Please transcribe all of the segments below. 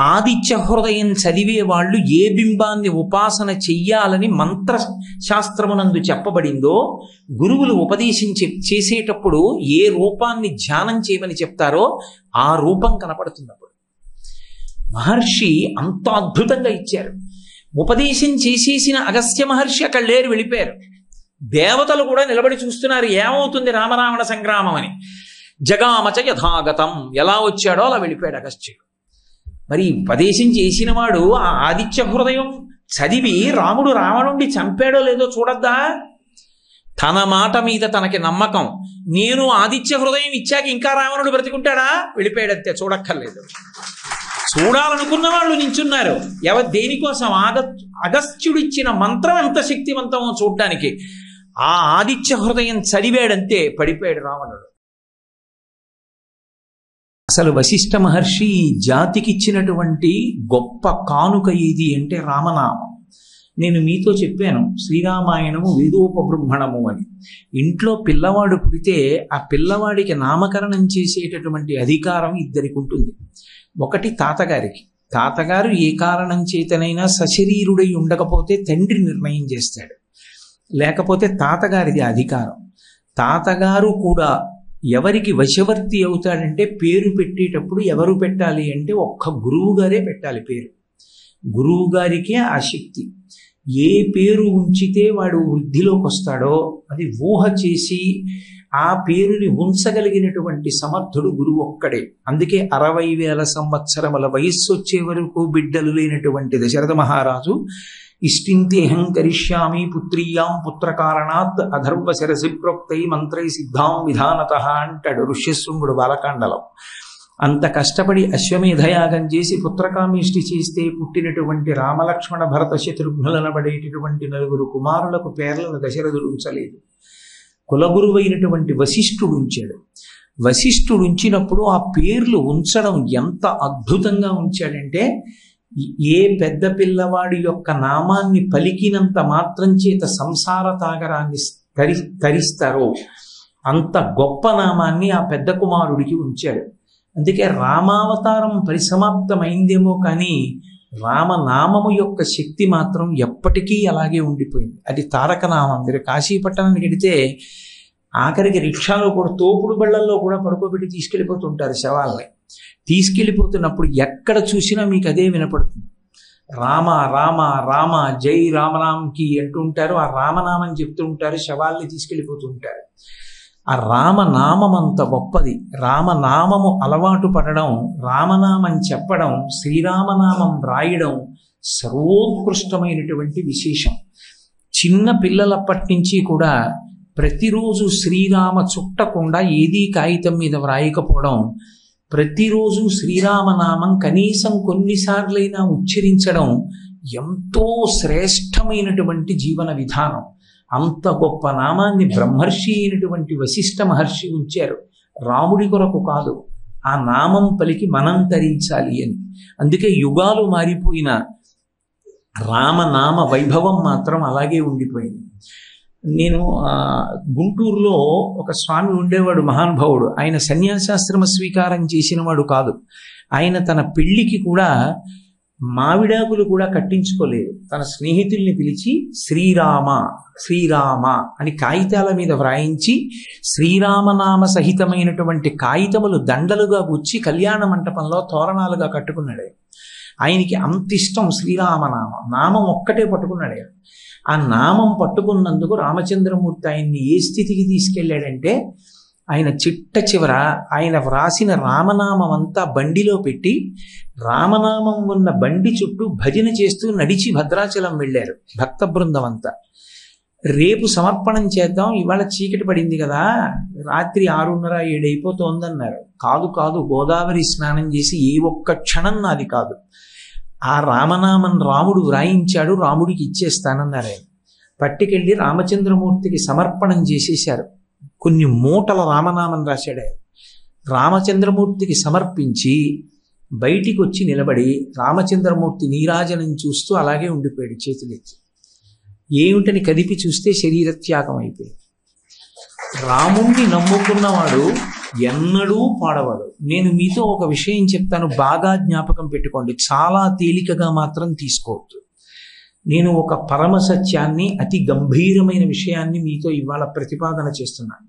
ఆదిత్య హృదయం చదివే వాళ్ళు ఏ బింబాన్ని ఉపాసన చెయ్యాలని మంత్రశాస్త్రమునందు చెప్పబడిందో గురువులు చేసేటప్పుడు ఏ రూపాన్ని ధ్యానం చేయమని చెప్తారో ఆ రూపం కనపడుతున్నప్పుడు మహర్షి అంత అద్భుతంగా ఇచ్చారు. ఉపదేశం చేసేసిన అగస్త్య మహర్షి అక్కడ లేరు, వెళ్ళిపోయారు. దేవతలు కూడా నిలబడి చూస్తున్నారు ఏమవుతుంది రామరావణ సంగ్రామం అని. జగామచ యథాగతం, ఎలా వచ్చాడో అలా వెళ్ళిపోయాడు అగస్త్యుడు. మరి ఉపదేశం చేసిన వాడు ఆ ఆదిత్య హృదయం చదివి రాముడు రావణుణ్ణి చంపాడో లేదో చూడద్దా? తన మాట మీద తనకి నమ్మకం, నేను ఆదిత్య హృదయం ఇచ్చాక ఇంకా రావణుడు బ్రతికుంటాడా? వెళ్ళిపోయాడంతే, చూడక్కర్లేదు. చూడాలనుకున్న వాళ్ళు నించున్నారు. దేనికోసం? అగస్త్యుడిచ్చిన మంత్రం ఎంత శక్తివంతమో చూడ్డానికి. ఆ ఆదిత్య హృదయం చదివాడంతే, పడిపోయాడు రావణుడు. అసలు వశిష్ఠ మహర్షి జాతికి ఇచ్చినటువంటి గొప్ప కానుక ఏది అంటే రామనామం. నేను మీతో చెప్పాను శ్రీరామాయణము వేదోపబృంహణము అని. ఇంట్లో పిల్లవాడు పుడితే ఆ పిల్లవాడికి నామకరణం చేసేటటువంటి అధికారం ఇద్దరికి ఉంటుంది. ఒకటి తాతగారికి. తాతగారు ఏ కారణం చేతనైనా సశరీరుడై ఉండకపోతే తండ్రి నిర్ణయం చేస్తాడు, లేకపోతే తాతగారిది అధికారం. తాతగారు కూడా ఎవరికి వశవర్తి అవుతాడంటే పేరు పెట్టేటప్పుడు ఎవరు పెట్టాలి అంటే ఒక్క గురువు గారే పెట్టాలి పేరు. గురువు గారికే ఆ శక్తి. ఏ పేరు ఉంచితే వాడు వృద్ధిలోకి వస్తాడో అది ఊహ చేసి ఆ పేరుని ఉంచగలిగినటువంటి సమర్థుడు గురువు ఒక్కడే. అందుకే 60,000 సంవత్సరముల వయస్సు వచ్చే వరకు బిడ్డలు లేనటువంటి దశరథ మహారాజు ఇష్టింతేహం కరిష్యామి పుత్రీయాం పుత్రకారణాత్ అధర్వ శిరసి ప్రోక్తై మంత్రై సిద్ధాం విధానత అంటాడు ఋష్యశృంగుడు బాలకాండలో. అంత కష్టపడి అశ్వమేధయాగం చేసి పుత్రకామేష్టి చేస్తే పుట్టినటువంటి రామలక్ష్మణ భరత శత్రుఘ్నులనబడేటటువంటి 4 కుమారులకు పేర్లను దశరథుడు ఉంచలేదు. కులగురువైనటువంటి వశిష్ఠుడు ఉంచాడు. వశిష్ఠుడు ఉంచినప్పుడు ఆ పేర్లు ఉంచడం ఎంత అద్భుతంగా ఉంచాడంటే ఏ పెద్ద పిల్లవాడి యొక్క నామాన్ని పలికినంత మాత్రం చేత సంసార తాగరాన్ని తరిస్తారో అంత గొప్ప నామాన్ని ఆ పెద్ద కుమారుడికి ఉంచాడు. అందుకే రామావతారం పరిసమాప్తమైందేమో కానీ రామనామము యొక్క శక్తి మాత్రం ఎప్పటికీ అలాగే ఉండిపోయింది. అది తారక నామం. మీరు కాశీపట్టణానికి వెడితే ఆఖరికి రిక్షాలో కూడా తోపుడు బళ్ళల్లో కూడా పడుకోబెట్టి తీసుకెళ్ళిపోతుంటారు శవాల్ని. తీసుకెళ్ళిపోతున్నప్పుడు ఎక్కడ చూసినా మీకు అదే వినపడుతుంది. రామ రామ రామ జై రామనాంకి అంటుంటారు. ఆ రామనామం చెప్తూ ఉంటారు, శవాల్ని తీసుకెళ్ళిపోతూ ఉంటారు. ఆ రామనామం అంత గొప్పది. రామనామము అలవాటు పడడం, రామనామం చెప్పడం, శ్రీరామనామం రాయడం సర్వోత్కృష్టమైనటువంటి విశేషం. చిన్న పిల్లలప్పటి నుంచి కూడా ప్రతిరోజు శ్రీరామ చుట్టకుండా ఏదీ కాగితం మీద వ్రాయకపోవడం, ప్రతిరోజు శ్రీరామనామం కనీసం కొన్నిసార్లైనా ఉచ్చరించడం ఎంతో శ్రేష్టమైనటువంటి జీవన విధానం. అంత గొప్ప నామాన్ని బ్రహ్మర్షి అయినటువంటి వశిష్ఠ మహర్షి ఉంచారు. రాముడి కొరకు కాదు, ఆ నామం పలికి మనం తరించాలి అని. అందుకే యుగాలు మారిపోయిన రామనామ వైభవం మాత్రం అలాగే ఉండిపోయింది. నేను గుంటూరులో ఒక స్వామి ఉండేవాడు, మహానుభావుడు. ఆయన సన్యాసాశ్రమ స్వీకారం చేసిన వాడు కాదు. ఆయన తన పెళ్లికి కూడా మావిడాకులు కూడా కట్టించుకోలేదు. తన స్నేహితుల్ని పిలిచి శ్రీరామ శ్రీరామ అని కాగితాల మీద వ్రాయించి శ్రీరామనామ సహితమైనటువంటి కాగితములు దండలుగా గుచ్చి కళ్యాణ మంటపంలో తోరణాలుగా కట్టుకున్నాడు. ఆయనకి అంత ఇష్టం శ్రీరామనామం. నామం ఒక్కటే పట్టుకున్నాడు. ఆ నామం పట్టుకున్నందుకు రామచంద్రమూర్తి ఆయన్ని ఏ స్థితికి తీసుకెళ్ళాడంటే, ఆయన చిట్ట చివర ఆయన వ్రాసిన రామనామం అంతా బండిలో పెట్టి రామనామం ఉన్న బండి చుట్టూ భజన చేస్తూ నడిచి భద్రాచలం వెళ్ళారు భక్త బృందం అంతా. రేపు సమర్పణం చేద్దాం, ఇవాళ చీకటి పడింది కదా, రాత్రి 6:30 7 అయిపోతోందన్నారు. కాదు కాదు, గోదావరి స్నానం చేసి ఏ ఒక్క క్షణం నాది కాదు, ఆ రామనామం రాముడు వ్రాయించాడు, రాముడికి ఇచ్చేస్తానన్నారు. ఆయన పట్టుకెళ్ళి రామచంద్రమూర్తికి సమర్పణం చేసేశారు. కొన్ని మూటల రామనామం రాశాడు. రామచంద్రమూర్తికి సమర్పించి బయటికి వచ్చి నిలబడి రామచంద్రమూర్తి నీరాజనం చూస్తూ అలాగే ఉండిపోయాడు చేతులెత్తి. ఏమిటని కదిపి చూస్తే శరీరత్యాగం అయిపోయింది. రాముణ్ణి నమ్ముకున్నవాడు ఎన్నడూ పాడవడు. నేను మీతో ఒక విషయం చెప్తాను, బాగా జ్ఞాపకం పెట్టుకోండి, చాలా తేలికగా మాత్రం తీసుకోవద్దు. నేను ఒక పరమ సత్యాన్ని, అతి గంభీరమైన విషయాన్ని మీతో ఇవాళ ప్రతిపాదన చేస్తున్నాను.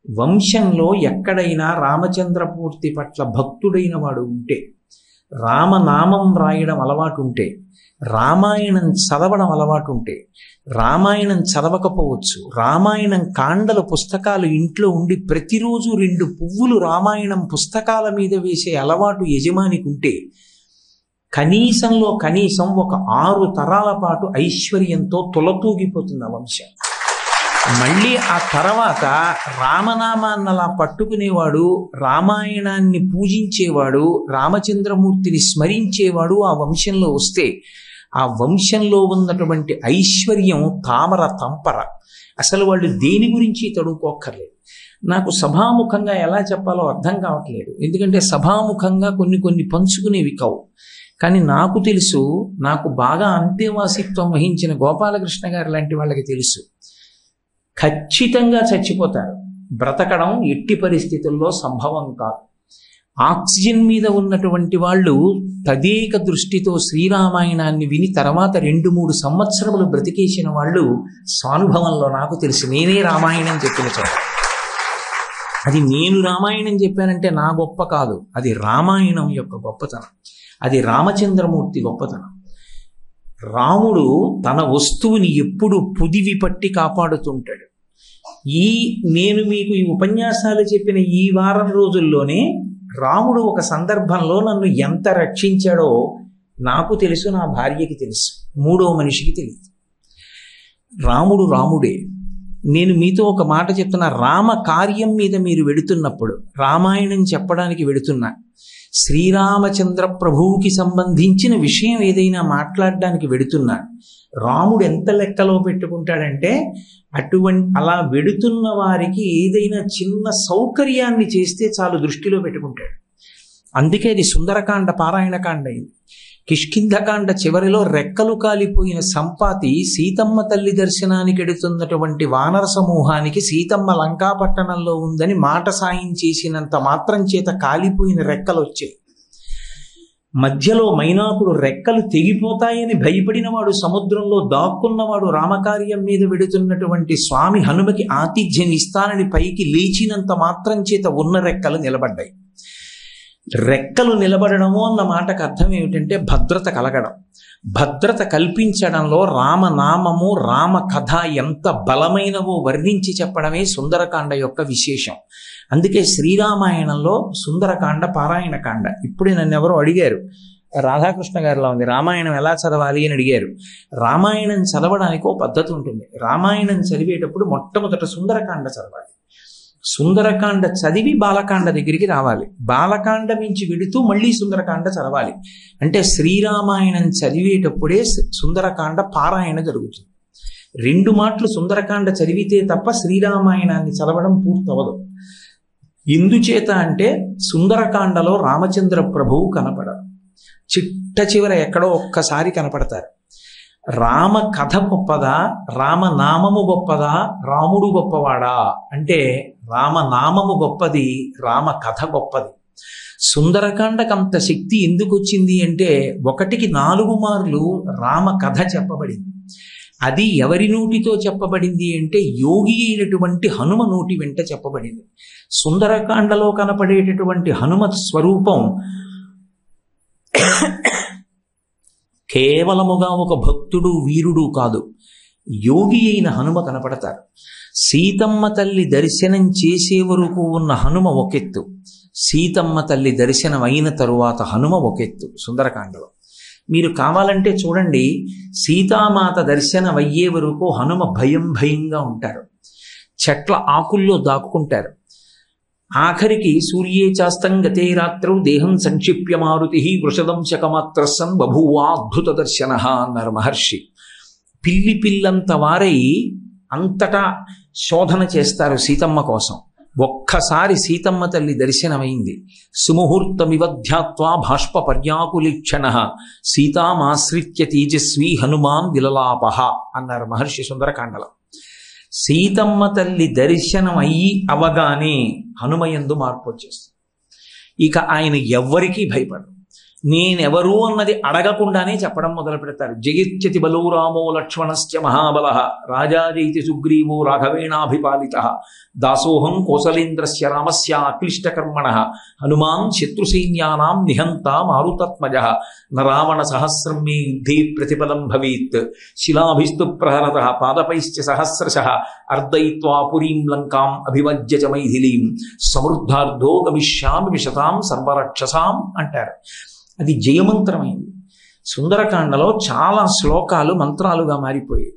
వంశంలో ఎక్కడైనా రామచంద్రమూర్తి పట్ల భక్తుడైన వాడు ఉంటే, రామనామం రాయడం అలవాటు ఉంటే, రామాయణం చదవడం అలవాటు ఉంటే, రామాయణం చదవకపోవచ్చు, రామాయణం కాండల పుస్తకాలు ఇంట్లో ఉండి ప్రతిరోజు 2 పువ్వులు రామాయణం పుస్తకాల మీద వేసే అలవాటు యజమానికి ఉంటే, కనీసంలో కనీసం ఒక 6 తరాల పాటు ఐశ్వర్యంతో తులతూగిపోతుంది ఆ వంశం. మళ్ళీ ఆ తర్వాత రామనామాన్ని అలా పట్టుకునేవాడు, రామాయణాన్ని పూజించేవాడు, రామచంద్రమూర్తిని స్మరించేవాడు ఆ వంశంలో వస్తే, ఆ వంశంలో ఉన్నటువంటి ఐశ్వర్యం తామర తంపర. అసలు వాళ్ళు దేని గురించి తడుకోక్కర్లేదు. నాకు సభాముఖంగా ఎలా చెప్పాలో అర్థం కావట్లేదు, ఎందుకంటే సభాముఖంగా కొన్ని పంచుకునేవి కావు. కానీ నాకు తెలుసు, నాకు బాగా అంతేవాసిత్వం వహించిన గోపాలకృష్ణ గారు లాంటి వాళ్ళకి తెలుసు, ఖచ్చితంగా చచ్చిపోతారు, బ్రతకడం ఎట్టి పరిస్థితుల్లో సంభవం కాదు. ఆక్సిజన్ మీద ఉన్నటువంటి వాళ్ళు తదేక దృష్టితో శ్రీరామాయణాన్ని విని తర్వాత 2-3 సంవత్సరములు బ్రతికేసిన వాళ్ళు స్వానుభవంలో నాకు తెలుసు. నేనే రామాయణం చెప్పిన చోట, అది నేను రామాయణం చెప్పానంటే నా గొప్ప కాదు, అది రామాయణం యొక్క గొప్పతనం, అది రామచంద్రమూర్తి గొప్పతనం. రాముడు తన వస్తువుని ఎప్పుడు పుదివి పట్టి కాపాడుతుంటాడు. నేను మీకు ఈ ఉపన్యాసాలు చెప్పిన ఈ వారం రోజుల్లోనే రాముడు ఒక సందర్భంలో నన్ను ఎంత రక్షించాడో నాకు తెలుసు, నా భార్యకి తెలుసు, 3వ మనిషికి తెలియదు. రాముడు రాముడే. నేను మీతో ఒక మాట చెప్తున్నా, రామ కార్యం మీద మీరు వెడుతున్నప్పుడు, రామాయణం చెప్పడానికి వెడుతున్నా, శ్రీరామచంద్ర ప్రభువుకి సంబంధించిన విషయం ఏదైనా మాట్లాడడానికి వెడుతున్నా, రాముడు ఎంత లెక్కలో పెట్టుకుంటాడంటే, అలా వెడుతున్న వారికి ఏదైనా చిన్న సౌకర్యాన్ని చేస్తే చాలు దృష్టిలో పెట్టుకుంటాడు. అందుకే అది సుందరకాండ పారాయణకాండ అయింది. కిష్కింధకాండ చివరిలో రెక్కలు కాలిపోయిన సంపాతి సీతమ్మ తల్లి దర్శనానికి ఎడుతున్నటువంటి వానర సమూహానికి సీతమ్మ లంకాపట్టణంలో ఉందని మాట సాయం చేసినంత మాత్రం చేత కాలిపోయిన రెక్కలు వచ్చాయి. మధ్యలో మైనాకుడు రెక్కలు తెగిపోతాయని భయపడినవాడు, సముద్రంలో దాక్కున్నవాడు, రామకార్యం మీద వెడుతున్నటువంటి స్వామి హనుమకి ఆతిథ్యం ఇస్తానని పైకి లేచినంత మాత్రం చేత ఉన్న రెక్కలు నిలబడ్డాయి. రెక్కలు నిలబడడము అన్న మాటకు అర్థం ఏమిటంటే భద్రత కలగడం. భద్రత కల్పించడంలో రామనామము, రామ కథ ఎంత బలమైనవో వర్ణించి చెప్పడమే సుందరకాండ యొక్క విశేషం. అందుకే శ్రీరామాయణంలో సుందరకాండ పారాయణకాండ. ఇప్పుడే నన్ను ఎవరో అడిగారు, రాధాకృష్ణ గారిలా ఉంది, రామాయణం ఎలా చదవాలి అని అడిగారు. రామాయణం చదవడానికి ఒక పద్ధతి ఉంటుంది. రామాయణం చదివేటప్పుడు మొట్టమొదట సుందరకాండ చదవాలి. సుందరకాండ చదివి బాలకాండ దగ్గరికి రావాలి. బాలకాండ మించి విడుతూ మళ్ళీ సుందరకాండ చదవాలి. అంటే శ్రీరామాయణం చదివేటప్పుడే సుందరకాండ పారాయణ జరుగుతుంది. 2 మాటలు సుందరకాండ చదివితే తప్ప శ్రీరామాయణాన్ని చదవడం పూర్తవదు. ఎందుచేత అంటే సుందరకాండలో రామచంద్ర ప్రభువు కనపడరు, చిట్ట చివర ఎక్కడో ఒక్కసారి కనపడతారు. రామ కథ గొప్పదా, రామనామము గొప్పదా, రాముడు గొప్పవాడా అంటే రామనామము గొప్పది, రామ కథ గొప్పది. సుందరకాండకు అంత శక్తి ఎందుకు వచ్చింది అంటే 1కి 4 మార్లు రామ కథ చెప్పబడింది. అది ఎవరి నోటితో చెప్పబడింది అంటే యోగి అయినటువంటి హనుమ నోటి వెంట చెప్పబడింది. సుందరకాండలో కనపడేటటువంటి హనుమత్ స్వరూపం కేవలముగా ఒక భక్తుడు వీరుడు కాదు, యోగి అయిన హనుమ కనపడతారు. సీతమ్మ తల్లి దర్శనం చేసే వరకు ఉన్న హనుమ ఒకెత్తు, సీతమ్మ తల్లి దర్శనం అయిన తరువాత హనుమ ఒకెత్తు. సుందరకాండలో మీరు కావాలంటే చూడండి, సీతామాత దర్శనం అయ్యే వరకు హనుమ భయంగా ఉంటారు, చెట్ల ఆకుల్లో దాక్కుంటారు. ఆఖరికి సూర్యే చాస్తం గతే రాత్రౌ దేహం సంక్షిప్య మారుతి వృషదం శకమాత్రసన్ బభూవా అద్భుత దర్శన అన్నారు మహర్షి. పిల్లంత వారై అంతటా శోధన చేస్తారు సీతమ్మ కోసం. ఒక్కసారి సీతమ్మ తల్లి దర్శనమైంది. సుముహూర్తమివధ్యాత్వా భాష్ప పర్యాకులీక్షణ సీతామాశ్రిత్య తేజస్వీ హనుమాన్ విలలాపహ అన్నారు మహర్షి సుందరకాండలో. సీతమ్మ తల్లి దర్శనం అయ్యి అవగానే హనుమయందు మార్పు వచ్చేస్తుంది. ఇక ఆయన ఎవ్వరికీ భయపడరు. నేనెవరు అన్నది అడగకుండానే చెప్పడం మొదలు పెడతారు. జగిత్యతి బలో రామో లక్ష్మణశ్చ మహాబల రాజాజైతి సుగ్రీవో రాఘవేణాభిపాలిత దాసోహం కోసలేంద్రస్య రామస్య అక్లిష్టకర్మణ హనుమాన్ శత్రుసైన్యానాం నిహంత మారుతత్మజ నరావణ సహస్రం మే యుద్ధే ప్రతిఫలం భవేత్ శిలాభిస్తు ప్రహరత పాదపైశ్చ సహస్రశః అర్దయిత్వా పురీం లంకాం అభివజ్య చ మైథిలీం సమృద్ధార్థో గమిష్యామి విశతాం సర్వరక్షసాం అంటారు. అది జయమంత్రమైంది. సుందరకాండలో చాలా శ్లోకాలు మంత్రాలుగా మారిపోయాయి.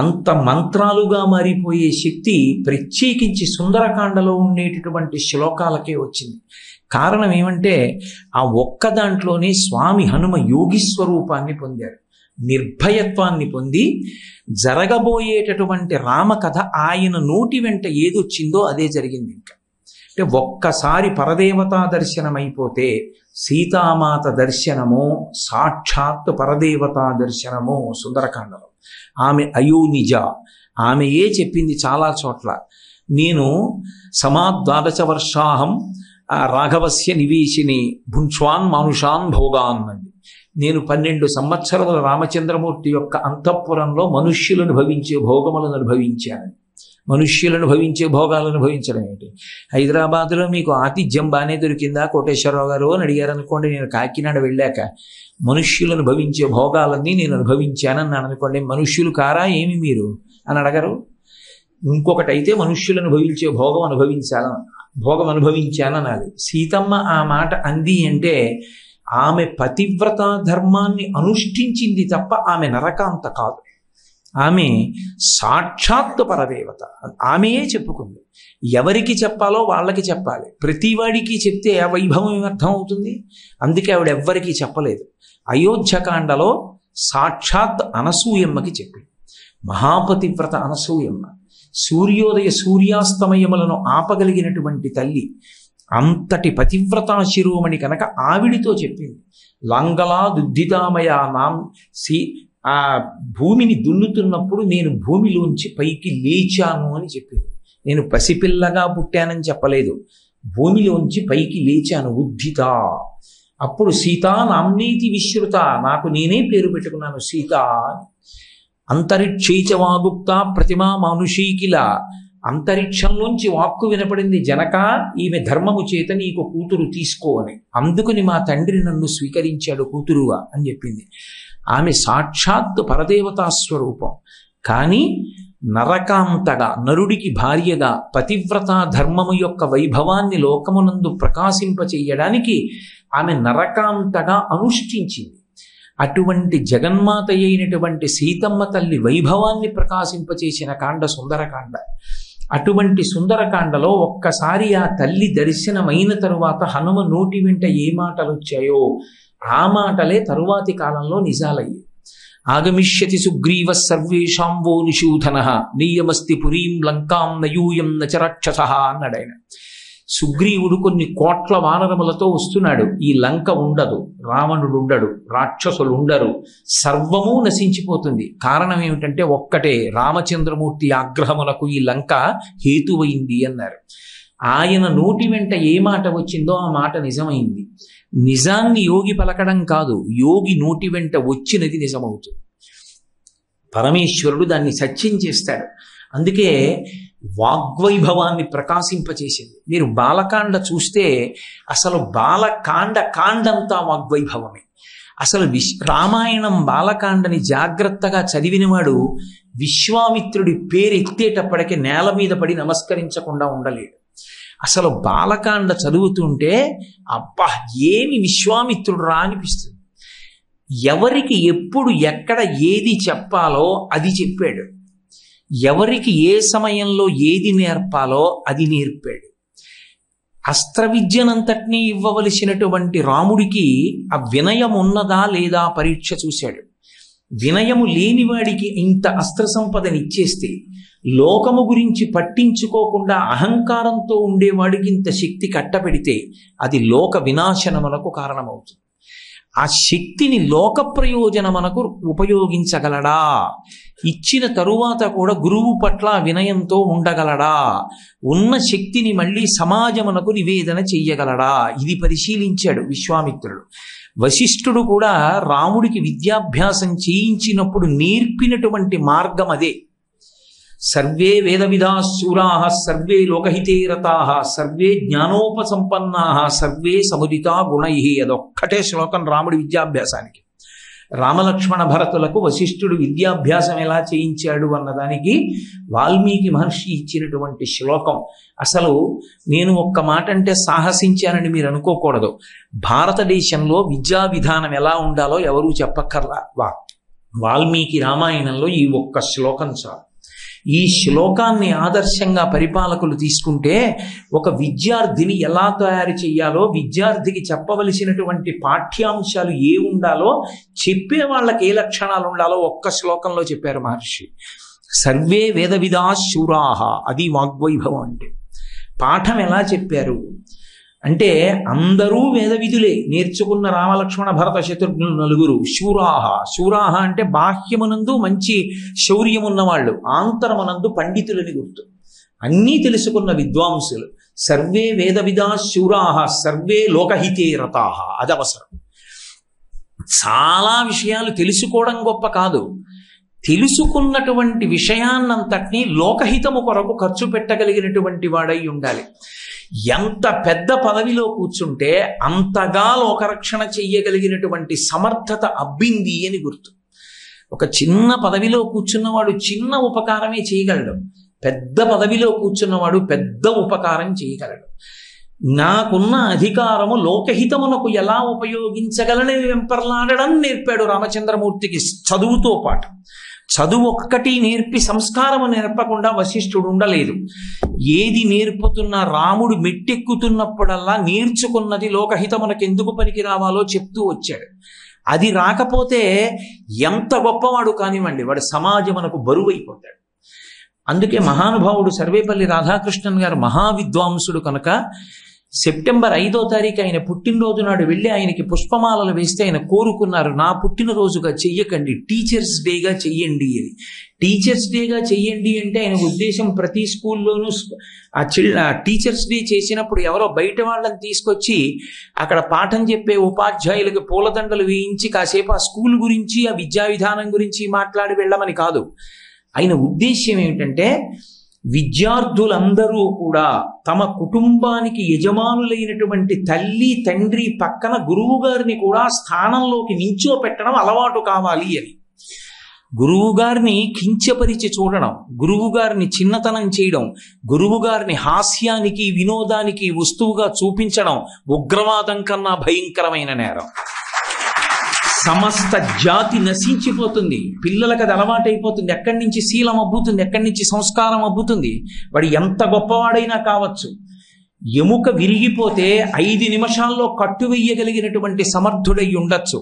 అంత మంత్రాలుగా మారిపోయే శక్తి ప్రత్యేకించి సుందరకాండలో ఉండేటటువంటి శ్లోకాలకే వచ్చింది. కారణం ఏమంటే ఆ ఒక్క దాంట్లోనే స్వామి హనుమ యోగిస్వరూపాన్ని పొందారు, నిర్భయత్వాన్ని పొంది జరగబోయేటటువంటి రామకథ ఆయన నోటి వెంట ఏదొచ్చిందో అదే జరిగింది. ఇంకా అంటే ఒక్కసారి పరదేవతా దర్శనం అయిపోతే సీతామాత దర్శనము సాక్షాత్ పరదేవతా దర్శనము సుందరకాండలో. ఆమె అయోనిజ, ఆమెయే చెప్పింది చాలా చోట్ల. నేను సమాద్వాదశ వర్షాహం రాఘవస్య నివేశిని భుంక్ష్వాన్ మానుషాన్ భోగాన్ అంది. నేను 12 సంవత్సరముల రామచంద్రమూర్తి యొక్క అంతఃపురంలో మనుష్యులను భవించే భోగములను అనుభవించాను. మనుష్యులను భవించే భోగాలను అనుభవించడం ఏంటి? హైదరాబాద్లో మీకు ఆతిథ్యం బాగానే దొరికిందా కోటేశ్వరరావు గారు అని అడిగారు అనుకోండి. నేను కాకినాడ వెళ్ళాక మనుష్యులను భవించే భోగాలన్నీ నేను అనుభవించానని అనుకోండి. మనుష్యులు కారా ఏమి మీరు అని అడగరు. ఇంకొకటి అయితే మనుష్యులను భవించే భోగం అనుభవించాననాలి. సీతమ్మ ఆ మాట అంది అంటే ఆమె పతివ్రత ధర్మాన్ని అనుష్ఠించింది తప్ప ఆమె నరకాంత కాదు. ఆమె సాక్షాత్తు పరదేవత. ఆమెయే చెప్పుకుంది. ఎవరికి చెప్పాలో వాళ్ళకి చెప్పాలి. ప్రతివాడికి చెప్తే ఆ వైభవం అర్థం అవుతుంది. అందుకే ఆవిడ ఎవ్వరికీ చెప్పలేదు. అయోధ్యకాండలో సాక్షాత్ అనసూయమ్మకి చెప్పింది. మహాపతివ్రత అనసూయమ్మ, సూర్యోదయ సూర్యాస్తమయములను ఆపగలిగినటువంటి తల్లి, అంతటి పతివ్రతా శిరోమణి కనుక ఆవిడితో చెప్పింది. లాంగలా దుద్ధితామయ నాం ఆ భూమిని దున్నుతున్నప్పుడు నేను భూమిలోంచి పైకి లేచాను అని చెప్పింది. నేను పసిపిల్లగా పుట్టానని చెప్పలేదు, భూమిలోంచి పైకి లేచాను. ఉద్ధిత. అప్పుడు సీతా నామ్నేతి విశ్రుత, నాకు నేనే పేరు పెట్టుకున్నాను సీత అని. అంతరిక్షైచవాగుప్త ప్రతిమా మానుషీకిల, అంతరిక్షంలోంచి వాక్కు వినపడింది, జనక ఈమె ధర్మము చేత నీకు కూతురు తీసుకో అని. అందుకని మా తండ్రి నన్ను స్వీకరించాడు కూతురుగా అని చెప్పింది. ఆమె సాక్షాత్తు పరదేవతా స్వరూపం. కానీ నరకాంతగా, నరుడికి భార్యగా పతివ్రతా ధర్మము యొక్క వైభవాన్ని లోకమునందు ప్రకాశింపచేయడానికి ఆమె నరకాంతగా అనుష్ఠించింది. అటువంటి జగన్మాత అయినటువంటి సీతమ్మ తల్లి వైభవాన్ని ప్రకాశింపచేసిన కాండ సుందరకాండ. అటువంటి సుందరకాండలో ఒక్కసారి ఆ తల్లి దర్శనమైన తరువాత హనుమ నోటి వెంట ఏ మాటలు వచ్చాయో ఆ మాటలే తరువాతి కాలంలో నిజాలయ్యాయి. ఆగమిష్యతి సుగ్రీవ సర్వేషాం వో నిషూధన నియమస్తి పురీం లంకాం నయూయం నచరాక్షస అన్నాడు ఆయన. సుగ్రీవుడు కొన్ని కోట్ల వానరములతో వస్తున్నాడు. ఈ లంక ఉండదు, రావణుడు ఉండడు, రాక్షసులు ఉండరు, సర్వము నశించిపోతుంది. కారణం ఏమిటంటే ఒక్కటే, రామచంద్రమూర్తి ఆగ్రహములకు ఈ లంక హేతువైంది అన్నారు. ఆయన నోటి వెంట ఏ మాట వచ్చిందో ఆ మాట నిజమైంది. నిజాన్ని యోగి పలకడం కాదు, యోగి నోటి వెంట వచ్చినది నిజమవుతుంది. పరమేశ్వరుడు దాన్ని సత్యం చేస్తాడు. అందుకే వాగ్వైభవాన్ని ప్రకాశింపచేసింది. మీరు బాలకాండ చూస్తే అసలు కాండంతా వాగ్వైభవమే. అసలు రామాయణం బాలకాండని జాగ్రత్తగా చదివినవాడు విశ్వామిత్రుడి పేరు ఎత్తేటప్పటికి నేల మీద పడి నమస్కరించకుండా ఉండలేడు. అసలు బాలకాండ చదువుతుంటే అబ్బా ఏమి విశ్వామిత్రుడు రా అనిపిస్తుంది. ఎవరికి ఎప్పుడు ఎక్కడ ఏది చెప్పాలో అది చెప్పాడు, ఎవరికి ఏ సమయంలో ఏది నేర్పాలో అది నేర్పాడు. అస్త్ర విద్యనంతటినీ ఇవ్వవలసినటువంటి రాముడికి ఆ వినయం ఉన్నదా లేదా పరీక్ష చూశాడు. వినయము లేనివాడికి ఇంత అస్త్ర సంపదని ఇచ్చేస్తే, లోకము గురించి పట్టించుకోకుండా అహంకారంతో ఉండేవాడికి ఇంత శక్తి కట్టపెడితే అది లోక వినాశనములకు కారణమవుతుంది. ఆ శక్తిని లోక ప్రయోజనమునకు ఉపయోగించగలడా? ఇచ్చిన తరువాత కూడా గురువు పట్ల వినయంతో ఉండగలడా? ఉన్న శక్తిని మళ్ళీ సమాజమునకు నివేదన చెయ్యగలడా? ఇది పరిశీలించాడు విశ్వామిత్రుడు. వశిష్ఠుడు కూడా రాముడికి విద్యాభ్యాసం చేయించినప్పుడు నేర్పినటువంటి మార్గం అదే. సర్వే వేదవిదా శూరాః సర్వే లోకహితే రతాః సర్వే జ్ఞానోపసంపన్నాః సర్వే సముదితా గుణైః. అదొక్కటే శ్లోకం రాముడి విద్యాభ్యాసానికి. రామలక్ష్మణ భరతులకు వశిష్ఠుడు విద్యాభ్యాసం ఎలా చేయించాడు అన్నదానికి వాల్మీకి మహర్షి ఇచ్చినటువంటి శ్లోకం. అసలు నేను ఒక్క మాట అంటే సాహసించానని మీరు అనుకోకూడదు. భారతదేశంలో విద్యా విధానం ఎలా ఉండాలో ఎవరూ చెప్పక్కర్లా. వాల్మీకి రామాయణంలో ఈ ఒక్క శ్లోకం చాలు. ఈ శ్లోకాన్ని ఆదర్శంగా పరిపాలకులు తీసుకుంటే ఒక విద్యార్థిని ఎలా తయారు చేయాలో, విద్యార్థికి చెప్పవలసినటువంటి పాఠ్యాంశాలు ఏ ఉండాలో, చెప్పే వాళ్ళకి ఏ లక్షణాలు ఉండాలో ఒక్క శ్లోకంలో చెప్పారు మహర్షి. సర్వే వేదవిదా శూరాః, అది వాగ్వైభవం అంటే. పాఠం ఎలా చెప్పారు అంటే అందరూ వేద విధులే నేర్చుకున్న రామలక్ష్మణ భరత శత్రుఘ్నులు నలుగురు శూరాహ. శూరాహ అంటే బాహ్యమునందు మంచి శౌర్యమున్నవాళ్ళు, ఆంతరమునందు పండితులని గుర్తు. అన్నీ తెలుసుకున్న విద్వాంసులు. సర్వే వేద విదా శూరాహ సర్వే లోకహితే రతాహ. అది అవసరం. చాలా విషయాలు తెలుసుకోవడం గొప్ప కాదు, తెలుసుకున్నటువంటి విషయాన్నంతటినీ లోకహితము కొరకు ఖర్చు పెట్టగలిగినటువంటి వాడై ఉండాలి. ఎంత పెద్ద పదవిలో కూర్చుంటే అంతగా లోకరక్షణ చెయ్యగలిగినటువంటి సమర్థత అబ్బింది అని గుర్తు. ఒక చిన్న పదవిలో కూర్చున్నవాడు చిన్న ఉపకారమే చేయగలడు, పెద్ద పదవిలో కూర్చున్నవాడు పెద్ద ఉపకారం చేయగలడు. నాకున్న అధికారము లోకహితమునకు ఎలా ఉపయోగించగలనని వెంపర్లాడడం నేర్పాడు రామచంద్రమూర్తికి చదువుతో పాటు. చదువు ఒక్కటి నేర్పి సంస్కారము నేర్పకుండా వశిష్ఠుడు ఉండలేదు. ఏది నేర్పుతున్న రాముడు మెట్టెక్కుతున్నప్పుడల్లా నేర్చుకున్నది లోకహితమునకు ఎందుకు పనికి రావాలో చెప్తూ వచ్చాడు. అది రాకపోతే ఎంత గొప్పవాడు కానివ్వండి, వాడు సమాజమునకు బరువైపోతాడు. అందుకే మహానుభావుడు సర్వేపల్లి రాధాకృష్ణన్ గారు మహావిద్వాంసుడు కనుక సెప్టెంబర్ 5వ తారీఖు ఆయన పుట్టినరోజు నాడు వెళ్ళి ఆయనకి పుష్పమాలలు వేస్తే ఆయన కోరుకున్నారు, నా పుట్టినరోజుగా చెయ్యకండి, టీచర్స్ డేగా చెయ్యండి అని. టీచర్స్ డేగా చెయ్యండి అంటే ఆయన ఉద్దేశం ప్రతి స్కూల్లోనూ ఆ టీచర్స్ డే చేసినప్పుడు ఎవరో బయట వాళ్ళని తీసుకొచ్చి అక్కడ పాఠం చెప్పే ఉపాధ్యాయులకు పూలదండలు వేయించి కాసేపు ఆ స్కూల్ గురించి ఆ విద్యా విధానం గురించి మాట్లాడి వెళ్ళమని కాదు. ఆయన ఉద్దేశ్యం ఏమిటంటే విద్యార్థులందరూ కూడా తమ కుటుంబానికి యజమానులైనటువంటి తల్లి తండ్రి పక్కన గురువు గారిని కూడా స్థానంలోకి నించోపెట్టడం అలవాటు కావాలి అని. గురువు గారిని కించపరిచి చూడడం, గురువు గారిని చిన్నతనం చేయడం, గురువు గారిని హాస్యానికి వినోదానికి వస్తువుగా చూపించడం ఉగ్రవాదం కన్నా భయంకరమైన నేరం. సమస్త జాతి నశించిపోతుంది. పిల్లలకు అది అలవాటైపోతుంది. ఎక్కడి నుంచి శీలం అబ్బుతుంది, ఎక్కడి నుంచి సంస్కారం అబ్బుతుంది. వాడు ఎంత గొప్పవాడైనా కావచ్చు, ఎముక విరిగిపోతే 5 నిమిషాల్లో కట్టు వెయ్యగలిగినటువంటి సమర్థుడై ఉండొచ్చు.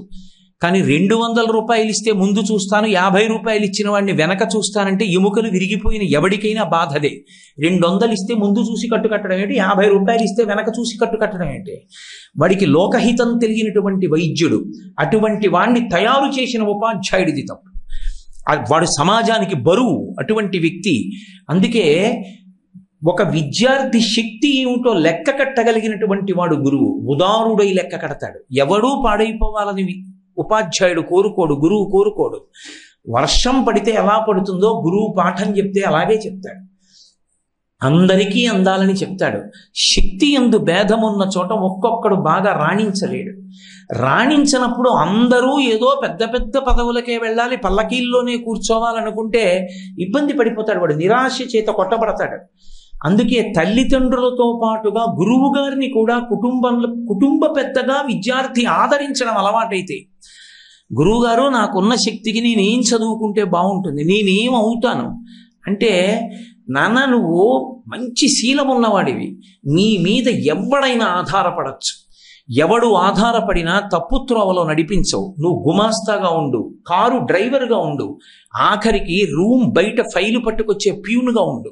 కానీ 200 రూపాయలు ఇస్తే ముందు చూస్తాను, 50 రూపాయలు ఇచ్చిన వాడిని వెనక చూస్తానంటే ఎముకలు విరిగిపోయిన ఎవడికైనా బాధదే. 200 ఇస్తే ముందు చూసి కట్టు కట్టడం ఏంటి, 50 రూపాయలు ఇస్తే వెనక చూసి కట్టు కట్టడం ఏంటి? వాడికి లోకహితం తెలియనటువంటి వైద్యుడు, అటువంటి వాడిని తయారు చేసిన ఉపాధ్యాయుడిది తప్పు. వాడు సమాజానికి బరువు అటువంటి వ్యక్తి. అందుకే ఒక విద్యార్థి శక్తి ఏమిటో లెక్క కట్టగలిగినటువంటి వాడు గురువు. ఉదారుడై లెక్క కడతాడు. ఎవడూ పాడైపోవాలని ఉపాధ్యాయుడు కోరుకోడు, గురువు కోరుకోడు. వర్షం పడితే ఎలా పడుతుందో గురువు పాఠం చెప్తే అలాగే చెప్తాడు. అందరికీ అందాలని చెప్తాడు. శక్తి యందు భేదమున్న చోట ఒక్కొక్కడు బాగా రాణించలేడు. రాణించినప్పుడు అందరూ ఏదో పెద్ద పెద్ద పదవులకే వెళ్ళాలి, పల్లకీల్లోనే కూర్చోవాలనుకుంటే ఇబ్బంది పడిపోతాడు. వాడు నిరాశ చేత కొట్టబడతాడు. అందుకే తల్లిదండ్రులతో పాటుగా గురువు గారిని కూడా కుటుంబ పెద్దగా విద్యార్థి ఆదరించడం అలవాటైతే, గురువుగారు నాకున్న శక్తికి నేనేం చదువుకుంటే బాగుంటుంది, నేనేం అవుతాను అంటే, నాన్న నువ్వు మంచి శీలం ఉన్నవాడివి, నీ మీద ఎవడైనా ఆధారపడచ్చు. ఎవడు ఆధారపడినా తప్పు త్రోవలో నడిపించవు. నువ్వు గుమాస్తాగా ఉండు, కారు డ్రైవర్గా ఉండు, ఆఖరికి రూమ్ బయట ఫైలు పట్టుకొచ్చే ప్యూన్గా ఉండు.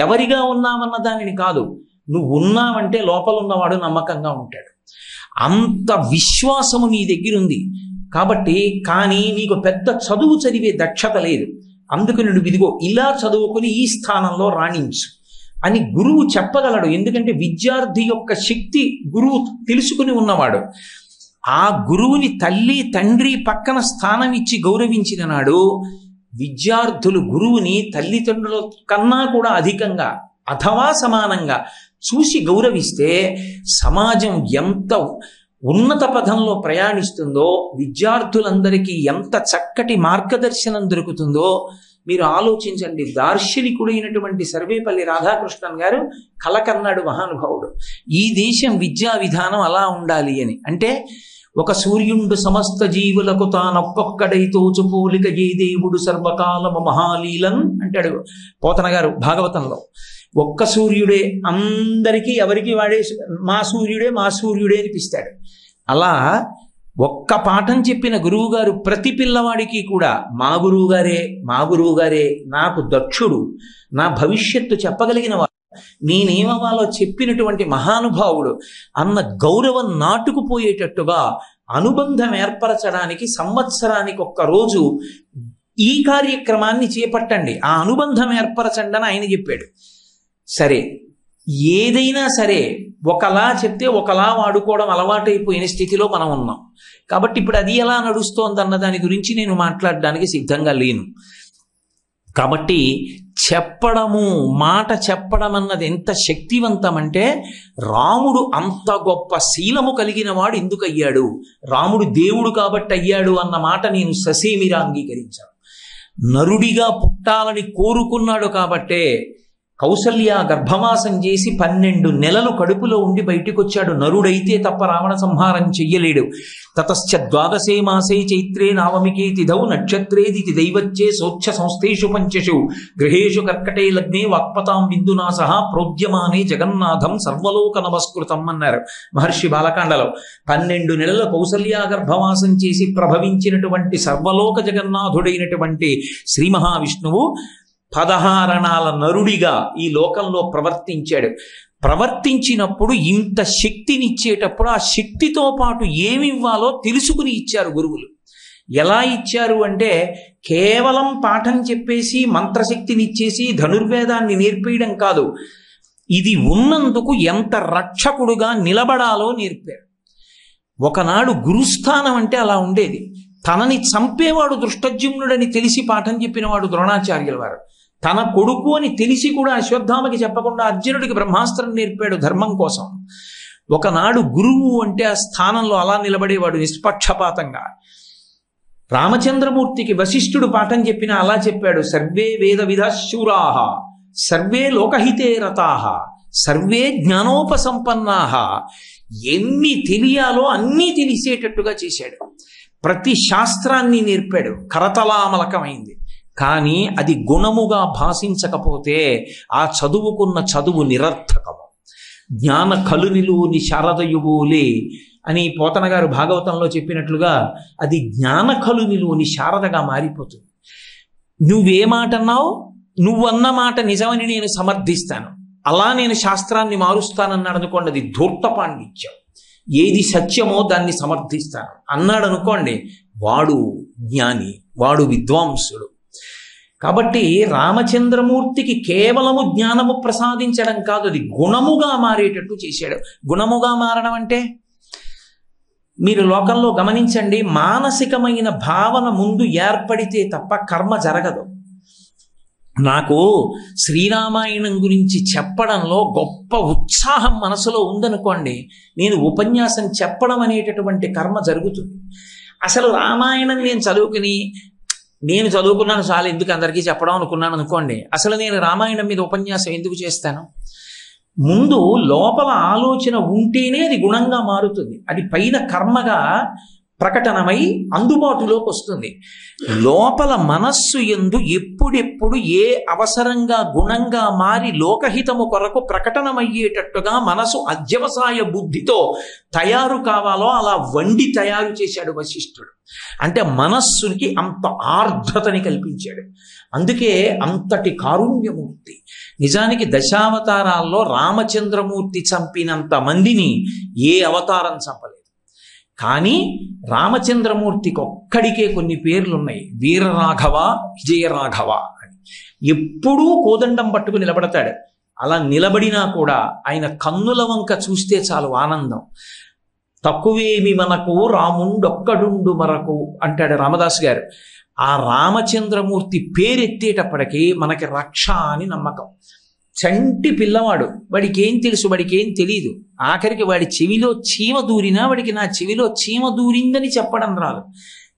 ఎవరిగా ఉన్నావన్న దానిని కాదు, నువ్వు ఉన్నావంటే లోపల ఉన్నవాడు నమ్మకంగా ఉంటాడు. అంత విశ్వాసము నీ దగ్గర ఉంది కాబట్టి. కానీ నీకు పెద్ద చదువు చదివే దక్షత లేదు, అందుకు నువ్వు ఇదిగో ఇలా చదువుకుని ఈ స్థానంలో రాణించు అని గురువు చెప్పగలడు. ఎందుకంటే విద్యార్థి యొక్క శక్తి గురువు తెలుసుకుని ఉన్నవాడు. ఆ గురువుని తల్లి తండ్రి పక్కన స్థానం ఇచ్చి గౌరవించిన నాడు విద్యార్థులు గురువుని తల్లిదండ్రుల కన్నా కూడా అధికంగా అథవా సమానంగా చూసి గౌరవిస్తే సమాజం ఎంత ఉన్నత పథంలో ప్రయాణిస్తుందో, విద్యార్థులందరికీ ఎంత చక్కటి మార్గదర్శనం దొరుకుతుందో మీరు ఆలోచించండి. దార్శనికుడైనటువంటి సర్వేపల్లి రాధాకృష్ణన్ గారు కలకన్నాడు మహానుభావుడు, ఈ దేశం విద్యా విధానం అలా ఉండాలి అని. అంటే ఒక సూర్యుండు సమస్త జీవులకు తానొక్కొక్కడై తోచుపోలిక ఏ దేవుడు సర్వకాలము మహాలీలన్ అంటాడు పోతన గారు భాగవతంలో. ఒక్క సూర్యుడే అందరికీ, ఎవరికి వాడే మా సూర్యుడే అనిపిస్తాడు. అలా ఒక్క పాఠం చెప్పిన గురువుగారు ప్రతి పిల్లవాడికి కూడా మా గురువుగారే నాకు దక్షుడు, నా భవిష్యత్తు చెప్పగలిగిన వాడు, నేనేమవాలో చెప్పినటువంటి మహానుభావుడు అన్న గౌరవం నాటుకుపోయేటట్టుగా అనుబంధం ఏర్పరచడానికి సంవత్సరానికి ఒక్కరోజు ఈ కార్యక్రమాన్ని చేపట్టండి, ఆ అనుబంధం ఏర్పరచండి అని ఆయన చెప్పాడు. సరే, ఏదైనా సరే ఒకలా చెప్తే ఒకలా వాడుకోవడం అలవాటైపోయిన స్థితిలో మనం ఉన్నాం కాబట్టి ఇప్పుడు అది ఎలా నడుస్తోందన్న దాని గురించి నేను మాట్లాడడానికి సిద్ధంగా లేను. కాబట్టి మాట చెప్పడం అన్నది ఎంత శక్తివంతం అంటే, రాముడు అంత గొప్ప శీలము కలిగిన వాడు ఎందుకు అయ్యాడు, రాముడు దేవుడు కాబట్టి అయ్యాడు అన్న మాట నేను ససేమిరా అంగీకరించాను. నరుడిగా పుట్టాలని కోరుకున్నాడు కాబట్టే కౌసల్య గర్భవాసం చేసి 12 నెలలు కడుపులో ఉండి బయటికి వచ్చాడు. నరుడైతే తప్ప రావణ సంహారం చెయ్యలేడు. తతశ్చ ద్వాదశే మాసే చైత్రే నావమికే తిథౌ నక్షత్రేది దైవచ్చే సోచ్ఛ సంస్థేషు పంచషు గృహేషు కర్కటే లగ్నే వాక్పతాం బిందునా సహా ప్రోద్యమానే జగన్నాథం సర్వలోక నమస్కృతం అన్నారు మహర్షి బాలకాండలో. 12 నెలల కౌసల్య గర్భవాసం చేసి ప్రభవించినటువంటి సర్వలోక జగన్నాథుడైనటువంటి శ్రీ మహావిష్ణువు 16 అణాల నరుడిగా ఈ లోకంలో ప్రవర్తించినప్పుడు ఇంత శక్తినిచ్చేటప్పుడు ఆ శక్తితో పాటు ఏమివ్వాలో తెలుసుకుని ఇచ్చారు గురువులు. ఎలా ఇచ్చారు అంటే, కేవలం పాఠం చెప్పేసి మంత్రశక్తినిచ్చేసి ధనుర్వేదాన్ని నేర్పేయడం కాదు, ఇది ఉన్నందుకు ఎంత రక్షకుడుగా నిలబడాలో నేర్పారు. ఒకనాడు గురుస్థానం అంటే అలా ఉండేది. తనని చంపేవాడు దృష్టజ్యుమ్నుడని తెలిసి పాఠం చెప్పినవాడు ద్రోణాచార్యుల వారు. తన కొడుకు అని తెలిసి కూడా అశ్వత్థామకి చెప్పకుండా అర్జునుడికి బ్రహ్మాస్త్రం నేర్పాడు ధర్మం కోసం. ఒకనాడు గురువు అంటే ఆ స్థానంలో అలా నిలబడేవాడు నిష్పక్షపాతంగా. రామచంద్రమూర్తికి వశిష్ఠుడు పాఠం చెప్పినా అలా చెప్పాడు, సర్వే వేద విధశూరాః సర్వే లోకహితే రతాః సర్వే జ్ఞానోపసంపన్నాః. ఎన్ని తెలియాలో అన్నీ తెలిసేటట్టుగా చేశాడు. ప్రతి శాస్త్రాన్ని నేర్పాడు, కరతలామలకమైంది. కానీ అది గుణముగా భాషించకపోతే ఆ చదువుకున్న చదువు నిరర్థకము. జ్ఞాన కలునిలోని శారదయువులే అని పోతన గారు భాగవతంలో చెప్పినట్లుగా అది జ్ఞాన కలునిలోని శారదగా మారిపోతుంది. నువ్వే మాట అన్నావు, నువ్వన్న మాట నిజమని నేను సమర్థిస్తాను, అలా నేను శాస్త్రాన్ని మారుస్తానన్నాడు అనుకోండి, అది ధూర్త పాండిత్యం. ఏది సత్యమో దాన్ని సమర్థిస్తాను అన్నాడు అనుకోండి, వాడు జ్ఞాని, వాడు విద్వాంసుడు. కాబట్టి రామచంద్రమూర్తికి కేవలము జ్ఞానము ప్రసాదించడం కాదు, అది గుణముగా మారేటట్టు చేశాడు. గుణముగా మారడం అంటే మీరు లోకంలో గమనించండి, మానసికమైన భావన ముందు ఏర్పడితే తప్ప కర్మ జరగదు. నాకు శ్రీరామాయణం గురించి చెప్పడంలో గొప్ప ఉత్సాహం మనసులో ఉందనుకోండి, నేను ఉపన్యాసం చెప్పడం అనేటటువంటి కర్మ జరుగుతుంది. అసలు రామాయణం నేను చదువుకున్నాను చాలా, ఎందుకు అందరికీ చెప్పడం అనుకున్నాను అనుకోండి, అసలు నేను రామాయణం మీద ఉపన్యాసం ఎందుకు చేస్తాను? ముందు లోపల ఆలోచన ఉంటేనే అది గుణంగా మారుతుంది. అది పైన కర్మగా ప్రకటనమై అందుబాటులోకి వస్తుంది. లోపల మనస్సు యందు ఎప్పుడెప్పుడు ఏ అవసరంగా గుణంగా మారి లోకహితము కొరకు ప్రకటనమయ్యేటట్టుగా మనసు అధ్యవసాయ బుద్ధితో తయారు కావాలో అలా వండి తయారు చేశాడు వశిష్ఠుడు. అంటే మనస్సుకి అంత ఆర్ద్రతని కల్పించాడు. అందుకే అంతటి కారుణ్యమూర్తి. నిజానికి దశావతారాల్లో రామచంద్రమూర్తి చంపినంత మందిని ఏ అవతారం చంపలేదు. కానీ రామచంద్రమూర్తికి ఒక్కడికే కొన్ని పేర్లు ఉన్నాయి, వీరరాఘవ, విజయరాఘవ అని. ఎప్పుడూ కోదండం పట్టుకు నిలబడతాడు. అలా నిలబడినా కూడా ఆయన కన్నుల వంక చూస్తే చాలు ఆనందం. తక్కువేమి మనకు రాముండొక్కడుండు మరకు అంటాడు రామదాస్ గారు. ఆ రామచంద్రమూర్తి పేరెత్తేటప్పటికీ మనకి రక్ష అని నమ్మకం. చంటి పిల్లవాడు, వాడికి ఏం తెలుసు, వాడికి ఏం తెలియదు. ఆఖరికి వాడి చెవిలో చీమ దూరినా వాడికి నా చెవిలో చీమ దూరిందని చెప్పడం రాదు.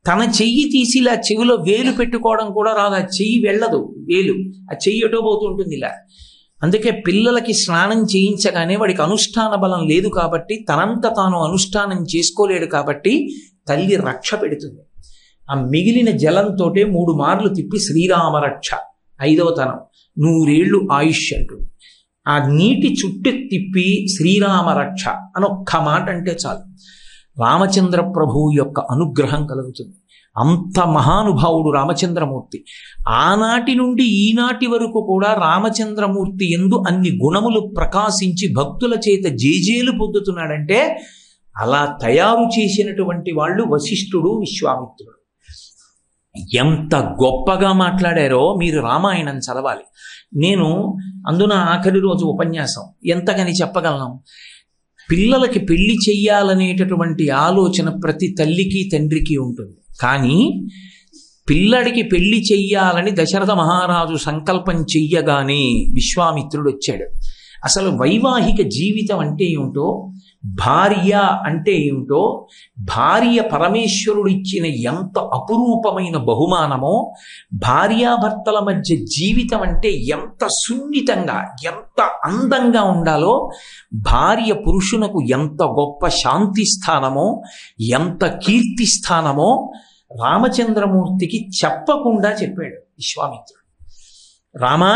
తన చెయ్యి తీసి ఇలా చెవిలో వేలు పెట్టుకోవడం కూడా రాదు. ఆ చెయ్యి వెళ్ళదు, వేలు ఆ చెయ్యి ఎటో పోతుంటుంది ఇలా. అందుకే పిల్లలకి స్నానం చేయించగానే వాడికి అనుష్ఠాన బలం లేదు కాబట్టి, తనంత తాను అనుష్ఠానం చేసుకోలేడు కాబట్టి తల్లి రక్ష పెడుతుంది. ఆ మిగిలిన జలంతో 3 మార్లు తిప్పి శ్రీరామ రక్ష, 5వ తనం 100 ఏళ్ళు ఆయుష్ అంటుంది. ఆ నీటి చుట్టూ తిప్పి శ్రీరామ రక్ష అని ఒక్క మాట అంటే చాలు, రామచంద్ర ప్రభువు యొక్క అనుగ్రహం కలుగుతుంది. అంత మహానుభావుడు రామచంద్రమూర్తి. ఆనాటి నుండి ఈనాటి వరకు కూడా రామచంద్రమూర్తి యందు అన్ని గుణములు ప్రకాశించి భక్తుల చేత జేజేలు పొందుతున్నాడంటే అలా తయారు చేసినటువంటి వాళ్ళు వశిష్ఠుడు, విశ్వామిత్రుడు. ఎంత గొప్పగా మాట్లాడారో మీరు రామాయణం చదవాలి. నేను అందున ఆఖరి రోజు ఉపన్యాసం ఎంతకని చెప్పగలను. పిల్లలకి పెళ్లి చెయ్యాలనేటటువంటి ఆలోచన ప్రతి తల్లికి తండ్రికి ఉంటుంది. కానీ పిల్లడికి పెళ్లి చెయ్యాలని దశరథ మహారాజు సంకల్పం చెయ్యగానే విశ్వామిత్రుడు వచ్చాడు. అసలు వైవాహిక జీవితం అంటే ఏమిటో, భార్య అంటే ఏమిటో, భార్య పరమేశ్వరుడు ఇచ్చిన ఎంత అపురూపమైన బహుమానమో, భార్యాభర్తల మధ్య జీవితం అంటే ఎంత సున్నితంగా ఎంత అందంగా ఉండాలో, భార్య పురుషునకు ఎంత గొప్ప శాంతి స్థానమో ఎంత కీర్తి స్థానమో రామచంద్రమూర్తికి చెప్పకుండా చెప్పాడు విశ్వామిత్రుడు. రామా,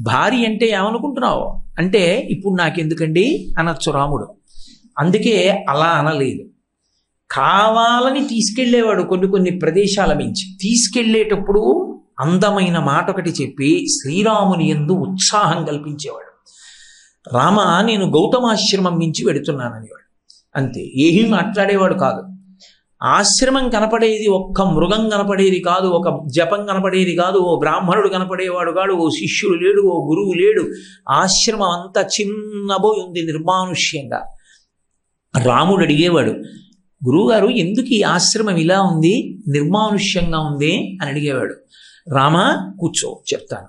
భార్య అంటే ఏమనుకుంటున్నావు అంటే, ఇప్పుడు నాకెందుకండి అనొచ్చు రాముడు. అందుకే అలా అనలేదు. కావాలని తీసుకెళ్లేవాడు కొన్ని ప్రదేశాల మించి. తీసుకెళ్లేటప్పుడు అందమైన మాట ఒకటి చెప్పి శ్రీరాముని యందు ఉత్సాహం కల్పించేవాడు. రామ, నేను గౌతమాశ్రమం మించి వెడుతున్నాననేవాడు. అంతే, ఏమీ మాట్లాడేవాడు కాదు. ఆశ్రమం కనపడేది ఒక్క మృగం కనపడేది కాదు, ఒక జపం కనపడేది కాదు, ఓ బ్రాహ్మణుడు కనపడేవాడు కాడు, ఓ శిష్యుడు లేడు, ఓ గురువు లేడు. ఆశ్రమం అంతా చిన్నబోయి ఉంది నిర్మానుష్యంగా. రాముడు అడిగేవాడు, గురువుగారు ఎందుకు ఈ ఆశ్రమం ఇలా ఉంది, నిర్మానుష్యంగా ఉంది అని అడిగేవాడు. రామా, కూర్చో చెప్తాను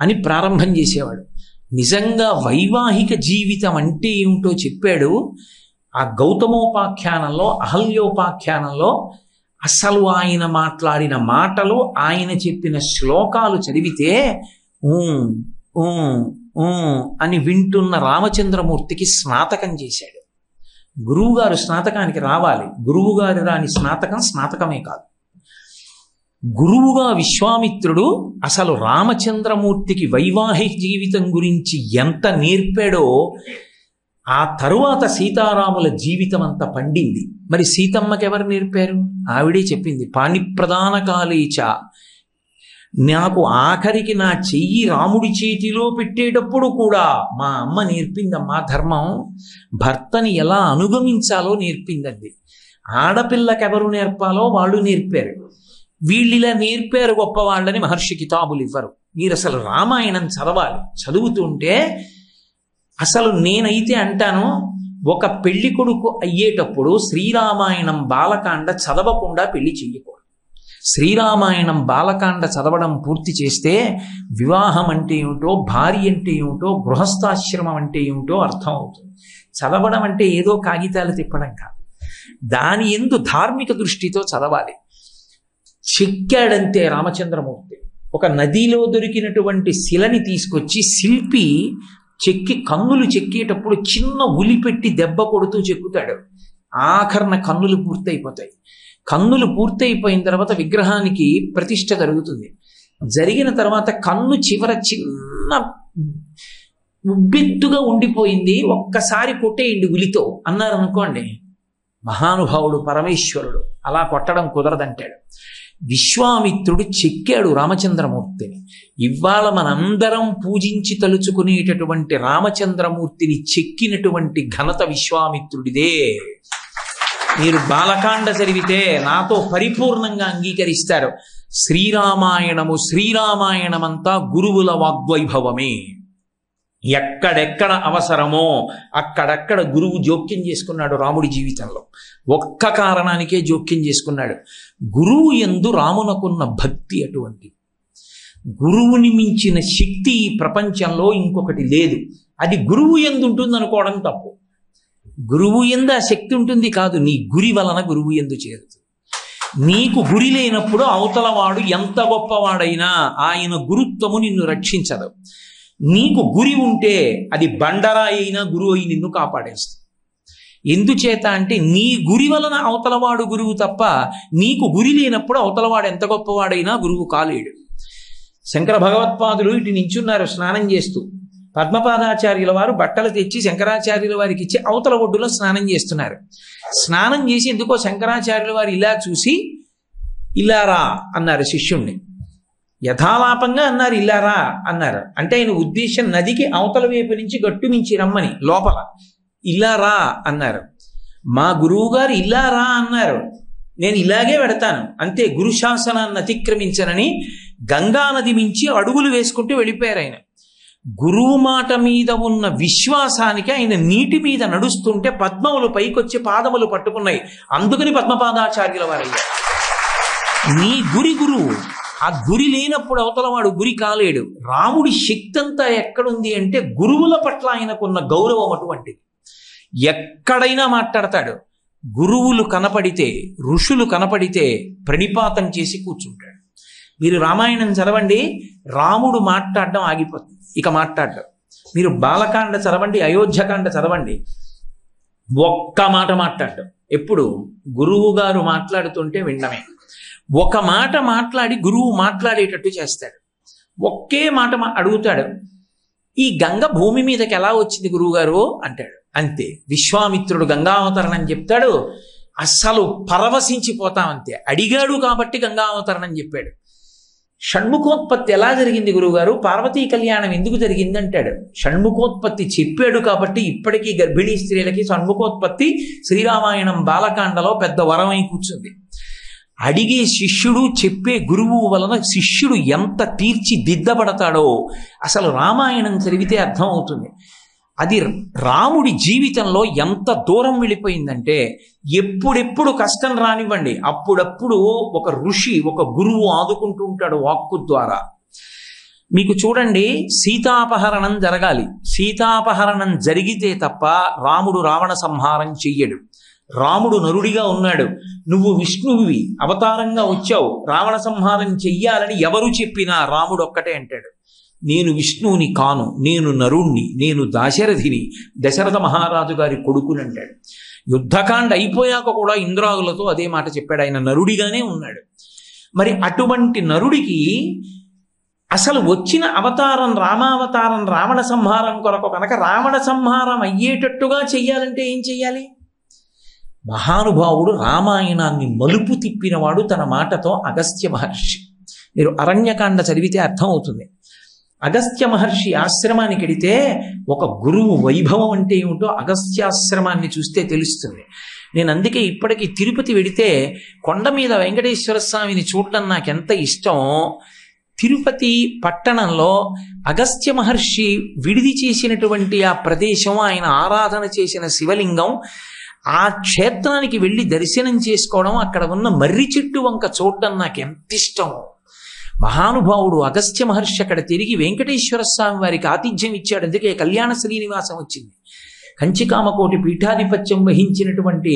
అని ప్రారంభం చేసేవాడు. నిజంగా వైవాహిక జీవితం అంటే ఏమిటో చెప్పాడు. ఆ గౌతమోపాఖ్యానంలో, అహల్యోపాఖ్యానంలో అసలు ఆయన మాట్లాడిన మాటలు, ఆయన చెప్పిన శ్లోకాలు చదివితే అని వింటున్న రామచంద్రమూర్తికి స్నాతకం చేశాడు. గురువుగారు స్నాతకానికి రావాలి. గురువుగారు రాని స్నాతకం స్నాతకమే కాదు. గురువుగా విశ్వామిత్రుడు అసలు రామచంద్రమూర్తికి వైవాహిక జీవితం గురించి ఎంత నేర్పాడో, ఆ తరువాత సీతారాముల జీవితం అంతా పండింది. మరి సీతమ్మకి ఎవరు నేర్పారు? ఆవిడే చెప్పింది, పాణిప్రదాన కాలేచ, నాకు ఆఖరికి నా చెయ్యి రాముడి చేతిలో పెట్టేటప్పుడు కూడా మా అమ్మ నేర్పిందమ్మా ధర్మం, భర్తని ఎలా అనుగమించాలో నేర్పిందండి. ఆడపిల్లకెవరు నేర్పాలో వాళ్ళు నేర్పారు. వీళ్ళిలా నేర్పారు గొప్పవాళ్ళని మహర్షి కితాబులు ఇవ్వరు. మీరు అసలు రామాయణం చదవాలి. చదువుతుంటే అసలు నేనైతే అంటాను, ఒక పెళ్లి కొడుకు అయ్యేటప్పుడు శ్రీరామాయణం బాలకాండ చదవకుండా పెళ్లి చెయ్యకూడదు. శ్రీరామాయణం బాలకాండ చదవడం పూర్తి చేస్తే వివాహం అంటే ఏమిటో, భార్య అంటే ఏమిటో, గృహస్థాశ్రమం అంటే ఏమిటో అర్థం అవుతుంది. చదవడం అంటే ఏదో కాగితాలు తిప్పడం కాదు, దాని యందు ధార్మిక దృష్టితో చదవాలి. చెక్కాడంతే రామచంద్రమూర్తి. ఒక నదిలో దొరికినటువంటి శిలని తీసుకొచ్చి శిల్పి చెక్కి కన్నులు చెక్కేటప్పుడు చిన్న ఉలి పెట్టి దెబ్బ కొడుతూ చెక్కుతాడు. ఆఖరణ కన్నులు పూర్తయిపోతాయి. కన్నులు పూర్తయిపోయిన తర్వాత విగ్రహానికి ప్రతిష్ఠ జరుగుతుంది. జరిగిన తర్వాత కన్ను చివర చిన్న ఉబ్బెత్తుగా ఉండిపోయింది, ఒక్కసారి కొట్టేయండి ఉలితో అన్నారు అనుకోండి, మహానుభావుడు పరమేశ్వరుడు అలా కొట్టడం కుదరదంటాడు. విశ్వామిత్రుడు చెక్కాడు రామచంద్రమూర్తిని. ఇవాళ మనందరం పూజించి తలుచుకునేటటువంటి రామచంద్రమూర్తిని చెక్కినటువంటి ఘనత విశ్వామిత్రుడిదే. మీరు బాలకాండ చదివితే నాతో పరిపూర్ణంగా అంగీకరిస్తారు. శ్రీరామాయణమంతా గురువుల వాగ్వైభవమే. ఎక్కడెక్కడ అవసరమో అక్కడక్కడ గురువు జోక్యం చేసుకున్నాడు రాముడి జీవితంలో. ఒక్క కారణానికే జోక్యం చేసుకున్నాడు. గురువు యందు రామునకున్న భక్తి అటువంటి. గురువుని మించిన శక్తి ఈ ప్రపంచంలో ఇంకొకటి లేదు. అది గురువు యందు ఉంటుంది అనుకోవడం తప్పు. గురువు యందు ఆ శక్తి ఉంటుంది కాదు, నీ గురి వలన గురువు యందు చేరుతుంది. నీకు గురి లేనప్పుడు అవతలవాడు ఎంత గొప్పవాడైనా ఆయన గురుత్వము నిన్ను రక్షించదు. నీకు గురి ఉంటే అది బండరాయి అయినా గురువు అయి నిన్ను కాపాడేస్తుంది. ఎందుచేత అంటే నీ గురి వలన అవతలవాడు గురువు తప్ప, నీకు గురి లేనప్పుడు అవతలవాడు ఎంత గొప్పవాడైనా గురువు కాలేడు. శంకర భగవత్పాదులు ఇటు నించున్నారు స్నానం చేస్తూ. పద్మపాదాచార్యుల వారు బట్టలు తెచ్చి శంకరాచార్యుల వారికి ఇచ్చి అవతల ఒడ్డులో స్నానం చేస్తున్నారు. స్నానం చేసి ఎందుకో శంకరాచార్యుల వారు ఇలా చూసి ఇలా రా అన్నారు శిష్యుణ్ణి. యథాలాపంగా అన్నారు ఇలా రా అన్నారు. అంటే ఆయన ఉద్దేశం నదికి అవతల వైపు నుంచి గట్టు మించి రమ్మని, లోపల ఇలా రా అన్నారు. మా గురువు గారు ఇలా రా అన్నారు, నేను ఇలాగే పెడతాను అంతే, గురు శాసనాన్ని అతిక్రమించనని గంగా నది మించి అడుగులు వేసుకుంటూ వెళ్ళిపోయారు ఆయన. గురువు మాట మీద ఉన్న విశ్వాసానికి ఆయన నీటి మీద నడుస్తుంటే పద్మములు పైకొచ్చి పాదములు పట్టుకున్నాయి. అందుకని పద్మపాదాచార్యుల వారయ్యారు. నీ గురి గురువు. ఆ గురి లేనప్పుడు అవతలవాడు గురి కాలేడు. రాముడి శక్తి అంతా ఎక్కడుంది అంటే గురువుల పట్ల ఆయనకున్న గౌరవం అటువంటిది. ఎక్కడైనా మాట్లాడతాడు. గురువులు కనపడితే, ఋషులు కనపడితే ప్రణిపాతం చేసి కూర్చుంటాడు. మీరు రామాయణం చదవండి, రాముడు మాట్లాడడం ఆగిపోతుంది, ఇక మాట్లాడడం. మీరు బాలకాండ చదవండి, అయోధ్యకాండ చదవండి, ఒక్క మాట మాట్లాడడం. ఎప్పుడు గురువు గారు మాట్లాడుతుంటే వినడమే. ఒక మాట మాట్లాడి గురువు మాట్లాడేటట్టు చేస్తాడు. ఒకే మాట అడుగుతాడు, ఈ గంగ భూమి మీదకి ఎలా వచ్చింది గురువుగారు అంటాడు. అంతే. విశ్వామిత్రుడు గంగావతరణం చెప్తాడు, అస్సలు పరవశించిపోతాం. అంతే. అడిగాడు కాబట్టి గంగావతరణం చెప్పాడు. షణ్ముఖోత్పత్తి ఎలా జరిగింది గురువుగారు, పార్వతీ కళ్యాణం ఎందుకు జరిగింది అంటాడు. షణ్ముఖోత్పత్తి చెప్పాడు కాబట్టి ఇప్పటికీ గర్భిణీ స్త్రీలకి షణ్ముఖోత్పత్తి శ్రీరామాయణం బాలకాండలో పెద్ద వరమై కూర్చుంది. అడిగే శిష్యుడు, చెప్పే గురువు వలన శిష్యుడు ఎంత తీర్చిదిద్దబడతాడో అసలు రామాయణం చదివితే అర్థం అవుతుంది. అది రాముడి జీవితంలో ఎంత దూరం వెళ్ళిపోయిందంటే, ఎప్పుడెప్పుడు కష్టం రానివ్వండి అప్పుడప్పుడు ఒక ఋషి, ఒక గురువు ఆదుకుంటూ ఉంటాడు వాక్కు ద్వారా. మీకు చూడండి, సీతాపహరణం జరగాలి. సీతాపహరణం జరిగితే తప్ప రాముడు రావణ సంహారం చెయ్యడు. రాముడు నరుడిగా ఉన్నాడు, నువ్వు విష్ణువువి అవతారంగా వచ్చావు, రావణ సంహారం చెయ్యాలని ఎవరు చెప్పినా రాముడు ఒక్కటే అంటాడు, నేను విష్ణువుని కాను, నేను నరుణ్ణి, నేను దాశరథిని, దశరథ మహారాజు గారి కొడుకుని అంటాడు. యుద్ధకాండ అయిపోయాక కూడా ఇంద్రాదులతో అదే మాట చెప్పాడు. ఆయన నరుడిగానే ఉన్నాడు. మరి అటువంటి నరుడికి అసలు వచ్చిన అవతారం రామావతారం రావణ సంహారం కొరకు కనుక రావణ సంహారం అయ్యేటట్టుగా చెయ్యాలంటే ఏం చెయ్యాలి? మహానుభావుడు రామాయణాన్ని మలుపు తిప్పినవాడు తన మాటతో అగస్త్య మహర్షి. మీరు అరణ్యకాండ చదివితే అర్థమవుతుంది. అగస్త్య మహర్షి ఆశ్రమానికి వెడితే ఒక గురువు వైభవం అంటే ఏమిటో అగస్త్యాశ్రమాన్ని చూస్తే తెలుస్తుంది. నేను అందుకే ఇప్పటికీ తిరుపతి వెడితే కొండ మీద వెంకటేశ్వర స్వామిని చూడడం నాకు ఎంత ఇష్టం. తిరుపతి పట్టణంలో అగస్త్య మహర్షి విడిది చేసినటువంటి ఆ ప్రదేశం, ఆయన ఆరాధన చేసిన శివలింగం, ఆ క్షేత్రానికి వెళ్ళి దర్శనం చేసుకోవడం, అక్కడ ఉన్న మర్రి చెట్టు వంక చూడడం నాకు ఎంత ఇష్టం. మహానుభావుడు అగస్త్య మహర్షి అక్కడ తిరిగి వెంకటేశ్వర స్వామి వారికి ఆతిథ్యం ఇచ్చాడు. అందుకే కళ్యాణ శ్రీనివాసం వచ్చింది. కంచికామకోటి పీఠాధిపత్యం వహించినటువంటి,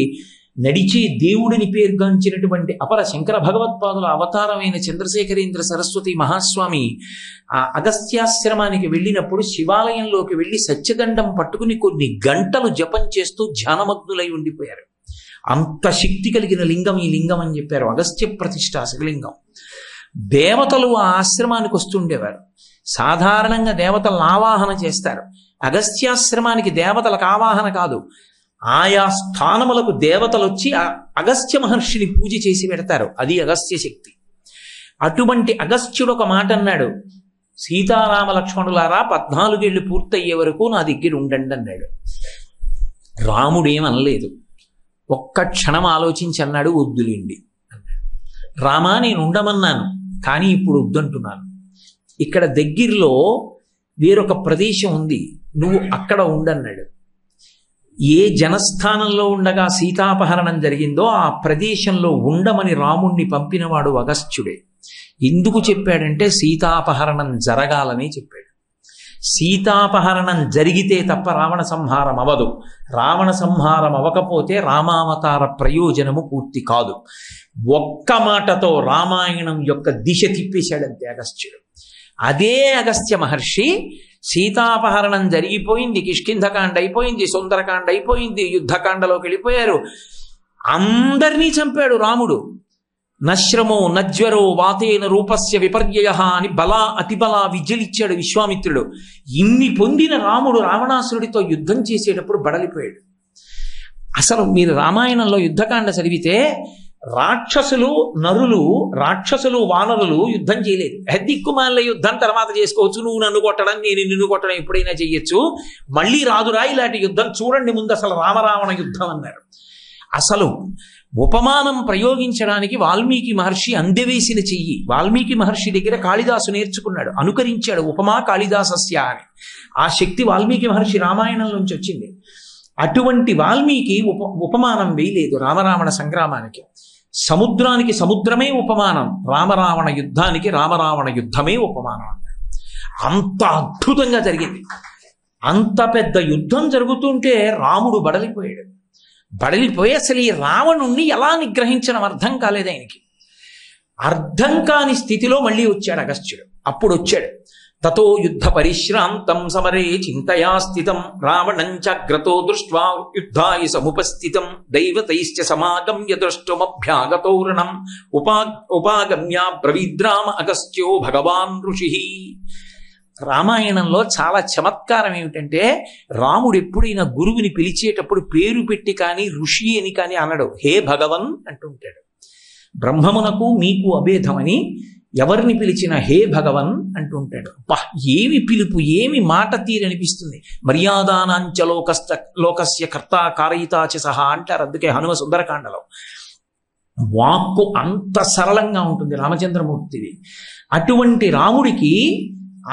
నడిచే దేవుడిని పేర్గాంచినటువంటి అపర శంకర భగవత్పాదుల అవతారమైన చంద్రశేఖరేంద్ర సరస్వతి మహాస్వామి ఆ అగస్త్యాశ్రమానికి వెళ్ళినప్పుడు శివాలయంలోకి వెళ్ళి సత్యదండం పట్టుకుని కొన్ని గంటలు జపం చేస్తూ ధ్యానమగ్నులై ఉండిపోయారు. అంత శక్తి కలిగిన లింగం ఈ లింగం అని చెప్పారు. అగస్త్య ప్రతిష్ఠా శివలింగం. దేవతలు ఆ ఆశ్రమానికి వస్తుండేవారు. సాధారణంగా దేవతలను ఆవాహన చేస్తారు. అగస్త్యాశ్రమానికి దేవతలకు ఆవాహన కాదు, ఆయా స్థానములకు దేవతలు వచ్చి అగస్త్య మహర్షిని పూజ చేసి పెడతారు. అది అగస్త్య శక్తి. అటువంటి అగస్త్యుడు ఒక మాట అన్నాడు, సీతారామ లక్ష్మణులారా 14 ఏళ్ళు పూర్తయ్యే వరకు నా దగ్గర ఉండండి అన్నాడు. రాముడేమనలేదు, ఒక్క క్షణం ఆలోచించి అన్నాడు, వద్దులేండి అన్నాడు. రామా, నేను ఉండమన్నాను, కానీ ఇప్పుడు వద్దంటున్నాను. ఇక్కడ దగ్గరలో వేరొక ప్రదేశం ఉంది, నువ్వు అక్కడ ఉండన్నాడు. ఏ జనస్థానంలో ఉండగా సీతాపహరణం జరిగిందో ఆ ప్రదేశంలో ఉండమని రాముణ్ణి పంపినవాడు అగస్త్యుడే. ఎందుకు చెప్పాడంటే సీతాపహరణం జరగాలని చెప్పాడు. సీతాపహరణం జరిగితే తప్ప రావణ సంహారం అవదు. రావణ సంహారం అవ్వకపోతే రామావతార ప్రయోజనము పూర్తి కాదు. ఒక్క మాటతో రామాయణం యొక్క దిశ తిప్పేశాడంతే అగస్త్యుడు. అదే అగస్త్య మహర్షి సీతాపహరణం జరిగిపోయింది, కిష్కింధకాండ అయిపోయింది, సుందరకాండ అయిపోయింది, యుద్ధకాండలోకి వెళ్ళిపోయారు, అందరినీ చంపాడు రాముడు. నశ్రమో నజ్వరో వాతేన రూపస్య విపర్యయ అని అతిబల విద్యలిచ్చాడు విశ్వామిత్రుడు. ఇన్ని పొందిన రాముడు రావణాసురుడితో యుద్ధం చేసేటప్పుడు బడలిపోయాడు. అసలు మీరు రామాయణంలో యుద్ధకాండ చదివితే రాక్షసులు నరులు, రాక్షసులు వానరులు యుద్ధం చేయలేదు. దిక్కుమాల యుద్ధం తర్వాత చేసుకోవచ్చు, నువ్వు నన్ను కొట్టడం నేను నిన్ను కొట్టడం ఎప్పుడైనా చెయ్యొచ్చు, మళ్ళీ రాదురా ఇలాంటి యుద్ధం, చూడండి ముందు అసలు రామరావణ యుద్ధం అన్నారు. అసలు ఉపమానం ప్రయోగించడానికి వాల్మీకి మహర్షి అందెవేసిన చెయ్యి. వాల్మీకి మహర్షి దగ్గర కాళిదాసు నేర్చుకున్నాడు, అనుకరించాడు, ఉపమా కాళిదాసస్య అని. ఆ శక్తి వాల్మీకి మహర్షి రామాయణం నుంచి వచ్చింది. అటువంటి వాల్మీకి ఉపమానం వేయలేదు రామరావణ సంగ్రామానికి. సముద్రానికి సముద్రమే ఉపమానం, రామరావణ యుద్ధానికి రామరావణ యుద్ధమే ఉపమానం అన్నారు. అంత అద్భుతంగా జరిగింది. అంత పెద్ద యుద్ధం జరుగుతుంటే రాముడు బడలిపోయాడు. బడలిపోయి అసలు ఈ రావణుణ్ణి ఎలా నిగ్రహించడం అర్థం కాలేదు ఆయనకి. అర్థం కాని స్థితిలో మళ్ళీ వచ్చాడు అగస్త్యుడు. అప్పుడు వచ్చాడు, తతో యుద్ధ పరిశ్రాంతం సమరే చింతయా స్థితం రావణం చాగ్రతో దృష్ట్వా యుద్ధాయ సముపస్థితం దైవతైశ్చ సమాగమ్య ద్రష్టుమభ్యాగతోరణం ఉపాగమ్య బ్రవీద్రామ అగస్త్యో భగవాన్ ఋషి. రామాయణంలో చాలా చమత్కారం ఏమిటంటే రాముడు ఎప్పుడైనా గురువుని పిలిచేటప్పుడు పేరు పెట్టి కానీ ఋషి అని కానీ అనడు, హే భగవన్ అంటుంటాడు. బ్రహ్మమునకు మీకు అభేదమని ఎవరిని పిలిచినా హే భగవన్ అంటుంటాడు. ఏమి పిలుపు, ఏమి మాట తీరనిపిస్తుంది. మర్యాదానాంచ లోకస్య కర్త కారయితాచ సహా అంటారు. అందుకే హనుమ సుందరకాండలో వాక్కు అంత సరళంగా ఉంటుంది రామచంద్రమూర్తిది. అటువంటి రాముడికి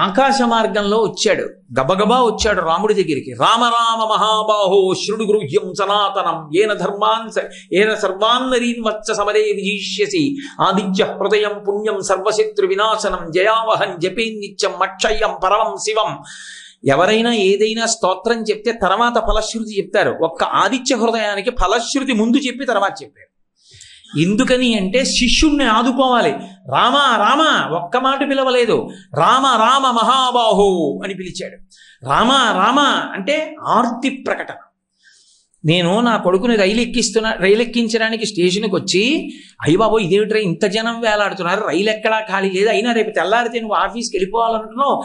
ఆకాశ మార్గంలో వచ్చాడు, గబగబా వచ్చాడు రాముడి దగ్గరికి. రామ రామ మహాబాహో శృణు గృహ్యం సనాతనం ఏన సర్వాన్నరీన్ వచ్చ సమరే విజీష్యసి ఆదిత్య హృదయం పుణ్యం సర్వశత్రు వినాశనం జయావహం జపే నిత్యం అక్షయం పరమం శివం. ఎవరైనా ఏదైనా స్తోత్రం చెప్తే తర్వాత ఫలశ్రుతి చెప్తారు. ఒక్క ఆదిత్య హృదయానికి ఫలశ్రుతి ముందు చెప్పి తర్వాత చెప్పారు. ఎందుకని అంటే శిష్యుణ్ణి ఆదుకోవాలి. రామ రామ ఒక్క మాట పిలవలేదు, రామ రామ మహాబాహో అని పిలిచాడు. రామ రామ అంటే ఆర్తి ప్రకటన. నేను నా కొడుకుని రైలు ఎక్కించడానికి స్టేషన్కి వచ్చి, అయ్య బాబో ఇదేమిట్రా ఇంత జనం వేలాడుతున్నారు, రైలు ఎక్కడా ఖాళీ లేదు, అయినా రేపు తెల్లారితే నువ్వు ఆఫీస్కి వెళ్ళిపోవాలంటున్నావు,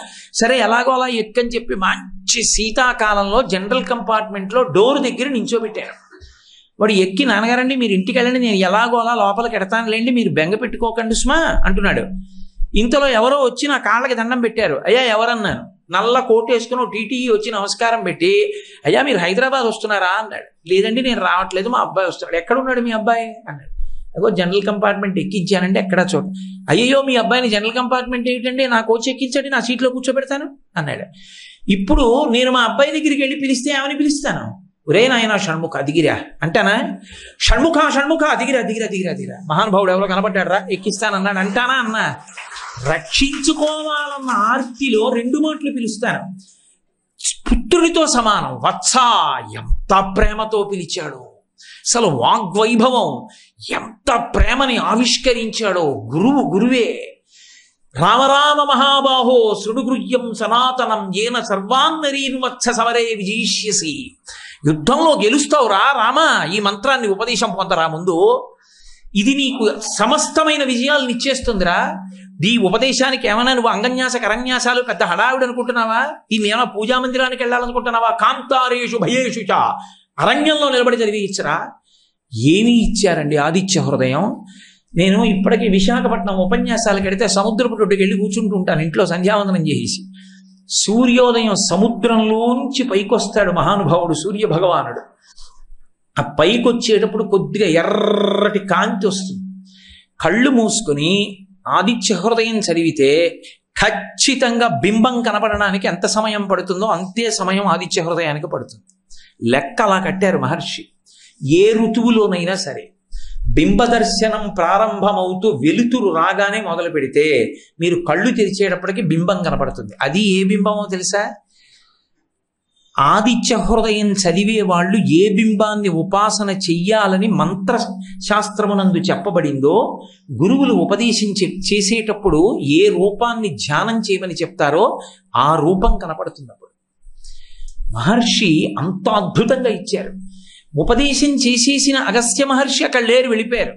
సరే ఎలాగో అలా ఎక్కని చెప్పి మంచి శీతాకాలంలో జనరల్ కంపార్ట్మెంట్లో డోర్ దగ్గర నించోబెట్టాను. వాడు ఎక్కి, నాన్నగారండి మీరు ఇంటికి వెళ్ళండి, నేను ఎలాగో అలా లోపలికి ఎడతానులేండి, మీరు బెంగ పెట్టుకోకండి సుమా అంటున్నాడు. ఇంతలో ఎవరో వచ్చి నా కాళ్ళకి దండం పెట్టారు. అయ్యా ఎవరన్నాను. నల్ల కోట్ వేసుకుని టీటీఈ వచ్చి నమస్కారం పెట్టి, అయ్యా మీరు హైదరాబాద్ వస్తున్నారా అన్నాడు. లేదండి నేను రావట్లేదు, మా అబ్బాయి వస్తున్నాడు. ఎక్కడున్నాడు మీ అబ్బాయి అన్నాడు. అగో జనరల్ కంపార్ట్మెంట్ ఎక్కించానండి, ఎక్కడా చోట. అయ్యో మీ అబ్బాయిని జనరల్ కంపార్ట్మెంట్ ఏంటండి, నా కోచ్ ఎక్కించండి, నా సీట్లో కూర్చోబెడతాను అన్నాడు. ఇప్పుడు నేను మా అబ్బాయి దగ్గరికి వెళ్ళి పిలిస్తే ఏమని పిలుస్తాను? ఒరే నాయన షణ్ముఖ దిగిరా అంటానా? షణ్ముఖ షణ్ముఖ దిగిరా దిగిరా దిగిరా దిగిరా, మహానుభావుడు ఎవరో కనపడ్డాడు రా ఎక్కిస్తానన్నాడు అంటానా? అన్నా రక్షించుకోవాలన్న ఆర్తిలో 2 మాటలు పిలుస్తాను. పుత్రుడితో సమానం. వత్స ఎంత ప్రేమతో పిలిచాడు. అసలు వాగ్వైభవం ఎంత ప్రేమని ఆవిష్కరించాడో. గురువే. రామరామ మహాబాహో శృణుగృహ్యం సనాతనం ఏన సర్వాన్నరీన్ వత్స సమరే విజీష్యసి. యుద్ధంలో గెలుస్తావురా రామా, ఈ మంత్రాన్ని ఉపదేశం పొందరా ముందు, ఇది నీకు సమస్తమైన విజయాలను ఇచ్చేస్తుందిరా. ఈ ఉపదేశానికి ఏమైనా నువ్వు అంగన్యాస కరన్యాసాలు పెద్ద హడావిడి అనుకుంటున్నావా? దీన్ని ఏమైనా పూజా మందిరానికి వెళ్ళాలనుకుంటున్నావా? కాంతారేషు భయేషు చ అరణ్యంలో నిలబడి చదివించరా. ఏమీ ఇచ్చారండి ఆదిత్య హృదయం. నేను ఇప్పటికీ విశాఖపట్నం ఉపన్యాసాలకు వెడితే సముద్రపు ఒడ్డుకి వెళ్ళి కూర్చుంటూ ఉంటాను ఇంట్లో సంధ్యావందనం చేసి. సూర్యోదయం సముద్రంలోంచి పైకొస్తాడు మహానుభావుడు సూర్య భగవానుడు. ఆ పైకి వచ్చేటప్పుడు కొద్దిగా ఎర్రటి కాంతి వస్తుంది. కళ్ళు మూసుకొని ఆదిత్య హృదయం చదివితే ఖచ్చితంగా బింబం కనపడడానికి ఎంత సమయం పడుతుందో అంతే సమయం ఆదిత్య హృదయానికి పడుతుంది. లెక్క అలా కట్టారు మహర్షి. ఏ ఋతువులోనైనా సరే బింబ దర్శనం ప్రారంభమవుతూ వెలుతురు రాగానే మొదలు పెడితే మీరు కళ్ళు తెరిచేటప్పటికి బింబం కనపడుతుంది. అది ఏ బింబమో తెలుసా? ఆదిత్య హృదయం చదివే వాళ్ళు ఏ బింబాన్ని ఉపాసన చెయ్యాలని మంత్రశాస్త్రమునందు చెప్పబడిందో, గురువులు చేసేటప్పుడు ఏ రూపాన్ని ధ్యానం చేయమని చెప్తారో ఆ రూపం కనపడుతుంది. అప్పుడు మహర్షి అంత అద్భుతంగా ఇచ్చారు. ఉపదేశం చేసేసిన అగస్త్య మహర్షి అక్కడ లేరు, వెళ్ళిపోయారు.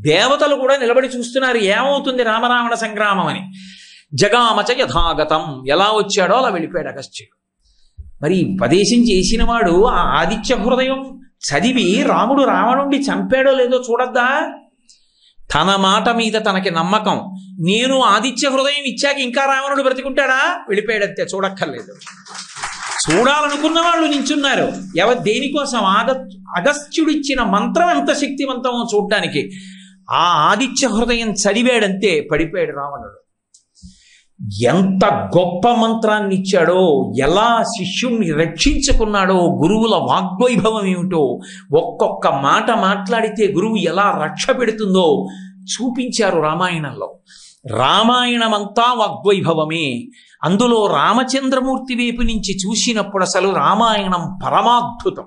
దేవతలు కూడా నిలబడి చూస్తున్నారు ఏమవుతుంది రామరావణ సంగ్రామం అని. జగామచ యథాగతం, ఎలా వచ్చాడో అలా వెళ్ళిపోయాడు అగస్త్యుడు. మరి ఉపదేశం చేసిన వాడు ఆ ఆదిత్య హృదయం చదివి రాముడు రావణుండి చంపాడో లేదో చూడద్దా? తన మాట మీద తనకి నమ్మకం. నేను ఆదిత్య హృదయం ఇచ్చాక ఇంకా రావణుడు బ్రతికుంటాడా? వెళ్ళిపోయాడంతే, చూడక్కర్లేదు. చూడాలనుకున్న వాళ్ళు నించున్నారు. దేనికోసం? అగస్త్యుడు ఇచ్చిన మంత్రం ఎంత శక్తివంతమో చూడ్డానికి. ఆ ఆదిత్య హృదయం చదివాడంతే పడిపోయాడు రావణుడు. ఎంత గొప్ప మంత్రాన్ని ఇచ్చాడో, ఎలా శిష్యుణ్ణి రక్షించుకున్నాడో, గురువుల వాగ్వైభవం ఏమిటో, ఒక్కొక్క మాట మాట్లాడితే గురువు ఎలా రక్ష పెడుతుందో చూపించారు రామాయణంలో. రామాయణమంతా వాగ్వైభవమే. అందులో రామచంద్రమూర్తి వైపు నుంచి చూసినప్పుడు అసలు రామాయణం పరమాద్భుతం.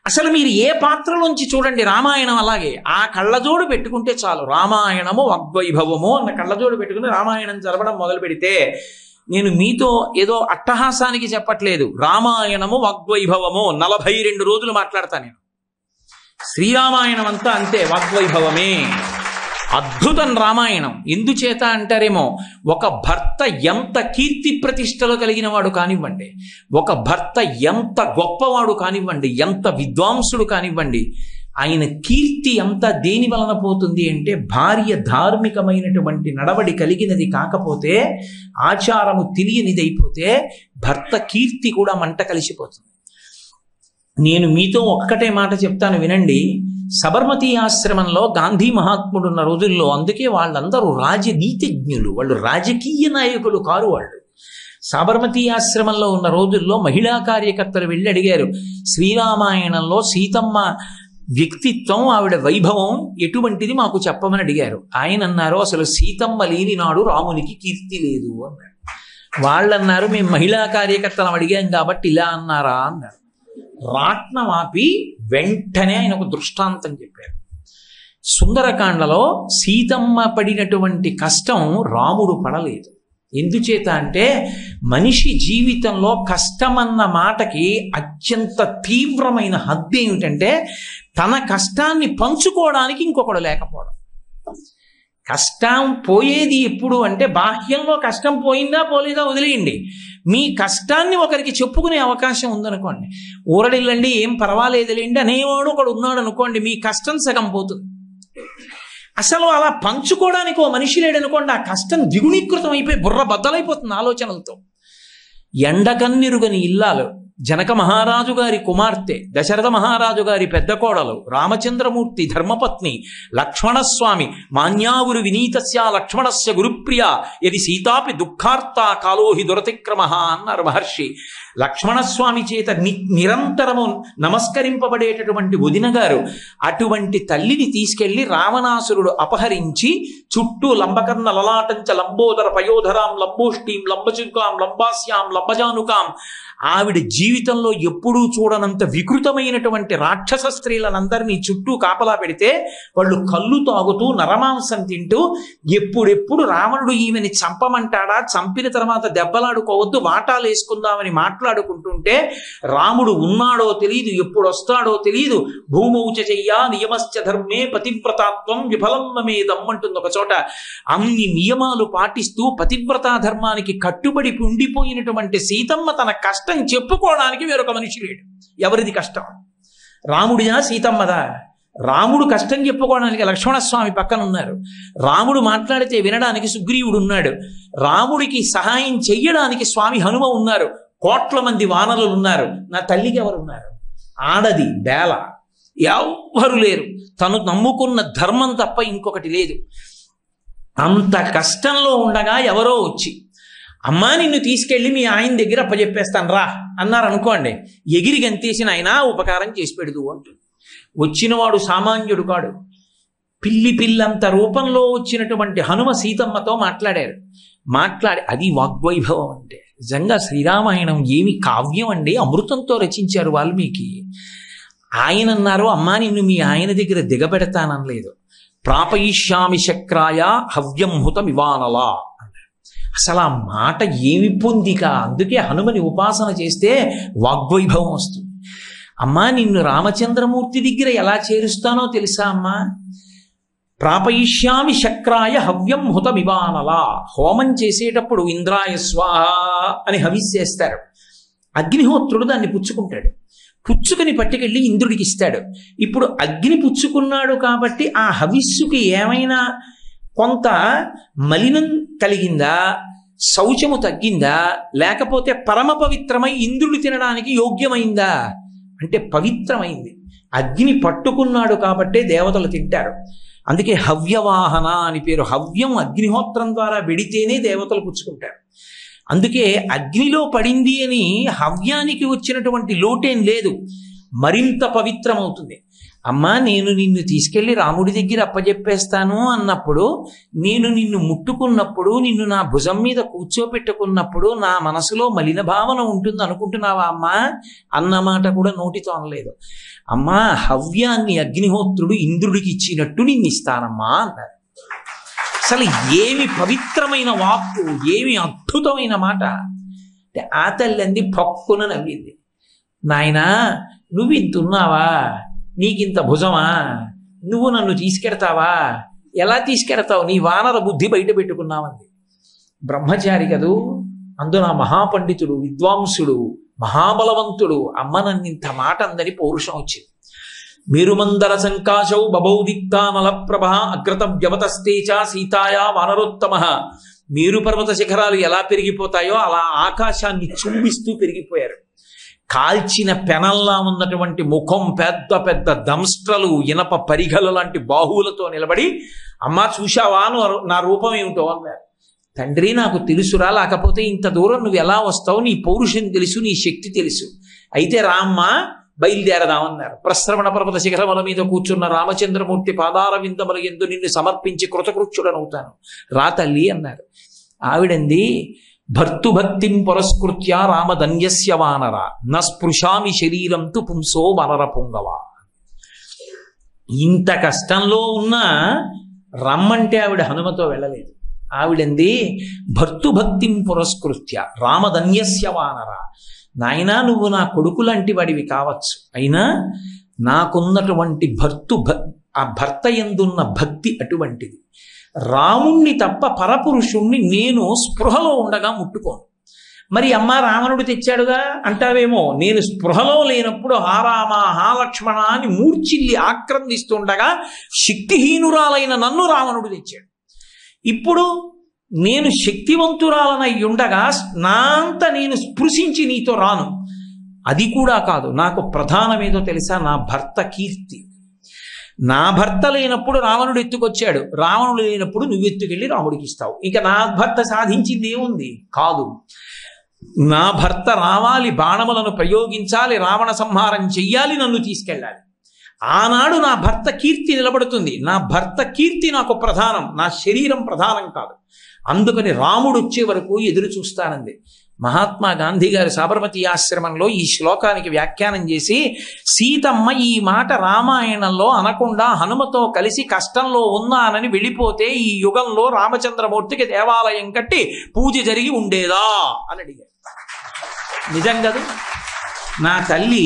అసలు మీరు ఏ పాత్రలోంచి చూడండి రామాయణం అలాగే. ఆ కళ్ళజోడు పెట్టుకుంటే చాలు, రామాయణము వాగ్వైభవము అన్న కళ్ళజోడు పెట్టుకుని రామాయణం చదవడం మొదలు పెడితే, నేను మీతో ఏదో అట్టహాసానికి చెప్పట్లేదు, రామాయణము వాగ్వైభవము 42 రోజులు మాట్లాడతా నేను. శ్రీరామాయణం అంతా అంతే, వాగ్వైభవమే. అద్భుతం రామాయణం. ఎందుచేత అంటారేమో, ఒక భర్త ఎంత కీర్తి ప్రతిష్టలు కలిగిన వాడు కానివ్వండి, ఒక భర్త ఎంత గొప్పవాడు కానివ్వండి, ఎంత విద్వాంసుడు కానివ్వండి, ఆయన కీర్తి అంతా దేని వలన పోతుంది అంటే, భార్య ధార్మికమైనటువంటి నడవడి కలిగినది కాకపోతే, ఆచారము తెలియనిదైపోతే భర్త కీర్తి కూడా మంట కలిసిపోతుంది. నేను మీతో ఒక్కటే మాట చెప్తాను వినండి. సబర్మతి ఆశ్రమంలో గాంధీ మహాత్ముడు ఉన్న రోజుల్లో, అందుకే వాళ్ళందరూ రాజనీతిజ్ఞులు, వాళ్ళు రాజకీయ నాయకులు కారు. వాళ్ళు సబర్మతి ఆశ్రమంలో ఉన్న రోజుల్లో మహిళా కార్యకర్తలు వెళ్ళి అడిగారు, శ్రీరామాయణంలో సీతమ్మ వ్యక్తిత్వం, ఆవిడ వైభవం ఎటువంటిది మాకు చెప్పమని అడిగారు. ఆయన అన్నారు, అసలు సీతమ్మ లేని నాడు రామునికి కీర్తి లేదు అన్నారు. వాళ్ళన్నారు, మేము మహిళా కార్యకర్తలను అడిగాం కాబట్టి ఇలా అన్నారా అన్నారు. రాట్నమాపి వెంటనే ఆయన ఒక దృష్టాంతం చెప్పారు. సుందరకాండలో సీతమ్మ పడినటువంటి కష్టం రాముడు పడలేదు. ఎందుచేత అంటే, మనిషి జీవితంలో కష్టమన్న మాటకి అత్యంత తీవ్రమైన హద్దు ఏమిటంటే, తన కష్టాన్ని పంచుకోవడానికి ఇంకొకడు లేకపోవడం. కష్టం పోయేది ఎప్పుడు అంటే, బాహ్యంలో కష్టం పోయిందా పోలేదా వదిలేయండి, మీ కష్టాన్ని ఒకరికి చెప్పుకునే అవకాశం ఉందనుకోండి. ఊరడిల్లండి ఏం పర్వాలేదులేండి అనేవాడు ఒకడు ఉన్నాడు అనుకోండి, మీ కష్టం సగం పోతుంది. అసలు అలా పంచుకోవడానికి ఓ మనిషి లేడనుకోండి, ఆ కష్టం ద్విగుణీకృతం అయిపోయి బుర్ర బద్దలైపోతుంది ఆలోచనలతో. ఎండకన్నిరుగని ఇల్లాలు, జనక మహారాజు గారి కుమార్తె, దశరథ మహారాజు గారి పెద్ద కోడలు, రామచంద్రమూర్తి ధర్మపత్ని, లక్ష్మణస్వామి, మాన్యావురు వినీతస్య లక్ష్మణస్య గురుప్రియ యది సీతాపి దుఃఖార్త కాలోహి దురతిక్రమ అన్నారు మహర్షి. లక్ష్మణస్వామి చేత నిరంతరము నమస్కరింపబడేటటువంటి వదిన గారు, అటువంటి తల్లిని తీసుకెళ్లి రావణాసురుడు అపహరించి, చుట్టూ లంబకర్ణ లలాటంచ లంబోదర పయోధరాం లంబోష్టీం లంబచుకాం లంబాస్యాం లంబజానుకాం ఆవిడ జీవితంలో ఎప్పుడూ చూడనంత వికృతమైనటువంటి రాక్షస స్త్రీలనందరినీ చుట్టూ కాపలా పెడితే వాళ్ళు కళ్ళు తాగుతూ నరమాంసం తింటూ ఎప్పుడెప్పుడు రావణుడు ఈమెని చంపమంటాడా, చంపిన తర్వాత దెబ్బలాడుకోవద్దు, వాటాలు వేసుకుందామని మాట్లాడుకుంటుంటే రాముడు ఉన్నాడో తెలియదు, ఎప్పుడు వస్తాడో తెలియదు. భూమౌచ చెయ్యా నియమశ్చ ధర్మే పతివ్రతాత్వం విఫలం మమేదం అంటుంది ఒక చోట. అన్ని నియమాలు పాటిస్తూ పతివ్రతా ధర్మానికి కట్టుబడి ఉండిపోయినటువంటి సీతమ్మ తన కష్టం చెప్పుకోవడానికి వేరొక మనిషి లేడు. ఎవరిది కష్టం? రాముడిదా సీతమ్మదా? రాముడు కష్టం చెప్పుకోవడానికి లక్ష్మణస్వామి పక్కన ఉన్నారు. రాముడు మాట్లాడితే వినడానికి సుగ్రీవుడు ఉన్నాడు. రాముడికి సహాయం చెయ్యడానికి స్వామి హనుమ ఉన్నారు. కోట్ల మంది వానరులు ఉన్నారు. నా తల్లికి ఎవరున్నారు? ఆడది బేల, ఎవ్వరు లేరు. తను నమ్ముకున్న ధర్మం తప్ప ఇంకొకటి లేదు. అంత కష్టంలో ఉండగా ఎవరో వచ్చి, అమ్మా నిన్ను తీసుకెళ్ళి మీ ఆయన దగ్గర అప్పచెప్పేస్తాను రా అన్నారు అనుకోండి, ఎగిరి గంతేసిన ఆయన ఉపకారం చేసి పెడదు అంటుంది. వచ్చినవాడు సామాన్యుడు కాడు. పిల్లంత రూపంలో వచ్చినటువంటి హనుమ సీతమ్మతో మాట్లాడారు. అది వాగ్వైభవం అంటే. నిజంగా శ్రీరామాయణం ఏమి కావ్యం అండి, అమృతంతో రచించారు వాల్మీకి. ఆయన అన్నారు, అమ్మా నిన్ను మీ ఆయన దగ్గర దిగబెడతాననలేదు. ప్రాపయిష్యామి శక్రాయ హవ్యం హుతమివానలా అన్నారు. అసలు ఆ మాట ఏమి పొందిక. అందుకే హనుమని ఉపాసన చేస్తే వాగ్వైభవం వస్తుంది. అమ్మా నిన్ను రామచంద్రమూర్తి దగ్గర ఎలా చేరుస్తానో తెలుసా అమ్మా? ప్రాపయిష్యామి శక్రాయ హవ్యం హుతమివానలా. హోమం చేసేటప్పుడు ఇంద్రాయ స్వాహ అని హవిస్సేస్తారు. అగ్నిహోత్రుడు దాన్ని పుచ్చుకుంటాడు. పుచ్చుకుని పట్టుకెళ్ళి ఇంద్రుడికి ఇస్తాడు. ఇప్పుడు అగ్ని పుచ్చుకున్నాడు కాబట్టి ఆ హవిస్సుకి ఏమైనా కొంత మలినం కలిగిందా, శౌచము తగ్గిందా, లేకపోతే పరమ పవిత్రమై ఇంద్రుడు తినడానికి యోగ్యమైందా అంటే పవిత్రమైంది. అగ్ని పట్టుకున్నాడు కాబట్టే దేవతలు తింటారు. అందుకే హవ్యవాహన అని పేరు. హవ్యం అగ్నిహోత్రం ద్వారా వెడితేనే దేవతలు పుచ్చుకుంటారు. అందుకే అగ్నిలో పడింది అని హవ్యానికి వచ్చినటువంటి లోటేం లేదు, మరింత పవిత్రమవుతుంది. అమ్మా నేను నిన్ను తీసుకెళ్ళి రాముడి దగ్గర అప్పచెప్పేస్తాను అన్నప్పుడు, నేను నిన్ను ముట్టుకున్నప్పుడు, నిన్ను నా భుజం మీద కూర్చోపెట్టుకున్నప్పుడు నా మనసులో మలిన భావన ఉంటుంది అనుకుంటున్నావా అమ్మా అన్నమాట కూడా నోటితో అనలేదు. అమ్మా హవ్యాన్ని అగ్నిహోత్రుడు ఇంద్రుడికి ఇచ్చినట్టు నిన్ను ఇస్తానమ్మా అన్నారు. అసలు ఏమి పవిత్రమైన వాక్కు, ఏమి అద్భుతమైన మాట. అంటే ఆ తల్లి అంది, పక్కున నవ్వింది. నాయనా నువ్వు ఇంతున్నావా, నీకింత భుజమా, నువ్వు నన్ను తీసుకెడతావా, ఎలా తీసుకెడతావు, నీ వానర బుద్ధి బయట పెట్టుకున్నావంది. బ్రహ్మచారి కదూ, అందున మహాపండితుడు, విద్వాంసుడు, మహాబలవంతుడు. అమ్మ నన్నింత మాట అందని పౌరుషం వచ్చింది. మేరుమందర సంకాశౌ బభౌదిక్తానల ప్రభ అగ్రత వ్యవతస్తేచ సీతాయా వానరోత్తమ. మేరు పర్వత శిఖరాలు ఎలా పెరిగిపోతాయో అలా ఆకాశాన్ని చుంబిస్తూ పెరిగిపోయారు. కాల్చిన పెనల్లా ఉన్నటువంటి ముఖం, పెద్ద పెద్ద దంస్ట్రలు, ఇనప పరిగల లాంటి బాహువులతో నిలబడి, అమ్మా చూశావా నా రూపం ఏమిటో అన్నారు. తండ్రి నాకు తెలుసురా, లేకపోతే ఇంత దూరం నువ్వు ఎలా వస్తావు, నీ పౌరుషం తెలుసు, నీ శక్తి తెలుసు, అయితే రామ్మ బయలుదేరదామన్నారు. ప్రశ్రవణ పర్వత శిఖరముల మీద కూర్చున్న రామచంద్రమూర్తి పాదార విందముల యందు నిన్ను సమర్పించి కృతకృత్యుడనవుతాను, రా తల్లి అన్నారు. ఆవిడంది, భర్తుభక్తిం పురస్కృత్య రామధన్యస్య వానర న స్పృశామి శరీరం తు పుంసో వనర పుంగవ. ఇంత కష్టంలో ఉన్నా రమ్మంటే ఆవిడ హనుమతో వెళ్ళలేదు. ఆవిడంది, భర్తుభక్తిం పురస్కృత్య రామధన్యస్య వానర. నాయనా నువ్వు నా కొడుకు లాంటి వాడివి కావచ్చు, అయినా నాకున్నటువంటి ఆ భర్త యందున్న భక్తి అటువంటిది. రాముణ్ణి తప్ప పరపురుషుణ్ణి నేను స్పృహలో ఉండగా ముట్టుకోను. మరి అమ్మ రావణుడు తెచ్చాడుగా అంటావేమో, నేను స్పృహలో లేనప్పుడు హారామ హాలక్ష్మణ అని మూర్చిల్లి ఆక్రందిస్తుండగా శక్తిహీనురాలైన నన్ను రావణుడు తెచ్చాడు. ఇప్పుడు నేను శక్తివంతురాలనై ఉండగా నా అంత నేను స్పృశించి నీతో రాను. అది కూడా కాదు, నాకు ప్రధానమేదో తెలుసా, నా భర్త కీర్తి. నా భర్త లేనప్పుడు రావణుడు ఎత్తుకొచ్చాడు, రావణుడు లేనప్పుడు నువ్వు ఎత్తుకెళ్ళి రాముడికి ఇస్తావు. ఇక నా భర్త సాధించింది ఏముంది? కాదు, నా భర్త రావాలి, బాణములను ప్రయోగించాలి, రావణ సంహారం చెయ్యాలి, నన్ను తీసుకెళ్ళాలి. ఆనాడు నా భర్త కీర్తి నిలబడుతుంది. నా భర్త కీర్తి నాకు ప్రధానం, నా శరీరం ప్రధానం కాదు. అందుకని రాముడు వచ్చే వరకు ఎదురు చూస్తానంది. మహాత్మా గాంధీ గారు సాబర్మతి ఆశ్రమంలో ఈ శ్లోకానికి వ్యాఖ్యానం చేసి, సీతమ్మ ఈ మాట రామాయణంలో అనకుండా హనుమతో కలిసి కష్టంలో ఉన్నానని వెళ్ళిపోతే ఈ యుగంలో రామచంద్రమూర్తికి దేవాలయం కట్టి పూజ జరిగి ఉండేదా అని అడిగారు. నిజం కదా? నా తల్లి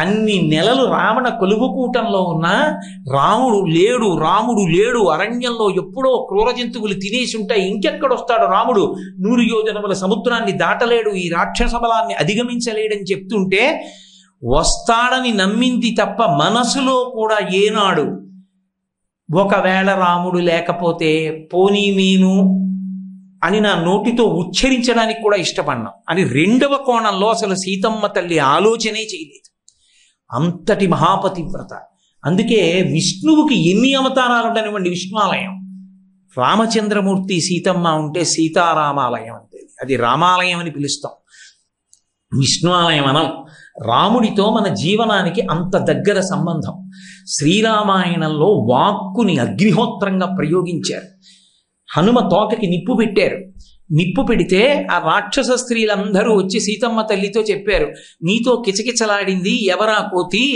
అన్ని నెలలు రావణ కొలువుకూటంలో ఉన్న రాముడు లేడు అరణ్యంలో ఎప్పుడో క్రూర జంతువులు తినేసి ఉంటాయి, ఇంకెక్కడొస్తాడు రాముడు, 100 యోజనముల సముద్రాన్ని దాటలేడు, ఈ రాక్షస బలాన్ని అధిగమించలేడని చెప్తుంటే వస్తాడని నమ్మింది తప్ప మనసులో కూడా ఏనాడు ఒకవేళ రాముడు లేకపోతే పోనీ నేను అని నా నోటితో ఉచ్చరించడానికి కూడా ఇష్టపడినాం అని రెండవ కోణంలో అసలు సీతమ్మ తల్లి ఆలోచనే చేయలేదు. అంతటి మహాపతివ్రత. అందుకే విష్ణువుకి ఎన్ని అవతారాలు ఉండనివ్వండి, విష్ణువాలయం. రామచంద్రమూర్తి సీతమ్మ ఉంటే సీతారామాలయం అంటే అది రామాలయం అని పిలుస్తాం, విష్ణువాలయం అనం. రాముడితో మన జీవనానికి అంత దగ్గర సంబంధం. శ్రీరామాయణంలో వాక్కుని అగ్నిహోత్రంగా ప్రయోగించారు. హనుమ తోకకి నిప్పు పెట్టారు. నిప్పు పెడితే ఆ రాక్షస స్త్రీలందరూ వచ్చి సీతమ్మ తల్లితో చెప్పారు, నీతో కిచకిచలాడింది ఎవరా కోతి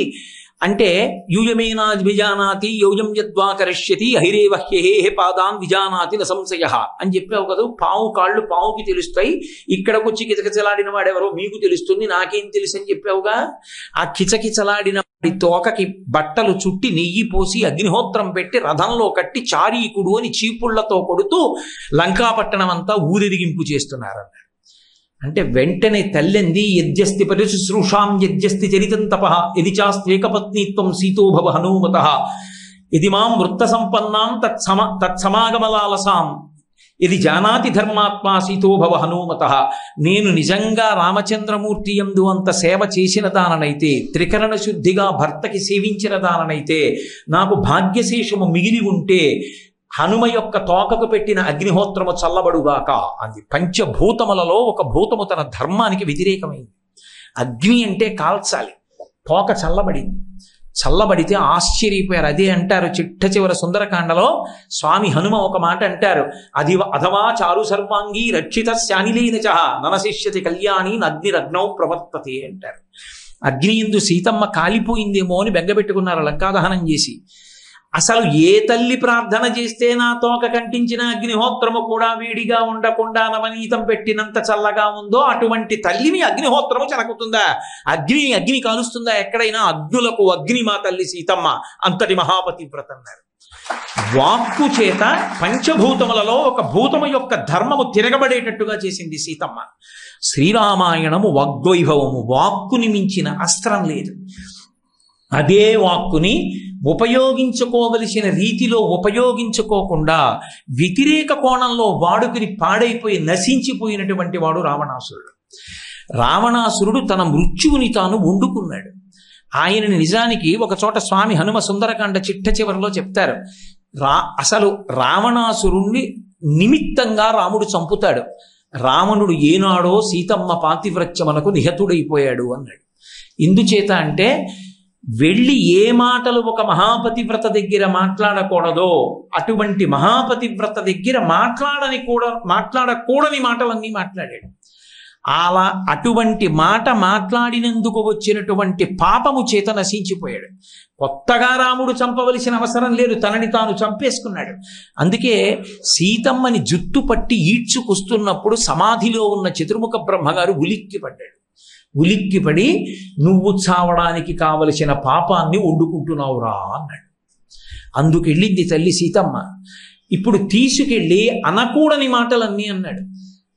అంటే, యూయమేనా విజానాతి యోయం యద్వా కరిష్యతి హైరేవహ్యహే పాదాన్ విజానాతి న సంశయ అని చెప్పావు కదా. పావు కాళ్ళు పావుకి తెలుస్తాయి, ఇక్కడికి వచ్చి కిచకిచలాడిన వాడెవరో మీకు తెలుస్తుంది, నాకేం తెలుసు అని చెప్పావుగా. ఆ కిచకిచలాడిన తోకకి బట్టలు చుట్టి నెయ్యి పోసి అగ్నిహోత్రం పెట్టి రథంలో కట్టి చారీకుడు అని చీపుళ్లతో కొడుతూ లంకాపట్టణం అంతా ఊరిరిగింపు చేస్తున్నారన్నాడు. అంటే వెంటనే తల్లింది, యజ్జస్తి పరిశుశ్రూషాం యజ్జస్తి చరితం తపః యది చాస్త్యేకపత్నీత్వం సీతోభవ హనుమత యది మాం వృత్త సంపన్నాం తత్సమాగమలాలసాం ఇది జానాతి ధర్మాత్మా సీతోభవ హనుమత. నేను నిజంగా రామచంద్రమూర్తి యందు అంత సేవ చేసిన దాననైతే, త్రికరణ శుద్ధిగా భర్తకి సేవించిన దాననైతే, నాకు భాగ్యశేషము మిగిలి ఉంటే హనుమ యొక్క తోకకు పెట్టిన అగ్నిహోత్రము చల్లబడుగాక అంది. పంచభూతములలో ఒక భూతము తన ధర్మానికి వ్యతిరేకమైంది. అగ్ని అంటే కాల్చాలి, తోక చల్లబడింది. చల్లబడితే ఆశ్చర్యపోయారు. అదే అంటారు చిట్ట చివర సుందరకాండలో స్వామి హనుమ ఒక మాట అంటారు, అధవా చారు సర్వాంగీ రక్షిత శానిలేన చ ననశిష్యతి కళ్యాణి అగ్నిరగ్నౌ ప్రవర్తతే అంటారు. అగ్ని యందు సీతమ్మ కాలిపోయిందేమో అని బెంగపెట్టుకున్నారు లంకాదహనం చేసి. అసలు ఏ తల్లి ప్రార్థన చేస్తే నా తోక కంటించిన అగ్నిహోత్రము కూడా వేడిగా ఉండకుండా నవనీతం పెట్టినంత చల్లగా ఉందో అటువంటి తల్లిని అగ్నిహోత్రము చెనకుతుందా? అగ్ని కాలుస్తుందా ఎక్కడైనా? అగ్నులకు అగ్ని మా తల్లి సీతమ్మ, అంతటి మహాపతివ్రత అన్నారు. వాక్కు చేత పంచభూతములలో ఒక భూతము యొక్క ధర్మము తిరగబడేటట్టుగా చేసింది సీతమ్మ. శ్రీరామాయణము వాగ్వైభవము. వాక్కుని మించిన అస్త్రం లేదు. అదే వాక్కుని ఉపయోగించుకోవలసిన రీతిలో ఉపయోగించుకోకుండా వ్యతిరేక కోణంలో వాడుకుని పాడైపోయి నశించిపోయినటువంటి వాడు రావణాసురుడు. రావణాసురుడు తన మృత్యువుని తాను వండుకున్నాడు. ఆయనని నిజానికి ఒక చోట స్వామి హనుమ సుందరకాండ చిట్ట చివరిలో చెప్తారు, అసలు రావణాసురుణ్ణి నిమిత్తంగా రాముడు చంపుతాడు. రావణుడు ఏనాడో సీతమ్మ పాతివ్రత్యమునకు నిహతుడైపోయాడు అన్నాడు. ఎందుచేత అంటే వెళ్ళి ఏ మాటలు ఒక మహాపతివ్రత దగ్గర మాట్లాడకూడదో అటువంటి మహాపతివ్రత దగ్గర మాట్లాడకూడని మాటలన్నీ మాట్లాడాడు. అలా అటువంటి మాట మాట్లాడినందుకు వచ్చినటువంటి పాపము చేత నశించిపోయాడు. కొత్తగా రాముడు చంపవలసిన అవసరం లేదు, తనని తాను చంపేసుకున్నాడు. అందుకే సీతమ్మని జుట్టు పట్టి ఈడ్చుకొస్తున్నప్పుడు సమాధిలో ఉన్న చతుర్ముఖ బ్రహ్మగారు ఉలిక్కిపడ్డాడు. ఉలిక్కిపడి నువ్వు చావడానికి కావలసిన పాపాన్ని వండుకుంటున్నావురా అన్నాడు. అందుకెళ్ళింది తల్లి సీతమ్మ. ఇప్పుడు తీసుకెళ్ళి అనకూడని మాటలన్నీ అన్నాడు.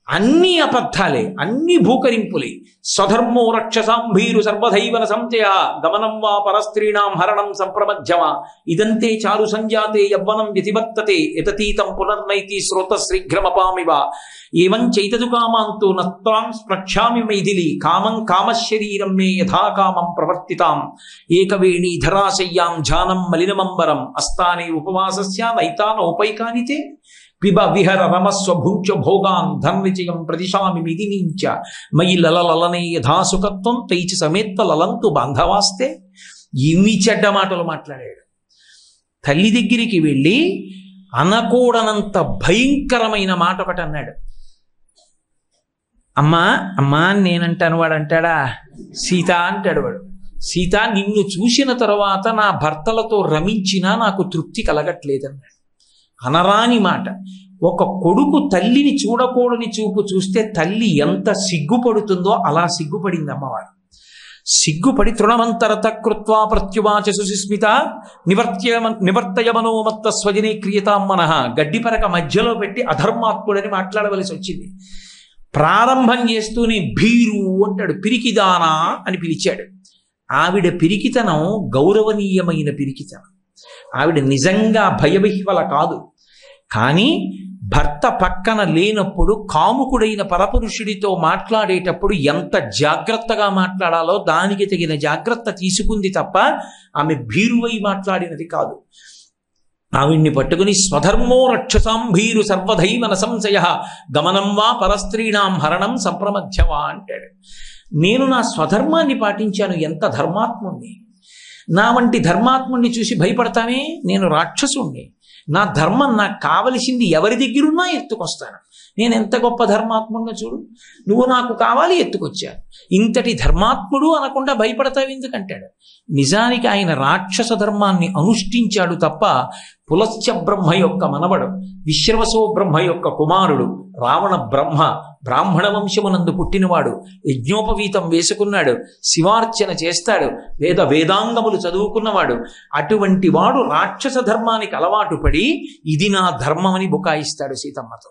అన్నీ అబద్ధాలే, అన్ని భూకరింపులే. స్వధర్మో రక్షసాంభీరు సర్వధైవన సంచయ గమనం వా పరస్త్రీణాం హరణం సంప్రమధ్యమా ఇదంతే చారు సంజాతే యవ్వనం వ్యతివర్తతే యతతీతం పునర్నైతి శ్రోత శ్రీఘ్రమపామివ ఏవం చైతదు కామాంతో నత్వాం స్పృక్ష్యామి మైథిలి కామం కామశరీరం మే యథా కామం ప్రవర్తితాం ఏకవేణీ ధరాశయ్యాం ఝానం మలినమంబరం అస్తానే ఉపవాసస్య నైతానోపైకానితే పిబ విహర రమస్వ భుంచ భోగాన్ ధన్విజయం ప్రదిశామి మిదినీంచ మయి లలలనే యథాసుఖత్వం తైచి సమేత్వ లలంతు బాంధవాస్తే. ఇన్ని చెడ్డ మాటలు మాట్లాడాడు. తల్లి దగ్గరికి వెళ్ళి అనకూడనంత భయంకరమైన మాట ఒకటి అన్నాడు. అమ్మా అమ్మా అని నేనంటాను, వాడు అంటాడా? సీత అంటాడు వాడు. సీత, నిన్ను చూసిన తర్వాత నా భర్తలతో రమించినా నాకు తృప్తి కలగట్లేదన్నాడు. అనరాని మాట. ఒక కొడుకు తల్లిని చూడకూడని చూపు చూస్తే తల్లి ఎంత సిగ్గుపడుతుందో అలా సిగ్గుపడింది అమ్మవారు. సిగ్గుపడి తృణమంతరత కృత్వా ప్రత్యువాచ సుస్మిత నివర్తయ మనోమత్త స్వజనే క్రియతాం మనః. గడ్డిపరక మధ్యలో పెట్టి అధర్మాత్ముడని మాట్లాడవలసి వచ్చింది. ప్రారంభం చేస్తూనే భీరు అంటాడు, పిరికిదానా అని పిలిచాడు. ఆవిడ పిరికితనం గౌరవనీయమైన పిరికితనం. ఆవిడ నిజంగా భయవిహ్వల కాదు. కానీ భర్త పక్కన లేనప్పుడు కాముకుడైన పరపురుషుడితో మాట్లాడేటప్పుడు ఎంత జాగ్రత్తగా మాట్లాడాలో దానికి తగిన జాగ్రత్త తీసుకుంది తప్ప ఆమె భీరువై మాట్లాడినది కాదు. ఆవిడ్ని పట్టుకుని స్వధర్మో రక్షసాం భీరు సర్వధైవన సంశయ గమనం వా పరస్త్రీణాం హరణం సంప్రమధ్యవా అంటాడు. నేను నా స్వధర్మాన్ని పాటించాను, ఎంత ధర్మాత్ముణ్ణి. నా వంటి ధర్మాత్ముణ్ణి చూసి భయపడతానే? నేను రాక్షసుణ్ణి. నా ధర్మం నాకు కావలసింది ఎవరి దగ్గరున్నా ఎత్తుకొస్తాను. నేను ఎంత గొప్ప ధర్మాత్ముడిగా చూడు, నువ్వు నాకు కావాలి ఎత్తుకొచ్చాను. ఇంతటి ధర్మాత్ముడు అనకుండా భయపడతావు ఎందుకంటాడు. నిజానికి ఆయన రాక్షస ధర్మాన్ని అనుష్ఠించాడు తప్ప పులస్త్య బ్రహ్మ యొక్క మనవడు, విశ్రవసో బ్రహ్మ యొక్క కుమారుడు, రావణ బ్రహ్మ బ్రాహ్మణ వంశమునందు పుట్టినవాడు, యజ్ఞోపవీతం వేసుకున్నాడు, శివార్చన చేస్తాడు, వేదాంగములు చదువుకున్నవాడు. అటువంటి వాడు రాక్షస ధర్మానికి అలవాటు పడి ఇది నా ధర్మమని బుకాయిస్తాడు సీతమ్మతో.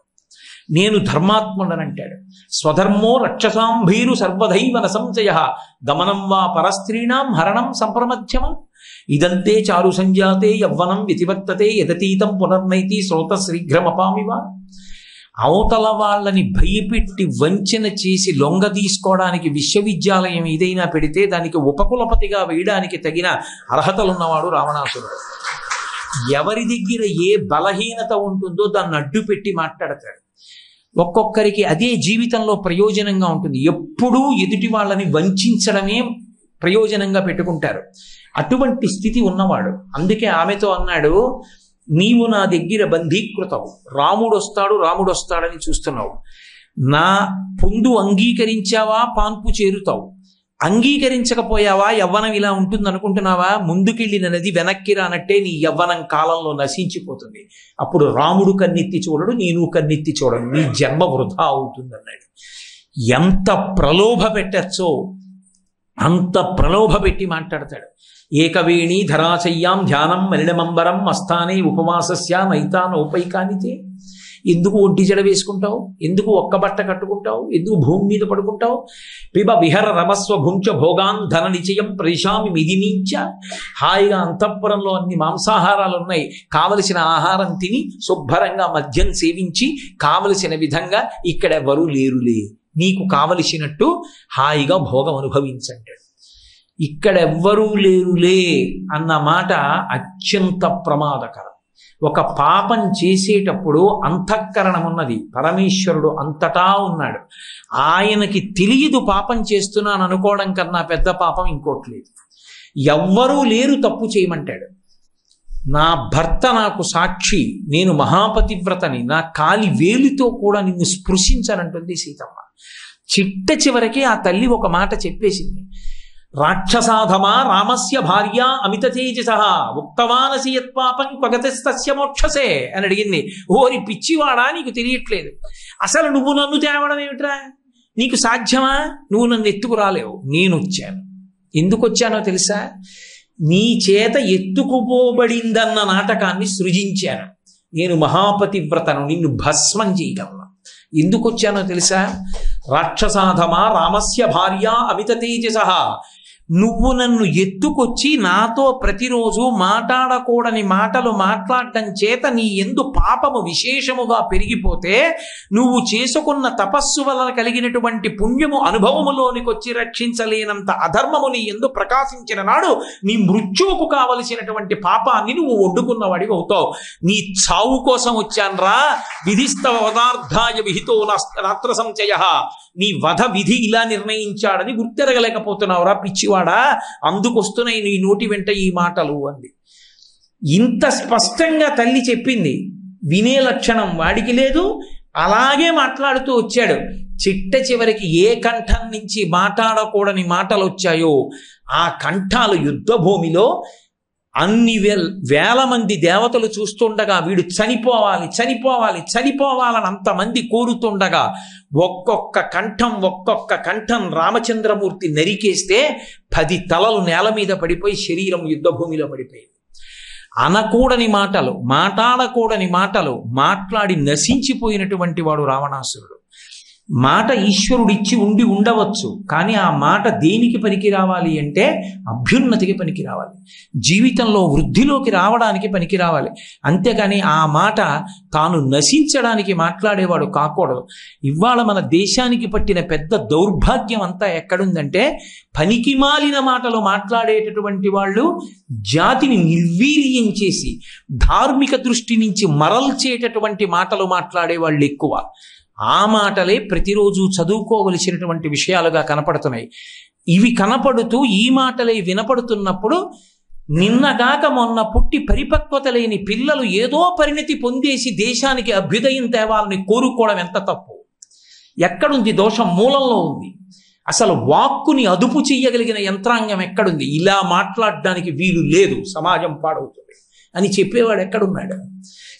నేను ధర్మాత్ముడనంటాడు. స్వధర్మో రక్షసాం భీరు సర్వధైవన సంశయ గమనం వా పరస్త్రీణాం హరణం సంప్రమధ్యమ. ఇదంతే చారు సంజాతే యవ్వనం వ్యతివర్తతే యదతీతం పునర్నైతి శ్రోత శీఘ్రమపామివా. అవతల వాళ్ళని భయపెట్టి వంచన చేసి లొంగ తీసుకోవడానికి విశ్వవిద్యాలయం ఏదైనా పెడితే దానికి ఉపకులపతిగా వేయడానికి తగిన అర్హతలున్నవాడు రావణాసురుడు. ఎవరి దగ్గర ఏ బలహీనత ఉంటుందో దాన్ని అడ్డు పెట్టి మాట్లాడతాడు. ఒక్కొక్కరికి అదే జీవితంలో ప్రయోజనంగా ఉంటుంది. ఎప్పుడూ ఎదుటి వాళ్ళని వంచడమే ప్రయోజనంగా పెట్టుకుంటారు. అటువంటి స్థితి ఉన్నవాడు. అందుకే ఆమెతో అన్నాడు, నీవు నా దగ్గర బంధీకృతవు, రాముడు వస్తాడని చూస్తున్నావు. నా పొందు అంగీకరించావా పాన్పు చేరుతావు, అంగీకరించకపోయావా యవ్వనం ఇలా ఉంటుంది అనుకుంటున్నావా, ముందుకెళ్ళిన నది వెనక్కి రానట్టే నీ యవ్వనం కాలంలో నశించిపోతుంది. అప్పుడు రాముడు కన్నెత్తి చూడడు, నేను కన్నెత్తి చూడడు, నీ జన్మ వృధా అవుతుంది అన్నాడు. ఎంత ప్రలోభ పెట్టచ్చో అంత ప్రలోభ పెట్టి మాట్లాడతాడు. ఏకవేణి ధరాశయ్యాం ధ్యానం మలినమంబరం మస్థానే ఉపవాసస్య నైతానోపైకానితే. ఎందుకు ఒంటి జడ వేసుకుంటావు, ఎందుకు ఒక్క బట్ట కట్టుకుంటావు, ఎందుకు భూమి మీద పడుకుంటావు. పిబ విహర రమస్వ భుంచ భోగాన్ ధన నిచయం ప్రదిశామి మిదినీంచ. హాయిగా అంతఃపురంలో అన్ని మాంసాహారాలు ఉన్నాయి, కావలసిన ఆహారం తిని శుభ్రంగా మద్యం సేవించి కావలసిన విధంగా ఇక్కడెవరూ లేరులే, నీకు కావలసినట్టు హాయిగా భోగం అనుభవించంటాడు. ఇక్కడెవ్వరూ లేరులే అన్న మాట అత్యంత ప్రమాదకరం. ఒక పాపం చేసేటప్పుడు అంతఃకరణం ఉన్నది, పరమేశ్వరుడు అంతటా ఉన్నాడు. ఆయనకి తెలియదు పాపం చేస్తున్నాను అనుకోవడం కన్నా పెద్ద పాపం ఇంకోటి లేదు. ఎవ్వరూ లేరు తప్పు చేయమంటాడు. నా భర్త నాకు సాక్షి, నేను మహాపతివ్రతని, నా కాలి వేలితో కూడా నిన్ను స్పృశించనంటుంది సీతమ్మ. చిట్ట చివరికి ఆ తల్లి ఒక మాట చెప్పేసింది, రాక్షసాధమా రామస్య భార్య అమిత తేజస ఉక్తవానసి యత్పాపం క్వగతస్తస్య మోక్షసే అని అడిగింది. ఓరి పిచ్చివాడా, నీకు తెలియట్లేదు, అసలు నువ్వు నన్ను తేవడం ఏమిట్రా, నీకు సాధ్యమా, నువ్వు నన్ను ఎత్తుకురాలేవు, నేను వచ్చాను. ఎందుకు వచ్చానో తెలుసా, నీ చేత ఎత్తుకుపోబడిందన్న నాటకాన్ని సృజించాను. నేను మహాపతివ్రతను, నిన్ను భస్మం చేయగలను. ఎందుకు వచ్చానో తెలుసా, రాక్షసాధమా రామస్య భార్య అమిత తేజస, నువ్వు నన్ను ఎత్తుకొచ్చి నాతో ప్రతిరోజు మాట్లాడకూడని మాటలు మాట్లాడటం చేత నీ యందు పాపము విశేషముగా పెరిగిపోతే, నువ్వు చేసుకున్న తపస్సు వలన కలిగినటువంటి పుణ్యము అనుభవములోనికి వచ్చి రక్షించలేనంత అధర్మము నీ యందు ప్రకాశించిన నాడు నీ మృత్యువుకు కావలసినటువంటి పాపాన్ని నువ్వు ఒడ్డుకున్నవాడివి అవుతావు. నీ చావు కోసం వచ్చాన్రా, విధిస్తవ వదార్థాయ విహితో నాత్ర సంశయ, నీ వధ విధి ఇలా నిర్ణయించాడని గుర్తెరగలేకపోతున్నావురా పిచ్చివాడా, అందుకొస్తున్నాయి నీ నోటి వెంట ఈ మాటలు అంది. ఇంత స్పష్టంగా తల్లి చెప్పింది, వినే లక్షణం వాడికి లేదు, అలాగే మాట్లాడుతూ వచ్చాడు. చిట్ట చివరికి ఏ కంఠం నుంచి మాట్లాడకూడని మాటలు వచ్చాయో ఆ కంఠాలు యుద్ధ భూమిలో అన్ని వేల మంది దేవతలు చూస్తుండగా వీడు చనిపోవాలి చనిపోవాలి చనిపోవాలని అంతమంది కోరుతుండగా ఒక్కొక్క కంఠం రామచంద్రమూర్తి నరికేస్తే 10 తలలు నేల మీద పడిపోయి శరీరం యుద్ధ భూమిలో పడిపోయింది. అనకూడని మాటలు, మాట్లాడకూడని మాటలు మాట్లాడి నశించిపోయినటువంటి వాడు రావణాసురుడు. మాట ఈశ్వరుడిచ్చి ఉండి ఉండవచ్చు, కానీ ఆ మాట దేనికి పనికి రావాలి అంటే అభ్యున్నతికి పనికి రావాలి, జీవితంలో వృద్ధిలోకి రావడానికి పనికి రావాలి. అంతేకాని ఆ మాట తాను నశించడానికి మాట్లాడేవాడు కాకూడదు. ఇవాళ మన దేశానికి పట్టిన పెద్ద దౌర్భాగ్యం అంతా ఎక్కడుందంటే పనికి మాలిన మాటలు మాట్లాడేటటువంటి వాళ్ళు జాతిని నిర్వీర్యం చేసి ధార్మిక దృష్టి నుంచి మరల్చేటటువంటి మాటలు మాట్లాడే వాళ్ళు ఎక్కువ. ఆ మాటలే ప్రతిరోజు చదువుకోవలసినటువంటి విషయాలుగా కనపడుతున్నాయి. ఇవి కనపడుతూ ఈ మాటలే వినపడుతున్నప్పుడు నిన్నగాక మొన్న పుట్టి పరిపక్వత లేని పిల్లలు ఏదో పరిణతి పొందేసి దేశానికి అభ్యుదయం తేవాలని కోరుకోవడం ఎంత తప్పు. ఎక్కడుంది దోషం? మూలంలో ఉంది. అసలు వాక్కుని అదుపు చెయ్యగలిగిన యంత్రాంగం ఎక్కడుంది? ఇలా మాట్లాడడానికి వీలు లేదు, సమాజం పాడవుతుంది అని చెప్పేవాడు ఎక్కడున్నాడు?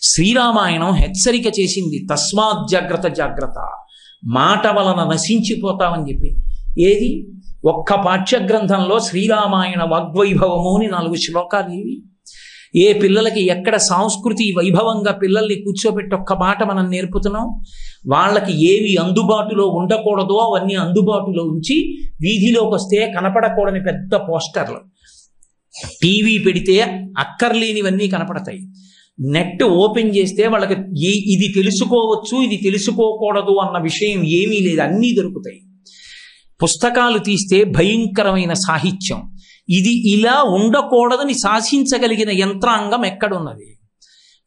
శ్రీరామాయణం హెచ్చరిక చేసింది, తస్మాత్ జాగ్రత్త జాగ్రత్త, మాట వలన నశించిపోతామని చెప్పి. ఏది? ఒక్క పాఠ్యగ్రంథంలో శ్రీరామాయణ వాగ్వైభవము అని 4 శ్లోకాలు ఇవి. ఏ పిల్లలకి ఎక్కడ సంస్కృతి వైభవంగా పిల్లల్ని కూర్చోబెట్టి ఒక్క మాట మనం నేర్పుతున్నాం. వాళ్ళకి ఏవి అందుబాటులో ఉండకూడదో అవన్నీ అందుబాటులో ఉంచి వీధిలోకి వస్తే కనపడకూడని పెద్ద పోస్టర్లు, టీవీ పెడితే అక్కర్లేనివన్నీ కనపడతాయి, నెట్ ఓపెన్ చేస్తే వాళ్ళకి ఇది తెలుసుకోవచ్చు ఇది తెలుసుకోకూడదు అన్న విషయం ఏమీ లేదు, అన్నీ దొరుకుతాయి. పుస్తకాలు తీస్తే భయంకరమైన సాహిత్యం. ఇది ఇలా ఉండకూడదని శాసించగలిగిన యంత్రాంగం ఎక్కడున్నది?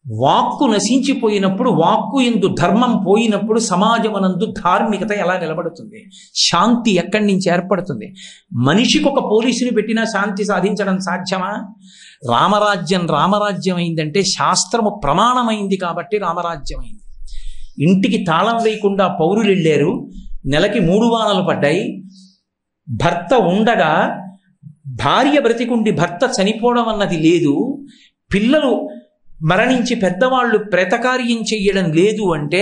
వాక్కు నశించిపోయినప్పుడు, వాక్కు యందు ధర్మం పోయినప్పుడు సమాజమనందు ధార్మికత ఎలా నిలబడుతుంది? శాంతి ఎక్కడి నుంచి ఏర్పడుతుంది? మనిషికి ఒక పోలీసుని పెట్టినా శాంతి సాధించడం సాధ్యమా? రామరాజ్యం అయిందంటే శాస్త్రము ప్రమాణమైంది కాబట్టి రామరాజ్యం అయింది. ఇంటికి తాళం వేయకుండా పౌరులు వెళ్ళారు, నెలకి 3 వానలు పడ్డాయి. భర్త ఉండగా భార్య బ్రతికుండి భర్త చనిపోవడం అన్నది లేదు. పిల్లలు మరణించి పెద్దవాళ్ళు ప్రేతకార్యం చెయ్యడం లేదు అంటే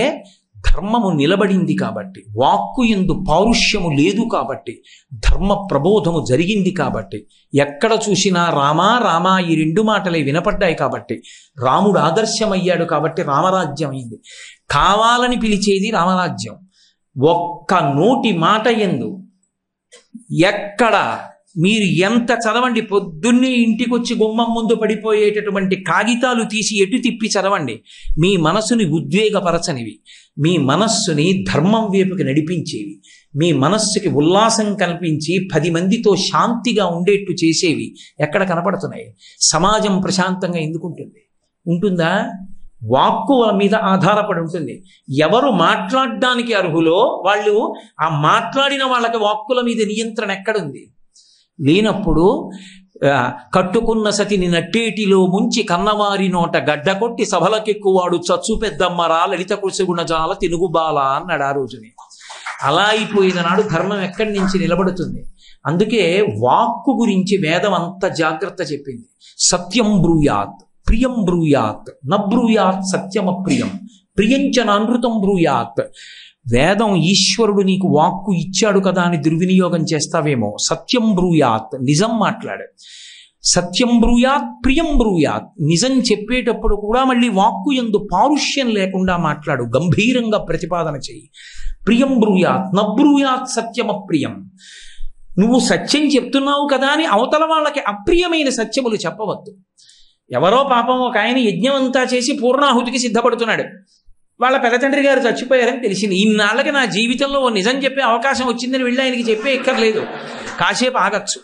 ధర్మము నిలబడింది కాబట్టి, వాక్కు యందు పౌరుష్యము లేదు కాబట్టి, ధర్మ ప్రబోధము జరిగింది కాబట్టి, ఎక్కడ చూసినా రామా రామా ఈ 2 మాటలే వినపడ్డాయి కాబట్టి, రాముడు ఆదర్శమయ్యాడు కాబట్టి రామరాజ్యం అయింది. కావాలని పిలిచేది రామరాజ్యం. ఒక్క నోటి మాట యందు ఎక్కడ మీరు ఎంత చదవండి, పొద్దున్నే ఇంటికి వచ్చి గుమ్మం ముందు పడిపోయేటటువంటి కాగితాలు తీసి ఎటు తిప్పి చదవండి, మీ మనసుని ఉద్వేగపరచనివి, మీ మనస్సుని ధర్మం వైపుకి నడిపించేవి, మీ మనస్సుకి ఉల్లాసం కల్పించి 10 మందితో శాంతిగా ఉండేట్టు చేసేవి ఎక్కడ కనపడుతున్నాయి? సమాజం ప్రశాంతంగా ఎందుకు ఉంటుంది? ఉంటుందా? వాక్కు మీద ఆధారపడి ఉంటుంది. ఎవరు మాట్లాడడానికి అర్హులో వాళ్ళు, ఆ మాట్లాడిన వాళ్ళకి వాక్కుల మీద నియంత్రణ ఎక్కడుంది? లేనప్పుడు కట్టుకున్న సతిని నట్టేటిలో ముంచి కన్నవారి నోట గడ్డ కొట్టి సభలకెక్కువాడు చచ్చు పెద్దమ్మరా లలిత కుసుగుణజాల తినుగుబాల అన్నాడు ఆ రోజుని. అలా అయిపోయిన నాడు ధర్మం ఎక్కడి నుంచి నిలబడుతుంది? అందుకే వాక్కు గురించి వేదం అంత జాగ్రత్త చెప్పింది. సత్యం బ్రూయాత్ ప్రియం బ్రూయాత్ నబ్రూయాత్ సత్యమప్రియం ప్రియంచ నానృతం బ్రూయాత్. వేదం ఈశ్వరుడు నీకు వాక్కు ఇచ్చాడు కదా అని దుర్వినియోగం చేస్తావేమో. సత్యం బ్రూయాత్, నిజం మాట్లాడు. సత్యం బ్రూయాత్ ప్రియం బ్రూయాత్, నిజం చెప్పేటప్పుడు కూడా మళ్ళీ వాక్కు యందు పారుష్యం లేకుండా మాట్లాడు, గంభీరంగా ప్రతిపాదన చెయ్యి. ప్రియం బ్రూయాత్ నబ్రూయాత్ సత్యమప్రియం. నువ్వు సత్యం చెప్తున్నావు కదా అని అవతల వాళ్ళకి అప్రియమైన సత్యములు చెప్పవద్దు. ఎవరో పాపం ఒక ఆయన యజ్ఞం అంతా చేసి పూర్ణాహుతికి సిద్ధపడుతున్నాడు, వాళ్ళ పెద్దతండ్రి గారు చచ్చిపోయారని తెలిసింది. ఇన్నాళ్ళకి నా జీవితంలో ఓ నిజం చెప్పే అవకాశం వచ్చిందని వెళ్ళి ఆయనకి చెప్పే ఎక్కర్లేదు, కాసేపు ఆగచ్చు.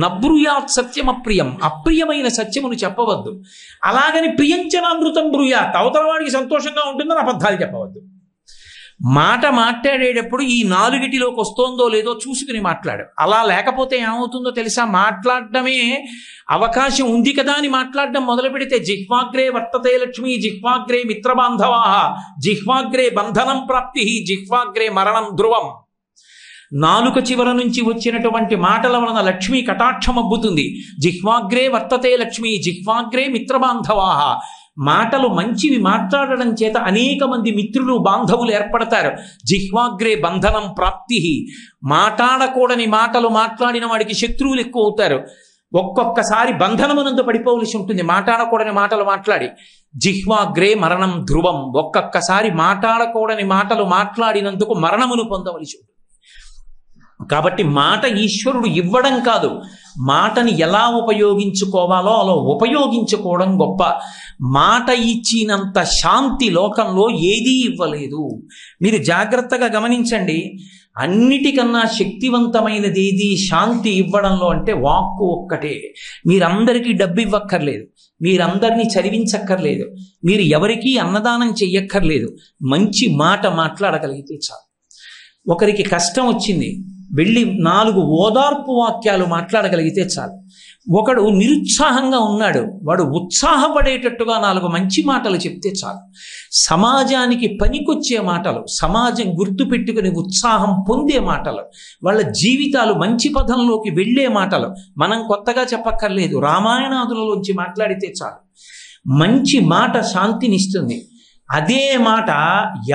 నబ్రూయాత్ సత్యమప్రియం, అప్రియమైన సత్యమును చెప్పవద్దు. అలాగని ప్రియంచనామృతం బ్రూయాత్, అవతల వాడికి సంతోషంగా ఉంటుందని అబద్ధాలు చెప్పవద్దు. మాట మాట్లాడేటప్పుడు ఈ నాలుగిటిలోకి వస్తోందో లేదో చూసుకుని మాట్లాడు. అలా లేకపోతే ఏమవుతుందో తెలుసా? మాట్లాడడమే అవకాశం ఉంది కదా అని మాట్లాడడం మొదలు పెడితే జిహ్వాగ్రే వర్తతే లక్ష్మి, జిహ్వాగ్రే మిత్రబాంధవా, జిహ్వాగ్రే బంధనం ప్రాప్తి, జిహ్వాగ్రే మరణం ధ్రువం. నాలుక చివర నుంచి వచ్చినటువంటి మాటల వలన లక్ష్మి కటాక్షం అబ్బుతుంది. జిహ్వాగ్రే వర్తతే లక్ష్మి, జిహ్వాగ్రే మిత్రబాంధవా. మాటలు మంచివి మాట్లాడడం చేత అనేక మంది మిత్రులు బాంధవులు ఏర్పడతారు. జిహ్వాగ్రే బంధనం ప్రాప్తి. మాట్లాడకూడని మాటలు మాట్లాడిన వాడికి శత్రువులు ఎక్కువ అవుతారు. ఒక్కొక్కసారి బంధనమునందు పడిపోవలసి ఉంటుంది మాట్లాడకూడని మాటలు మాట్లాడి. జిహ్వాగ్రే మరణం ధ్రువం. ఒక్కొక్కసారి మాట్లాడకూడని మాటలు మాట్లాడినందుకు మరణమును పొందవలసి ఉంటుంది. కాబట్టి మాట ఈశ్వరుడు ఇవ్వడం కాదు, మాటని ఎలా ఉపయోగించుకోవాలో అలా ఉపయోగించుకోవడం గొప్ప. మాట ఇచ్చినంత శాంతి లోకంలో ఏదీ ఇవ్వలేదు. మీరు జాగ్రత్తగా గమనించండి. అన్నిటికన్నా శక్తివంతమైనది ఏది శాంతి ఇవ్వడంలో అంటే వాక్కు ఒక్కటే. మీరందరికీ డబ్బు ఇవ్వక్కర్లేదు, మీరందరినీ చదివించక్కర్లేదు, మీరు ఎవరికీ అన్నదానం చెయ్యక్కర్లేదు. మంచి మాట మాట్లాడగలిగితే చాలు. ఒకరికి కష్టం వచ్చింది, వెళ్ళి 4 ఓదార్పు వాక్యాలు మాట్లాడగలిగితే చాలు. ఒకడు నిరుత్సాహంగా ఉన్నాడు, వాడు ఉత్సాహపడేటట్టుగా 4 మంచి మాటలు చెప్తే చాలు. సమాజానికి పనికొచ్చే మాటలు, సమాజం గుర్తుపెట్టుకుని ఉత్సాహం పొందే మాటలు, వాళ్ళ జీవితాలు మంచి పదంలోకి వెళ్ళే మాటలు మనం కొత్తగా చెప్పక్కర్లేదు. రామాయణాదులలోంచి మాట్లాడితే చాలు. మంచి మాట శాంతినిస్తుంది. అదే మాట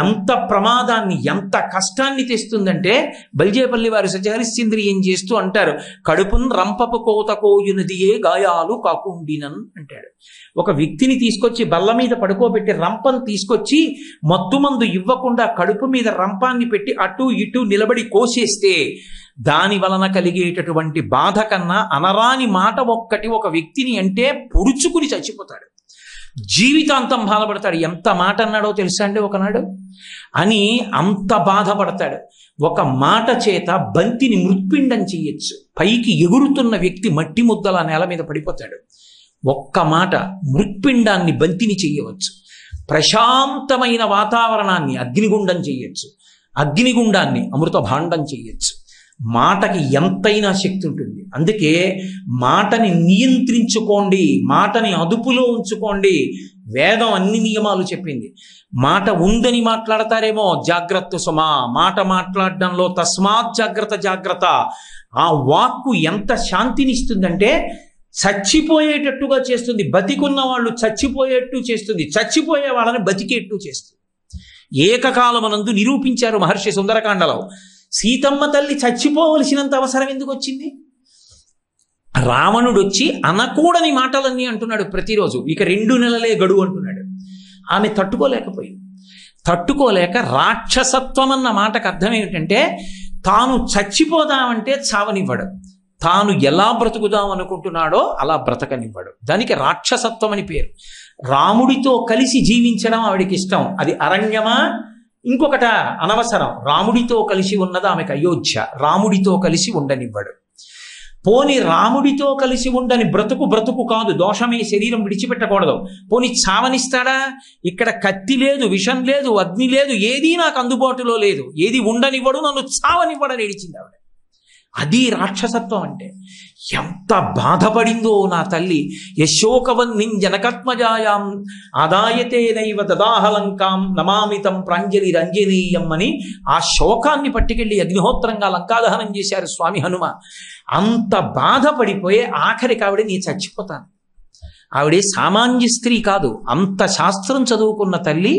ఎంత ప్రమాదాన్ని, ఎంత కష్టాన్ని తెస్తుందంటే బల్జేపల్లి వారు సత్యహరిశ్చంద్రియం చేస్తూ అంటారు, కడుపున్ రంపపు కోత కోయునదియే గాయాలు కాకుండినన్ అంటాడు. ఒక వ్యక్తిని తీసుకొచ్చి బల్ల మీద పడుకోబెట్టి రంపం తీసుకొచ్చి మత్తుమందు ఇవ్వకుండా కడుపు మీద రంపాన్ని పెట్టి అటు ఇటు నిలబడి కోసేస్తే దాని వలన కలిగేటటువంటి బాధ కన్నా అనరాని మాట ఒక్కటి ఒక వ్యక్తిని అంటే పొడుచుకుని చచ్చిపోతాడు, జీవితాంతం బాధపడతాడు. ఎంత మాట అన్నాడో తెలుసా అండి ఒకనాడు అని అంత బాధపడతాడు. ఒక మాట చేత బంతిని మృత్పిండం చెయ్యొచ్చు. పైకి ఎగురుతున్న వ్యక్తి మట్టి ముద్దల నేల మీద పడిపోతాడు. ఒక్క మాట మృత్పిండాన్ని బంతిని చెయ్యవచ్చు. ప్రశాంతమైన వాతావరణాన్ని అగ్నిగుండం చెయ్యొచ్చు, అగ్నిగుండాన్ని అమృత భాండం చెయ్యొచ్చు. మాటకి ఎంతైనా శక్తి ఉంటుంది. అందుకే మాటని నియంత్రించుకోండి, మాటని అదుపులో ఉంచుకోండి. వేదం అన్ని నియమాలు చెప్పింది. మాట ఉందని మాట్లాడతారేమో, జాగ్రత్త సుమా. మాట మాట్లాడడంలో తస్మాత్ జాగ్రత్త జాగ్రత్త. ఆ వాక్కు ఎంత శాంతినిస్తుందంటే చచ్చిపోయేటట్టుగా చేస్తుంది, బతికున్న వాళ్ళు చచ్చిపోయేట్టు చేస్తుంది, చచ్చిపోయే వాళ్ళని బతికేట్టు చేస్తుంది. ఏకకాలమనందు నిరూపించారు మహర్షి సుందరకాండలో. సీతమ్మ తల్లి చచ్చిపోవలసినంత అవసరం ఎందుకు వచ్చింది? రావణుడు వచ్చి అనకూడని మాటలన్నీ అంటున్నాడు ప్రతిరోజు. ఇక 2 నెలలే గడువు అంటున్నాడు. ఆమె తట్టుకోలేక రాక్షసత్వం అన్న మాటకు అర్థం ఏమిటంటే తాను చచ్చిపోదామంటే చావనివ్వడు, తాను ఎలా బ్రతుకుదాం అనుకుంటున్నాడో అలా బ్రతకనివ్వడు. దానికి రాక్షసత్వం అని పేరు. రాముడితో కలిసి జీవించడం ఆవిడికి ఇష్టం. అది అరణ్యమా ఇంకొకట అనవసరం. రాముడితో కలిసి ఉన్నది ఆమెకు అయోధ్య. రాముడితో కలిసి ఉండనివ్వడు. పోని రాముడితో కలిసి ఉండని బ్రతుకు కాదు, దోషమే, శరీరం విడిచిపెట్టకూడదు. పోని చావనిస్తాడా? ఇక్కడ కత్తి లేదు, విషం లేదు, అగ్ని లేదు, ఏదీ నాకు అందుబాటులో లేదు, ఏది ఉండనివ్వడు, నన్ను చావనివ్వడని ఏడిచింది ఆవిడ. అది రాక్షసత్వం అంటే. ఎంత బాధపడిందో నా తల్లి. యశోకవన్నిం జనకత్మజాయాం ఆదాయతే నైవ దదాహలంకాం నమామితం ప్రాంజలి రంజనీయం అని ఆ శోకాన్ని పట్టుకెళ్ళి అగ్నిహోత్రంగా లంకాదహనం చేశారు స్వామి హనుమ. అంత బాధపడిపోయే ఆఖరికి ఆవిడ నీ చచ్చిపోతాను. ఆవిడే సామాన్య స్త్రీ కాదు, అంత శాస్త్రం చదువుకున్న తల్లి,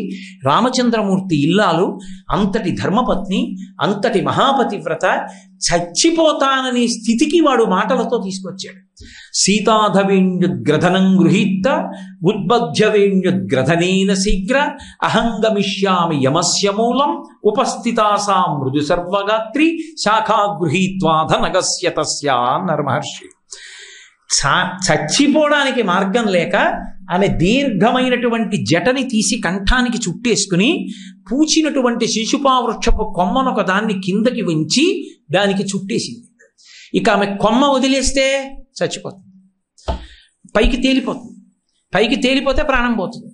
రామచంద్రమూర్తి ఇల్లాలు, అంతటి ధర్మపత్ని, అంతటి మహాపతివ్రత. చచ్చిపోతాననే స్థితికి వాడు మాటలతో తీసుకొచ్చాడు. సీతాధవేణ్యుద్గ్రధనం గృహీత ఉద్బధ్యవేణ్యుద్గ్రధనేన శీఘ్ర అహంగమిష్యామి యమస్య మూలం ఉపస్థితాసా మృదు సర్వగాత్రి శాఖా గృహీత్వాధ నగస్య తస్యా అన్నారు మహర్షి. చచ్చిపోవడానికి మార్గం లేక ఆమె దీర్ఘమైనటువంటి జటని తీసి కంఠానికి చుట్టేసుకుని పూచినటువంటి శిశుపావృక్షపు కొమ్మనొక దాన్ని కిందకి వంచి దానికి చుట్టేసింది. ఇక ఆమె కొమ్మ వదిలేస్తే చచ్చిపోతుంది, పైకి తేలిపోతుంది. పైకి తేలిపోతే ప్రాణం పోతుంది.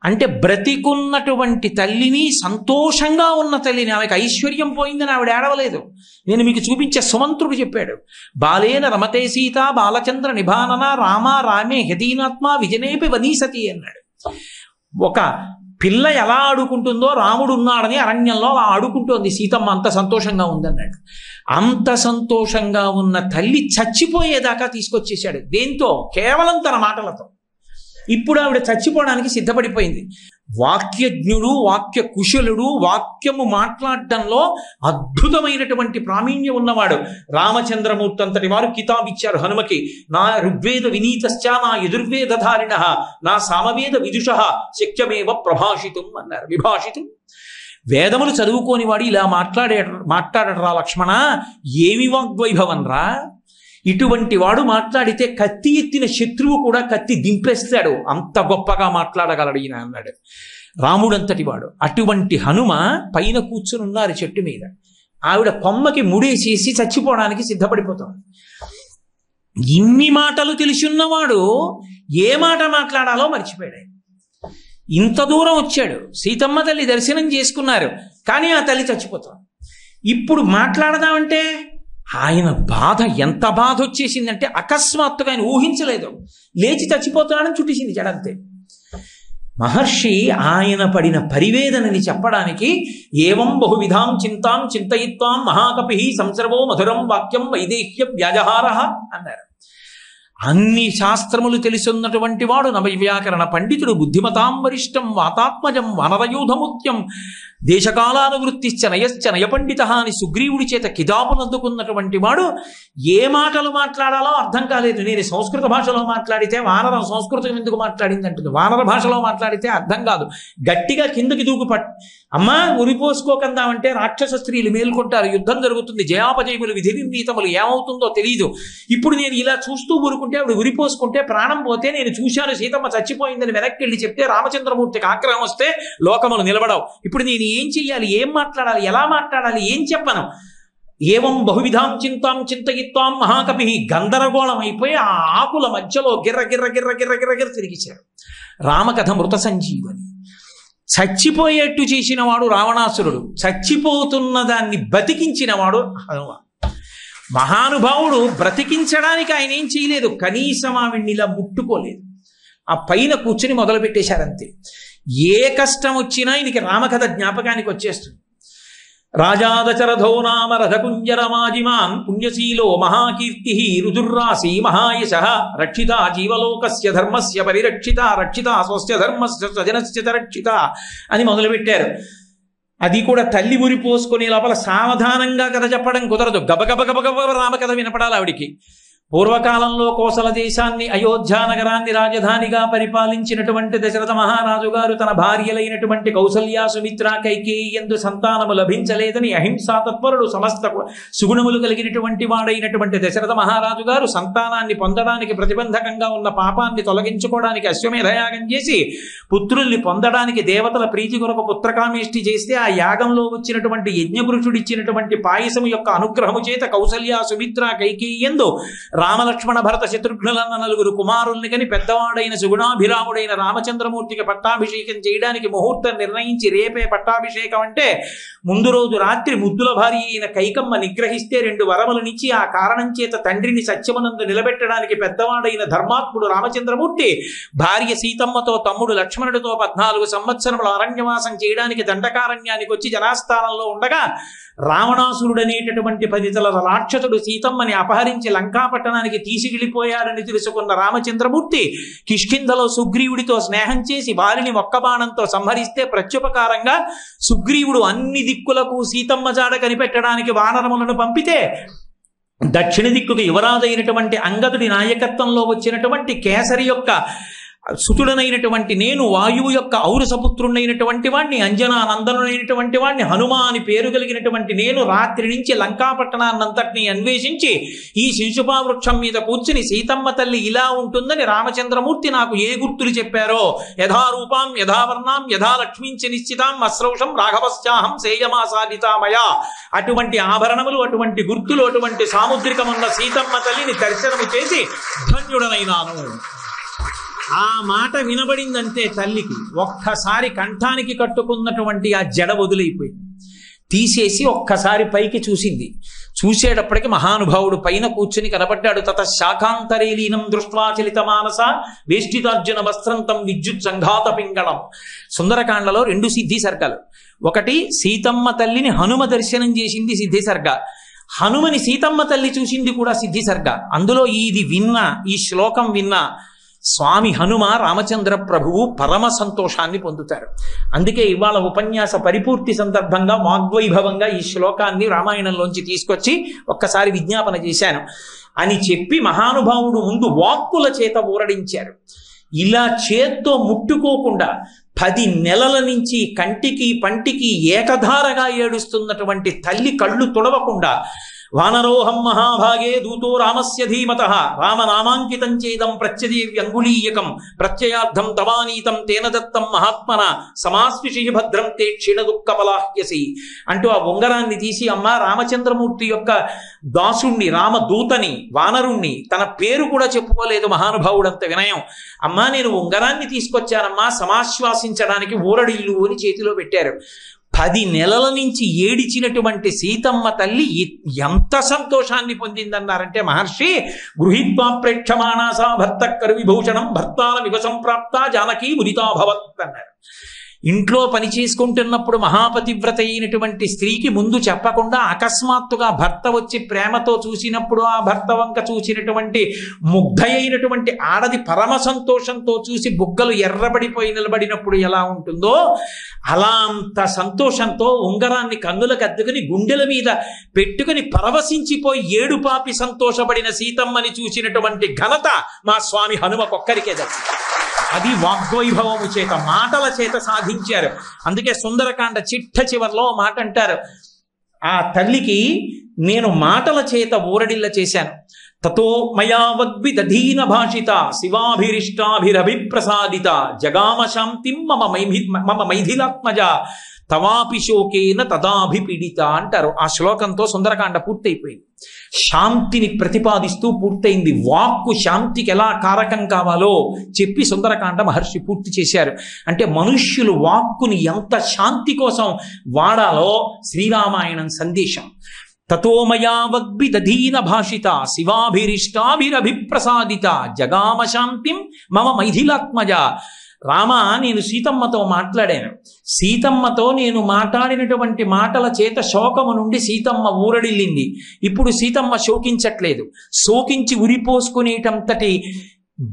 అంటే బ్రతికున్నటువంటి తల్లిని, సంతోషంగా ఉన్న తల్లిని, ఆమెకు ఐశ్వర్యం పోయిందని ఆవిడ ఏడవలేదు. నేను మీకు చూపించే సుమంత్రుడు చెప్పాడు, బాలేన రమతే సీత బాలచంద్ర నిభానన రామ రామే హదీనాత్మ విజనేపి వనీసతి అన్నాడు. ఒక పిల్ల ఎలా ఆడుకుంటుందో రాముడు ఉన్నాడని అరణ్యంలో అలా ఆడుకుంటోంది సీతమ్మ, అంత సంతోషంగా ఉందన్నాడు. అంత సంతోషంగా ఉన్న తల్లి చచ్చిపోయేదాకా తీసుకొచ్చేశాడు. దేంతో? కేవలం తన మాటలతో. ఇప్పుడు ఆవిడ చచ్చిపోవడానికి సిద్ధపడిపోయింది. వాక్యజ్ఞుడు, వాక్య కుశలుడు, వాక్యము మాట్లాడడంలో అద్భుతమైనటువంటి ప్రావీణ్యం ఉన్నవాడు రామచంద్రమూర్తి అంతటి వారు కితాబ్ ఇచ్చారు హనుమకి. నా ఋగ్వేద వినీతశ్చ నా యజుర్వేదధారిణ నా సామవేద విదుష శక్యమేవ ప్రభాషితం అన్నారు. విభాషితం. వేదములు చదువుకోని వాడు ఇలా మాట్లాడరా లక్ష్మణ, ఏమి వాగ్వైభవం రా. ఇటువంటి వాడు మాట్లాడితే కత్తి ఎత్తిన శత్రువు కూడా కత్తి దింపేస్తాడు, అంత గొప్పగా మాట్లాడగలడు ఈయన అన్నాడు. రాముడంతటి వాడు. అటువంటి హనుమ పైన కూర్చుని ఉన్నారు చెట్టు మీద. ఆవిడ కొమ్మకి ముడేసేసి చచ్చిపోవడానికి సిద్ధపడిపోతాడు. ఇన్ని మాటలు తెలిసి ఉన్నవాడు ఏ మాట మాట్లాడాలో మర్చిపోయాడు. ఇంత దూరం వచ్చాడు, సీతమ్మ తల్లి దర్శనం చేసుకున్నారు, కానీ ఆ తల్లి చచ్చిపోతాడు. ఇప్పుడు మాట్లాడదామంటే ఆయన బాధ, ఎంత బాధ వచ్చేసిందంటే అకస్మాత్తుగా ఆయన ఊహించలేదు, లేచి చచ్చిపోతున్నాడని చుట్టేసింది జడంతే. మహర్షి ఆయన పడిన పరివేదనని చెప్పడానికి ఏవం బహువిధాం చింతాం చింతయిత్వాం మహాకపి సంసర్వో మధురం వాక్యం వైదేహ్య వ్యాజహార అన్నారు. అన్ని శాస్త్రములు తెలుసున్నటువంటి వాడు, నవవ్యాకరణ పండితుడు, బుద్ధిమతాం వరిష్టం వాతాత్మజం వానరయూధముత్యం దేశకాలానువృత్తిశ్చ నయశ్చ నయపండిత అని సుగ్రీవుడి చేత కితాబునందుకున్నటువంటి వాడు ఏ మాటలు మాట్లాడాలో అర్థం కాలేదు. నేను సంస్కృత భాషలో మాట్లాడితే వానరం సంస్కృతం ఎందుకు మాట్లాడింది అంటుంది, వానర భాషలో మాట్లాడితే అర్థం కాదు. గట్టిగా కిందకి దూకు అమ్మా ఉరిపోసుకోకందామంటే రాక్షస స్త్రీలు మేల్కొంటారు, యుద్ధం జరుగుతుంది, జయాపజయములు విధి నిర్ణీతములు, ఏమవుతుందో తెలియదు. ఇప్పుడు నేను ఇలా చూస్తూ ఊరుకుంటే ఆవిడ ఉరిపోసుకుంటే ప్రాణం పోతే, నేను చూశాను సీతమ్మ చచ్చిపోయిందని వెనక్కి వెళ్ళి చెప్తే రామచంద్రమూర్తికి ఆగ్రహం వస్తే లోకములు నిలబడవు. ఇప్పుడు నేను ఏం చెయ్యాలి, ఏం మాట్లాడాలి, ఎలా మాట్లాడాలి, ఏం చెప్పను? ఏవం బహువిధాం చింతాం చింతయిత్వాం మహాకపి. గందరగోళం అయిపోయి ఆ ఆకుల మధ్యలో గిర్ర గిర్ర గిర్ర గిర్ర గిర్ర గిర్ర తిరిగిశారు. రామకథ మృత సంజీవని. చచ్చిపోయేట్టు చేసినవాడు రావణాసురుడు, చచ్చిపోతున్న దాన్ని బతికించినవాడు హనుమ. మహానుభావుడు బ్రతికించడానికి ఆయన ఏం చేయలేదు, కనీసం ఆవిడ్ని ఇలా ముట్టుకోలేదు, ఆ పైన కూర్చుని మొదలు పెట్టేశారంతే. ఏ కష్టం వచ్చినా ఈయనకి రామకథ జ్ఞాపకానికి వచ్చేస్తుంది. రాజాదశరథో నామ రథకుంజరమాజిమాన్ పుణ్యశీలో మహాకీర్తి రుజుర్రాసి మహాయశ రక్షిత జీవలోకస్య ధర్మస్య పరిరక్షిత రక్షిత స్వస్య ధర్మస్య స్వజనస్య రక్షిత అని మొదలుపెట్టారు. అది కూడా తల్లి ఉరిపోసుకునే లోపల సావధానంగా కథ చెప్పడం కుదరదు, గబగబ గబగబ రామకథ వినపడాలి ఆవిడికి. పూర్వకాలంలో కోసల దేశాన్ని, అయోధ్యా నగరాన్ని రాజధానిగా పరిపాలించినటువంటి దశరథ మహారాజు గారు తన భార్యలైనటువంటి కౌసల్య, సుమిత్ర, కైకేయి యందు సంతానము లభించలేదని అహింసా తత్పరుడు, సమస్త సుగుణములు కలిగినటువంటి వాడైనటువంటి దశరథ మహారాజు గారు సంతానాన్ని పొందడానికి ప్రతిబంధకంగా ఉన్న పాపాన్ని తొలగించుకోవడానికి అశ్వమేధయాగం చేసి పుత్రుల్ని పొందడానికి దేవతల ప్రీతి కొరకు పుత్రకామేష్టి చేస్తే, ఆ యాగంలో వచ్చినటువంటి యజ్ఞపురుషుడు ఇచ్చినటువంటి పాయసము యొక్క అనుగ్రహము చేత కౌసల్య, సుమిత్ర, కైకేయి యందు రామలక్ష్మణ భరత శత్రుఘ్నులన్న నలుగురు కుమారుల్ని కని పెద్దవాడైన సుగుణాభిరాముడైన రామచంద్రమూర్తికి పట్టాభిషేకం చేయడానికి ముహూర్తం నిర్ణయించి, రేపే పట్టాభిషేకం అంటే ముందు రోజు రాత్రి ముద్దుల భార్య అయిన కైకమ్మ నిగ్రహిస్తే 2 వరములనిచ్చి, ఆ కారణం చేత తండ్రిని సత్యమునందు నిలబెట్టడానికి పెద్దవాడైన ధర్మాత్ముడు రామచంద్రమూర్తి భార్య సీతమ్మతో, తమ్ముడు లక్ష్మణుడితో 14 సంవత్సరముల అరణ్యవాసం చేయడానికి దండకారణ్యానికి వచ్చి జనాస్థానంలో ఉండగా, రావణాసురుడు అనేటటువంటి 10 తలల రాక్షసుడు సీతమ్మని అపహరించి లంకాపట్టణానికి తీసుకెళ్లిపోయాడని తెలుసుకున్న రామచంద్రమూర్తి కిష్కింధలో సుగ్రీవుడితో స్నేహం చేసి వారిని ఒక్క బాణంతో సంహరిస్తే, ప్రత్యుపకారంగా సుగ్రీవుడు అన్ని దిక్కులకు సీతమ్మ జాడ కనిపెట్టడానికి వానరములను పంపితే, దక్షిణ దిక్కుకు యువరాజైనటువంటి అంగదుడి నాయకత్వంలో వచ్చినటువంటి కేసరి యొక్క సుతుడనైనటువంటి నేను, వాయువు యొక్క ఔరసపుత్రుడైనటువంటి వాడిని, అంజనా నందనుడైనటువంటి వాడిని, హనుమ అని పేరు కలిగినటువంటి నేను రాత్రి నుంచి లంకాపట్టణాన్నంతటినీ అన్వేషించి ఈ శింశుపా వృక్షం మీద కూర్చుని సీతమ్మ తల్లి ఇలా ఉంటుందని రామచంద్రమూర్తి నాకు ఏ గుర్తులు చెప్పారో, యథారూపాం యథావర్ణాం యథా లక్ష్మీంచ నిశ్చితాం అస్రౌషం రాఘవశ్చాహం సేయమాసాదితామయ, అటువంటి ఆభరణములు, అటువంటి గుర్తులు, అటువంటి సాముద్రికమున్న సీతమ్మ తల్లిని దర్శనము చేసి ధన్యుడనైనాను. ఆ మాట వినబడిందంతే తల్లికి ఒక్కసారి కంఠానికి కట్టుకున్నటువంటి ఆ జడ వదిలైపోయింది. తీసేసి ఒక్కసారి పైకి చూసింది. చూసేటప్పటికి మహానుభావుడు పైన కూర్చుని కనబడ్డాడు. తత శాఖాంతరేలీనం దృష్ట్వాచలిత మానస వేష్టితార్జున వస్త్రంతం విద్యుత్ సంఘాత పింగళం. సుందరకాండలో 2 సిద్ధి సర్గాలు. ఒకటి సీతమ్మ తల్లిని హనుమ దర్శనం చేసింది సిద్ధి సర్గ, హనుమని సీతమ్మ తల్లి చూసింది కూడా సిద్ధి సర్గ. అందులో ఇది విన్నా, ఈ శ్లోకం విన్నా స్వామి హనుమ రామచంద్ర ప్రభువు పరమ సంతోషాన్ని పొందుతారు. అందుకే ఇవాళ ఉపన్యాస పరిపూర్తి సందర్భంగా వాగ్వైభవంగా ఈ శ్లోకాన్ని రామాయణంలోంచి తీసుకొచ్చి ఒక్కసారి విజ్ఞాపన చేశాను అని చెప్పి మహానుభావుడు ముందు వాక్కుల చేత ఊరడించారు. ఇలా చేత్తో ముట్టుకోకుండా 10 నెలల నుంచి కంటికి పంటికి ఏకధారగా ఏడుస్తున్నటువంటి తల్లి కళ్ళు తుడవకుండా వానరోహం మహాభాగే దూతో రామస్య ధీమతః రామనామాంకితం చేదం ప్రత్యదేవ్యంగుళీయకం ప్రత్యయార్థం తవానీతం తేన దత్తం మహాత్మన సమాస్విషి భద్రం తే క్షీణ దుఃఖ పలాహ్యసి అంటూ ఆ ఉంగరాన్ని తీసి, అమ్మ రామచంద్రమూర్తి యొక్క దాసుణ్ణి, రామదూతని, వానరుణ్ణి, తన పేరు కూడా చెప్పుకోలేదు మహానుభావుడంత వినయం. అమ్మా నేను ఉంగరాన్ని తీసుకొచ్చానమ్మా సమాశ్వాసించడానికి, ఊరడిల్లు అని చేతిలో పెట్టారు. 10 నెలల నుంచి ఏడిచినటువంటి సీతమ్మ తల్లి ఎంత సంతోషాన్ని పొందిందన్నారంటే మహర్షి గృహీత్వా ప్రేక్షమాణాసా భర్త కరువిభూషణం భర్తాల వివసంప్రాప్త జానకీ ముదితాభవత్ అన్నారు. ఇంట్లో పని చేసుకుంటున్నప్పుడు మహాపతివ్రత అయినటువంటి స్త్రీకి ముందు చెప్పకుండా అకస్మాత్తుగా భర్త వచ్చి ప్రేమతో చూసినప్పుడు ఆ భర్త వంక చూసినటువంటి ముగ్ధ అయినటువంటి ఆడది పరమ సంతోషంతో చూసి బుగ్గలు ఎర్రబడిపోయి నిలబడినప్పుడు ఎలా ఉంటుందో అలా అంత సంతోషంతో ఉంగరాన్ని కన్నులకు అద్దుకుని గుండెల మీద పెట్టుకుని పరవశించిపోయి ఏడుపాపి సంతోషపడిన సీతమ్మని చూసినటువంటి ఘనత మా స్వామి హనుమకొక్కరికే దక్కింది. అది వాగ్వైభవము చేత, మాటల చేత సాధించారు. అందుకే సుందరకాండ చిట్ట చివర్లో మాట అంటారు, ఆ తల్లికి నేను మాటల చేత ఊరడిల్ల చేశాను. తతో మయా వగ్విదధీన భాషిత శివాభిరిష్టాభిరభిప్రసాదిత జగామ శాంతిం మమ మైథిలాత్మజ తవాపి శోకేన తదాభిపీడిత అంటారు. ఆ శ్లోకంతో సుందరకాండ పూర్తయిపోయింది. శాంతిని ప్రతిపాదిస్తూ పూర్తయింది. వాక్కు శాంతికి ఎలా కారకం కావాలో చెప్పి సుందరకాండ మహర్షి పూర్తి చేశారు. అంటే మనుష్యులు వాక్కుని ఎంత శాంతి కోసం వాడాలో శ్రీరామాయణం సందేశం. తతోమయా వగ్విదధీన భాషిత శివాభిరిష్టాభిరభిప్రసాదిత జగామ శాంతిం మమ మైథిలాత్మజ. రామ నేను సీతమ్మతో మాట్లాడాను. సీతమ్మతో నేను మాట్లాడినటువంటి మాటల చేత శోకము నుండి సీతమ్మ ఊరడిల్లింది. ఇప్పుడు సీతమ్మ శోకించట్లేదు. శోకించి ఉరిపోసుకునేటంతటి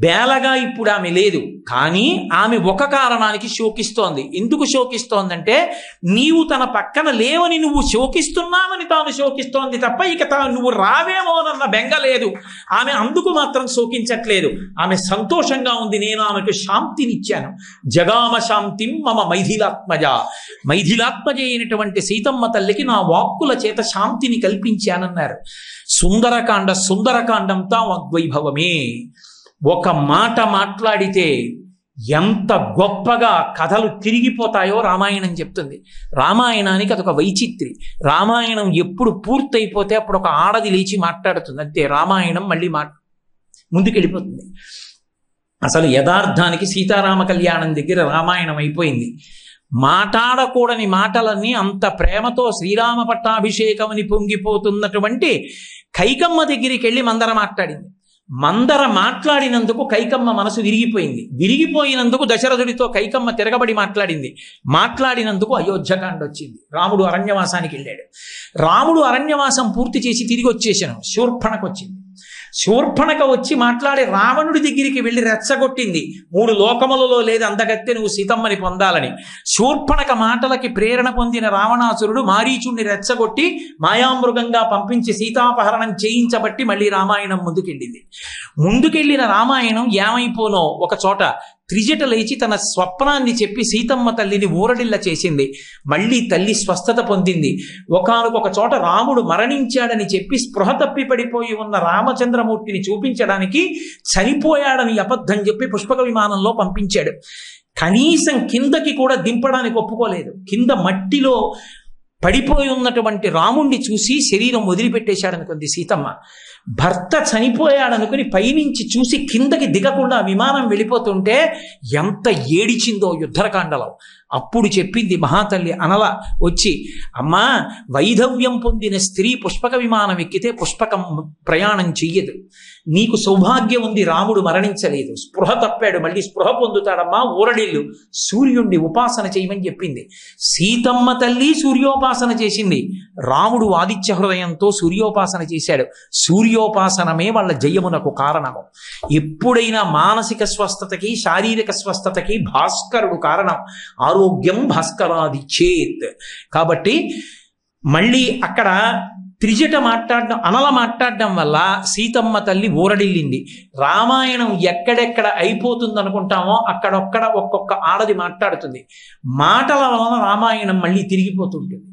బేలగా ఇప్పుడు ఆమె లేదు. కానీ ఆమె ఒక కారణానికి శోకిస్తోంది. ఎందుకు శోకిస్తోందంటే నీవు తన పక్కన లేవని నువ్వు శోకిస్తున్నావని తాను శోకిస్తోంది తప్ప ఇక నువ్వు రావేమోనన్న బెంగ లేదు. ఆమె అందుకు మాత్రం శోకించట్లేదు. ఆమె సంతోషంగా ఉంది. నేను ఆమెకు శాంతినిచ్చాను. జగామ శాంతిం మమ మైథిలాత్మజ. మైథిలాత్మజ అయినటువంటి సీతమ్మ తల్లికి నా వాక్కుల చేత శాంతిని కల్పించానన్నారు. సుందరకాండంతా వాగ్వైభవమే. ఒక మాట మాట్లాడితే ఎంత గొప్పగా కథలు తిరిగిపోతాయో రామాయణం చెప్తుంది. రామాయణానికి అదొక వైచిత్రి. రామాయణం ఎప్పుడు పూర్తయిపోతే అప్పుడు ఒక ఆడది లేచి మాట్లాడుతుంది. అంతే, రామాయణం మళ్ళీ ముందుకెళ్ళిపోతుంది. అసలు యథార్థానికి సీతారామ కళ్యాణం దగ్గర రామాయణం అయిపోయింది. మాట్లాడకూడని మాటలన్నీ అంత ప్రేమతో శ్రీరామ పట్టాభిషేకం అని పొంగిపోతున్నటువంటి కైకమ్మ దగ్గరికి వెళ్ళి మందర మాట్లాడింది. మందర మాట్లాడినందుకు కైకమ్మ మనసు విరిగిపోయింది. విరిగిపోయినందుకు దశరథుడితో కైకమ్మ తిరగబడి మాట్లాడినందుకు అయోధ్యకాండ వచ్చింది. రాముడు అరణ్యవాసానికి వెళ్ళాడు. రాముడు అరణ్యవాసం పూర్తి చేసి తిరిగి వచ్చేసాను. శూర్పణఖ వచ్చింది. శూర్పణఖ వచ్చి మాట్లాడి రావణుడి దగ్గరికి వెళ్ళి రెచ్చగొట్టింది. 3 లోకములలో లేదు అందగత్తె నువ్వు సీతమ్మని పొందాలని. శూర్పణఖ మాటలకి ప్రేరణ పొందిన రావణాసురుడు మారీచుణ్ణి రెచ్చగొట్టి మాయామృగంగా పంపించి సీతాపహరణం చేయించబట్టి మళ్ళీ రామాయణం ముందుకెళ్ళిన రామాయణం ఏమైపోనో ఒక చోట త్రిజట లేచి తన స్వప్నాన్ని చెప్పి సీతమ్మ తల్లిని ఊరడిల్ల చేసింది. మళ్ళీ తల్లి స్వస్థత పొందింది. ఒకానొక చోట రాముడు మరణించాడని చెప్పి స్పృహ తప్పి పడిపోయి ఉన్న రామచంద్రమూర్తిని చూపించడానికి చనిపోయాడని అబద్ధం చెప్పి పుష్పక విమానంలో పంపించాడు. కనీసం కిందకి కూడా దింపడానికి ఒప్పుకోలేదు. కింద మట్టిలో పడిపోయి ఉన్నటువంటి రాముణ్ణి చూసి శరీరం వదిలిపెట్టేశాడనుకుంది సీతమ్మ. భర్త చనిపోయాడనుకుని పైనుంచి చూసి కిందకి దిగకుండా విమానం వెళ్ళిపోతుంటే ఎంత ఏడిచిందో యుద్ధకాండలో. అప్పుడు చెప్పింది మహాతల్లి అనల వచ్చి, అమ్మా, వైధవ్యం పొందిన స్త్రీ పుష్పక విమానం ఎక్కితే పుష్పకం ప్రయాణం చెయ్యదు. నీకు సౌభాగ్యం ఉంది, రాముడు మరణించలేదు, స్పృహ తప్పాడు, మళ్ళీ స్పృహ పొందుతాడమ్మా, ఊరడిల్లు, సూర్యుణ్ణి ఉపాసన చేయమని చెప్పింది. సీతమ్మ తల్లి సూర్యోపాసన చేసింది. రాముడు ఆదిత్య హృదయంతో సూర్యోపాసన చేశాడు. సూర్యోపాసనమే వాళ్ళ జయమునకు కారణము. ఎప్పుడైనా మానసిక స్వస్థతకి శారీరక స్వస్థతకి భాస్కరుడు కారణం. ఆరోగ్యం భాస్కరాది చేత్. కాబట్టి మళ్ళీ అక్కడ త్రిజట మాట్లాడడం, అనల మాట్లాడడం వల్ల సీతమ్మ తల్లి ఊరడిల్లింది. రామాయణం ఎక్కడెక్కడ అయిపోతుంది అనుకుంటామో అక్కడొక్కడ ఒక్కొక్క ఆడది మాట్లాడుతుంది. మాటల వలన రామాయణం మళ్ళీ తిరిగిపోతుంటుంది.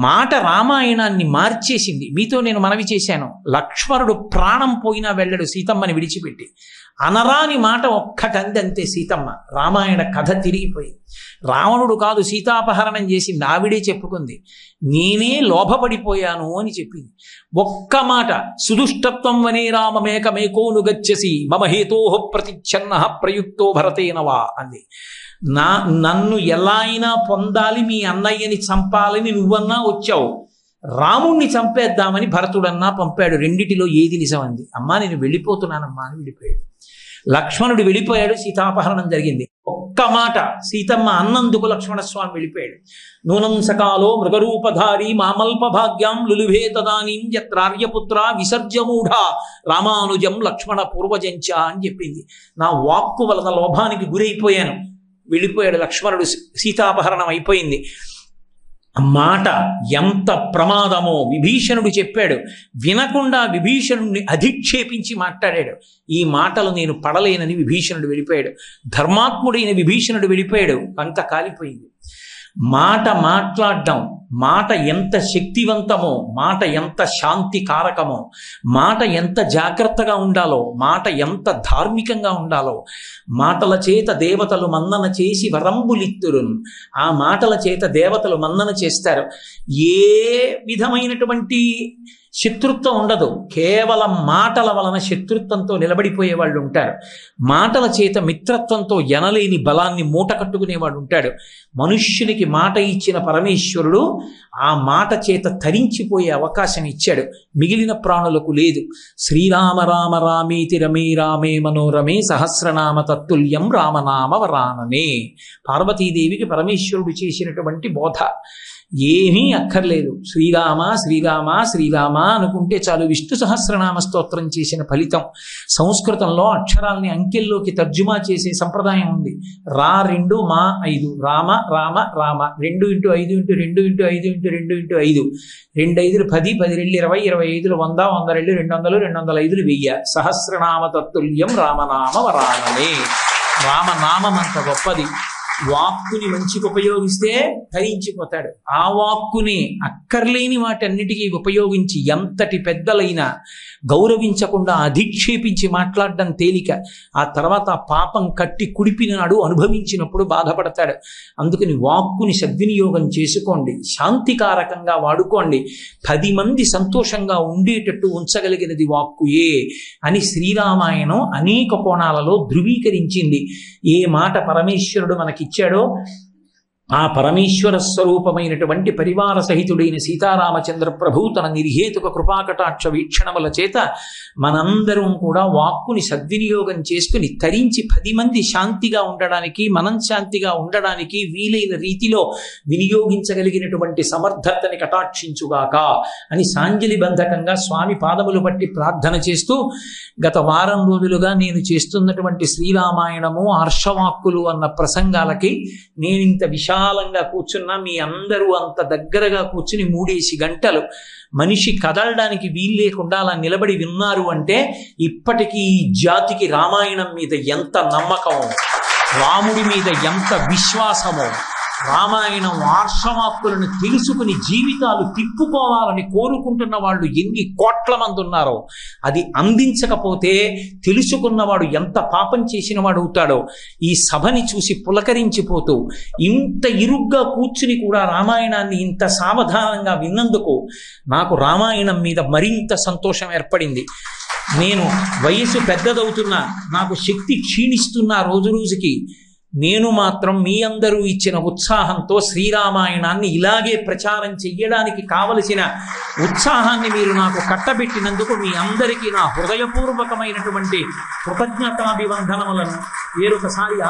మాట రామాయణాన్ని మార్చేసింది. మీతో నేను మనవి చేశాను, లక్ష్మణుడు ప్రాణం పోయినా వెళ్ళడు సీతమ్మని విడిచిపెట్టి. అనరాని మాట ఒక్కటందంతే సీతమ్మ. రామాయణ కథ తిరిగిపోయింది. రావణుడు కాదు సీతాపహరణం చేసింది, ఆవిడే చెప్పుకుంది. నేనే లోభపడిపోయాను అని చెప్పింది. ఒక్క మాట, సుదుష్టత్వం వనే రామమేకమేకోను గచ్చసి మమ హేతోః ప్రతిచ్ఛన్న ప్రయుక్తో భరతేనవా అంది. నన్ను ఎలా అయినా పొందాలి, మీ అన్నయ్యని చంపాలని నువ్వన్నా వచ్చావు, రాముణ్ణి చంపేద్దామని భరతుడన్నా పంపాడు, రెండిటిలో ఏది నిజం అంది. అమ్మా నేను వెళ్ళిపోతున్నానమ్మా అని వెళ్ళిపోయాడు. లక్ష్మణుడు వెళ్ళిపోయాడు, సీతాపహరణం జరిగింది. ఒక్క మాట సీతమ్మ అన్నందుకు లక్ష్మణస్వామి వెళ్ళిపోయాడు. నూనం సకాలో మృగరూపధారి మామల్ప భాగ్యం లులుభే తదానీం యత్రార్యపుత్ర విసర్జమూఢ రామానుజం లక్ష్మణ పూర్వజంచ అని చెప్పింది. నా వాక్కు వలన లోభానికి గురైపోయాను. వెళ్ళిపోయాడు లక్ష్మణుడు. సీతాపహరణం అయిపోయింది. మాట ఎంత ప్రమాదమో విభీషణుడు చెప్పాడు. వినకుండా విభీషణుడిని అధిక్షేపించి మాట్లాడాడు. ఈ మాటలు నేను పడలేనని విభీషణుడు వెళ్ళిపోయాడు. ధర్మాత్ముడైన విభీషణుడు వెళ్ళిపోయాడు. అంత కాలిపోయింది. మాట మాట్లాడడం, మాట ఎంత శక్తివంతమో, మాట ఎంత శాంతి కారకమో, మాట ఎంత జాగ్రత్తగా ఉండాలో, మాట ఎంత ధార్మికంగా ఉండాలో. మాటల చేత దేవతలు మన్నన చేసి వరంబులిత్తురున్. ఆ మాటల చేత దేవతలు మన్నన చేస్తారు. ఏ విధమైనటువంటి శత్రుత్వం ఉండదు. కేవలం మాటల వలన శత్రుత్వంతో నిలబడిపోయే వాళ్ళు ఉంటారు. మాటల చేత మిత్రత్వంతో ఎనలేని బలాన్ని మూట కట్టుకునేవాడు ఉంటాడు. మనుష్యునికి మాట ఇచ్చిన పరమేశ్వరుడు ఆ మాట చేత తరించిపోయే అవకాశం ఇచ్చాడు, మిగిలిన ప్రాణులకు లేదు. శ్రీరామ రామ రామేతి రమే రామే మనోరమే సహస్రనామ తత్తుల్యం రామనామ వరాననే. పార్వతీదేవికి పరమేశ్వరుడు చేసినటువంటి బోధ. ఏమీ అక్కర్లేదు, శ్రీరామ శ్రీరామ శ్రీరామ అనుకుంటే చాలు. విష్ణు సహస్రనామ స్తోత్రం చేసిన ఫలితం. సంస్కృతంలో అక్షరాల్ని అంకెల్లోకి తర్జుమా చేసే సంప్రదాయం ఉంది. రా 2 మా 5, రామ రామ రామ, 2 × 5 × 2 × 5 × 2 × 5, 2 5 10, 10 2 20, 25 100, 100 2 200, 205 1000. సహస్రనామ తత్తుల్యం రామనామ వరాననే. రామనామం అంత గొప్పది. వాక్కుని మంచికి ఉపయోగిస్తే ధరించిపోతాడు. ఆ వాక్కుని అక్కర్లేని వాటన్నిటికీ ఉపయోగించి ఎంతటి పెద్దలైనా గౌరవించకుండా అధిక్షేపించి మాట్లాడడం తేలిక. ఆ తర్వాత పాపం కట్టి కుడిపినాడు అనుభవించినప్పుడు బాధపడతాడు. అందుకని వాక్కుని సద్వినియోగం చేసుకోండి, శాంతికారకంగా వాడుకోండి. 10 మంది సంతోషంగా ఉండేటట్టు ఉంచగలిగినది వాక్కుయే అని శ్రీరామాయణం అనేక కోణాలలో ధృవీకరించింది. ఏ మాట పరమేశ్వరుడు మనకిచ్చాడో ఆ పరమేశ్వర స్వరూపమైనటువంటి పరివార సహితుడైన సీతారామచంద్ర ప్రభు తన నిర్హేతుక కృపాకటాక్ష వీక్షణముల చేత మనందరం కూడా వాక్కుని సద్వినియోగం చేసుకుని తరించి 10 మంది శాంతిగా ఉండడానికి, మనం శాంతిగా ఉండడానికి వీలైన రీతిలో వినియోగించగలిగినటువంటి సమర్థతని కటాక్షించుగాక అని సాంజలి బంధకంగా స్వామి పాదములు పట్టి ప్రార్థన చేస్తూ, గత వారం రోజులుగా నేను చేస్తున్నటువంటి శ్రీరామాయణము ఆర్షవాక్కులు అన్న ప్రసంగాలకి నేనింత విశాలంగా కూర్చున్నా, మీ అందరూ అంత దగ్గరగా కూర్చుని 3 గంటలు మనిషి కదలడానికి వీలు లేకుండా అలా నిలబడి విన్నారు అంటే ఇప్పటికీ ఈ జాతికి రామాయణం మీద ఎంత నమ్మకమో, రాముడి మీద ఎంత విశ్వాసమో, రామాయణం వార్షవాక్కులను తెలుసుకుని జీవితాలు తిప్పుకోవాలని కోరుకుంటున్న వాళ్ళు ఎన్ని కోట్ల మంది ఉన్నారో, అది అందించకపోతే తెలుసుకున్నవాడు ఎంత పాపం చేసిన వాడు అవుతాడో. ఈ సభని చూసి పులకరించిపోతూ ఇంత ఇరుగ్గా కూర్చుని కూడా రామాయణాన్ని ఇంత సావధానంగా విన్నందుకు నాకు రామాయణం మీద మరింత సంతోషం ఏర్పడింది. నేను వయసు పెద్దదవుతున్నా, నాకు శక్తి క్షీణిస్తున్నా రోజు రోజుకి. నేను మాత్రం మీ అందరూ ఇచ్చిన ఉత్సాహంతో శ్రీరామాయణాన్ని ఇలాగే ప్రచారం చెయ్యడానికి కావలసిన ఉత్సాహాన్ని మీరు నాకు కట్టబెట్టినందుకు మీ అందరికీ నా హృదయపూర్వకమైనటువంటి కృతజ్ఞతాభివందనములను వేరొకసారి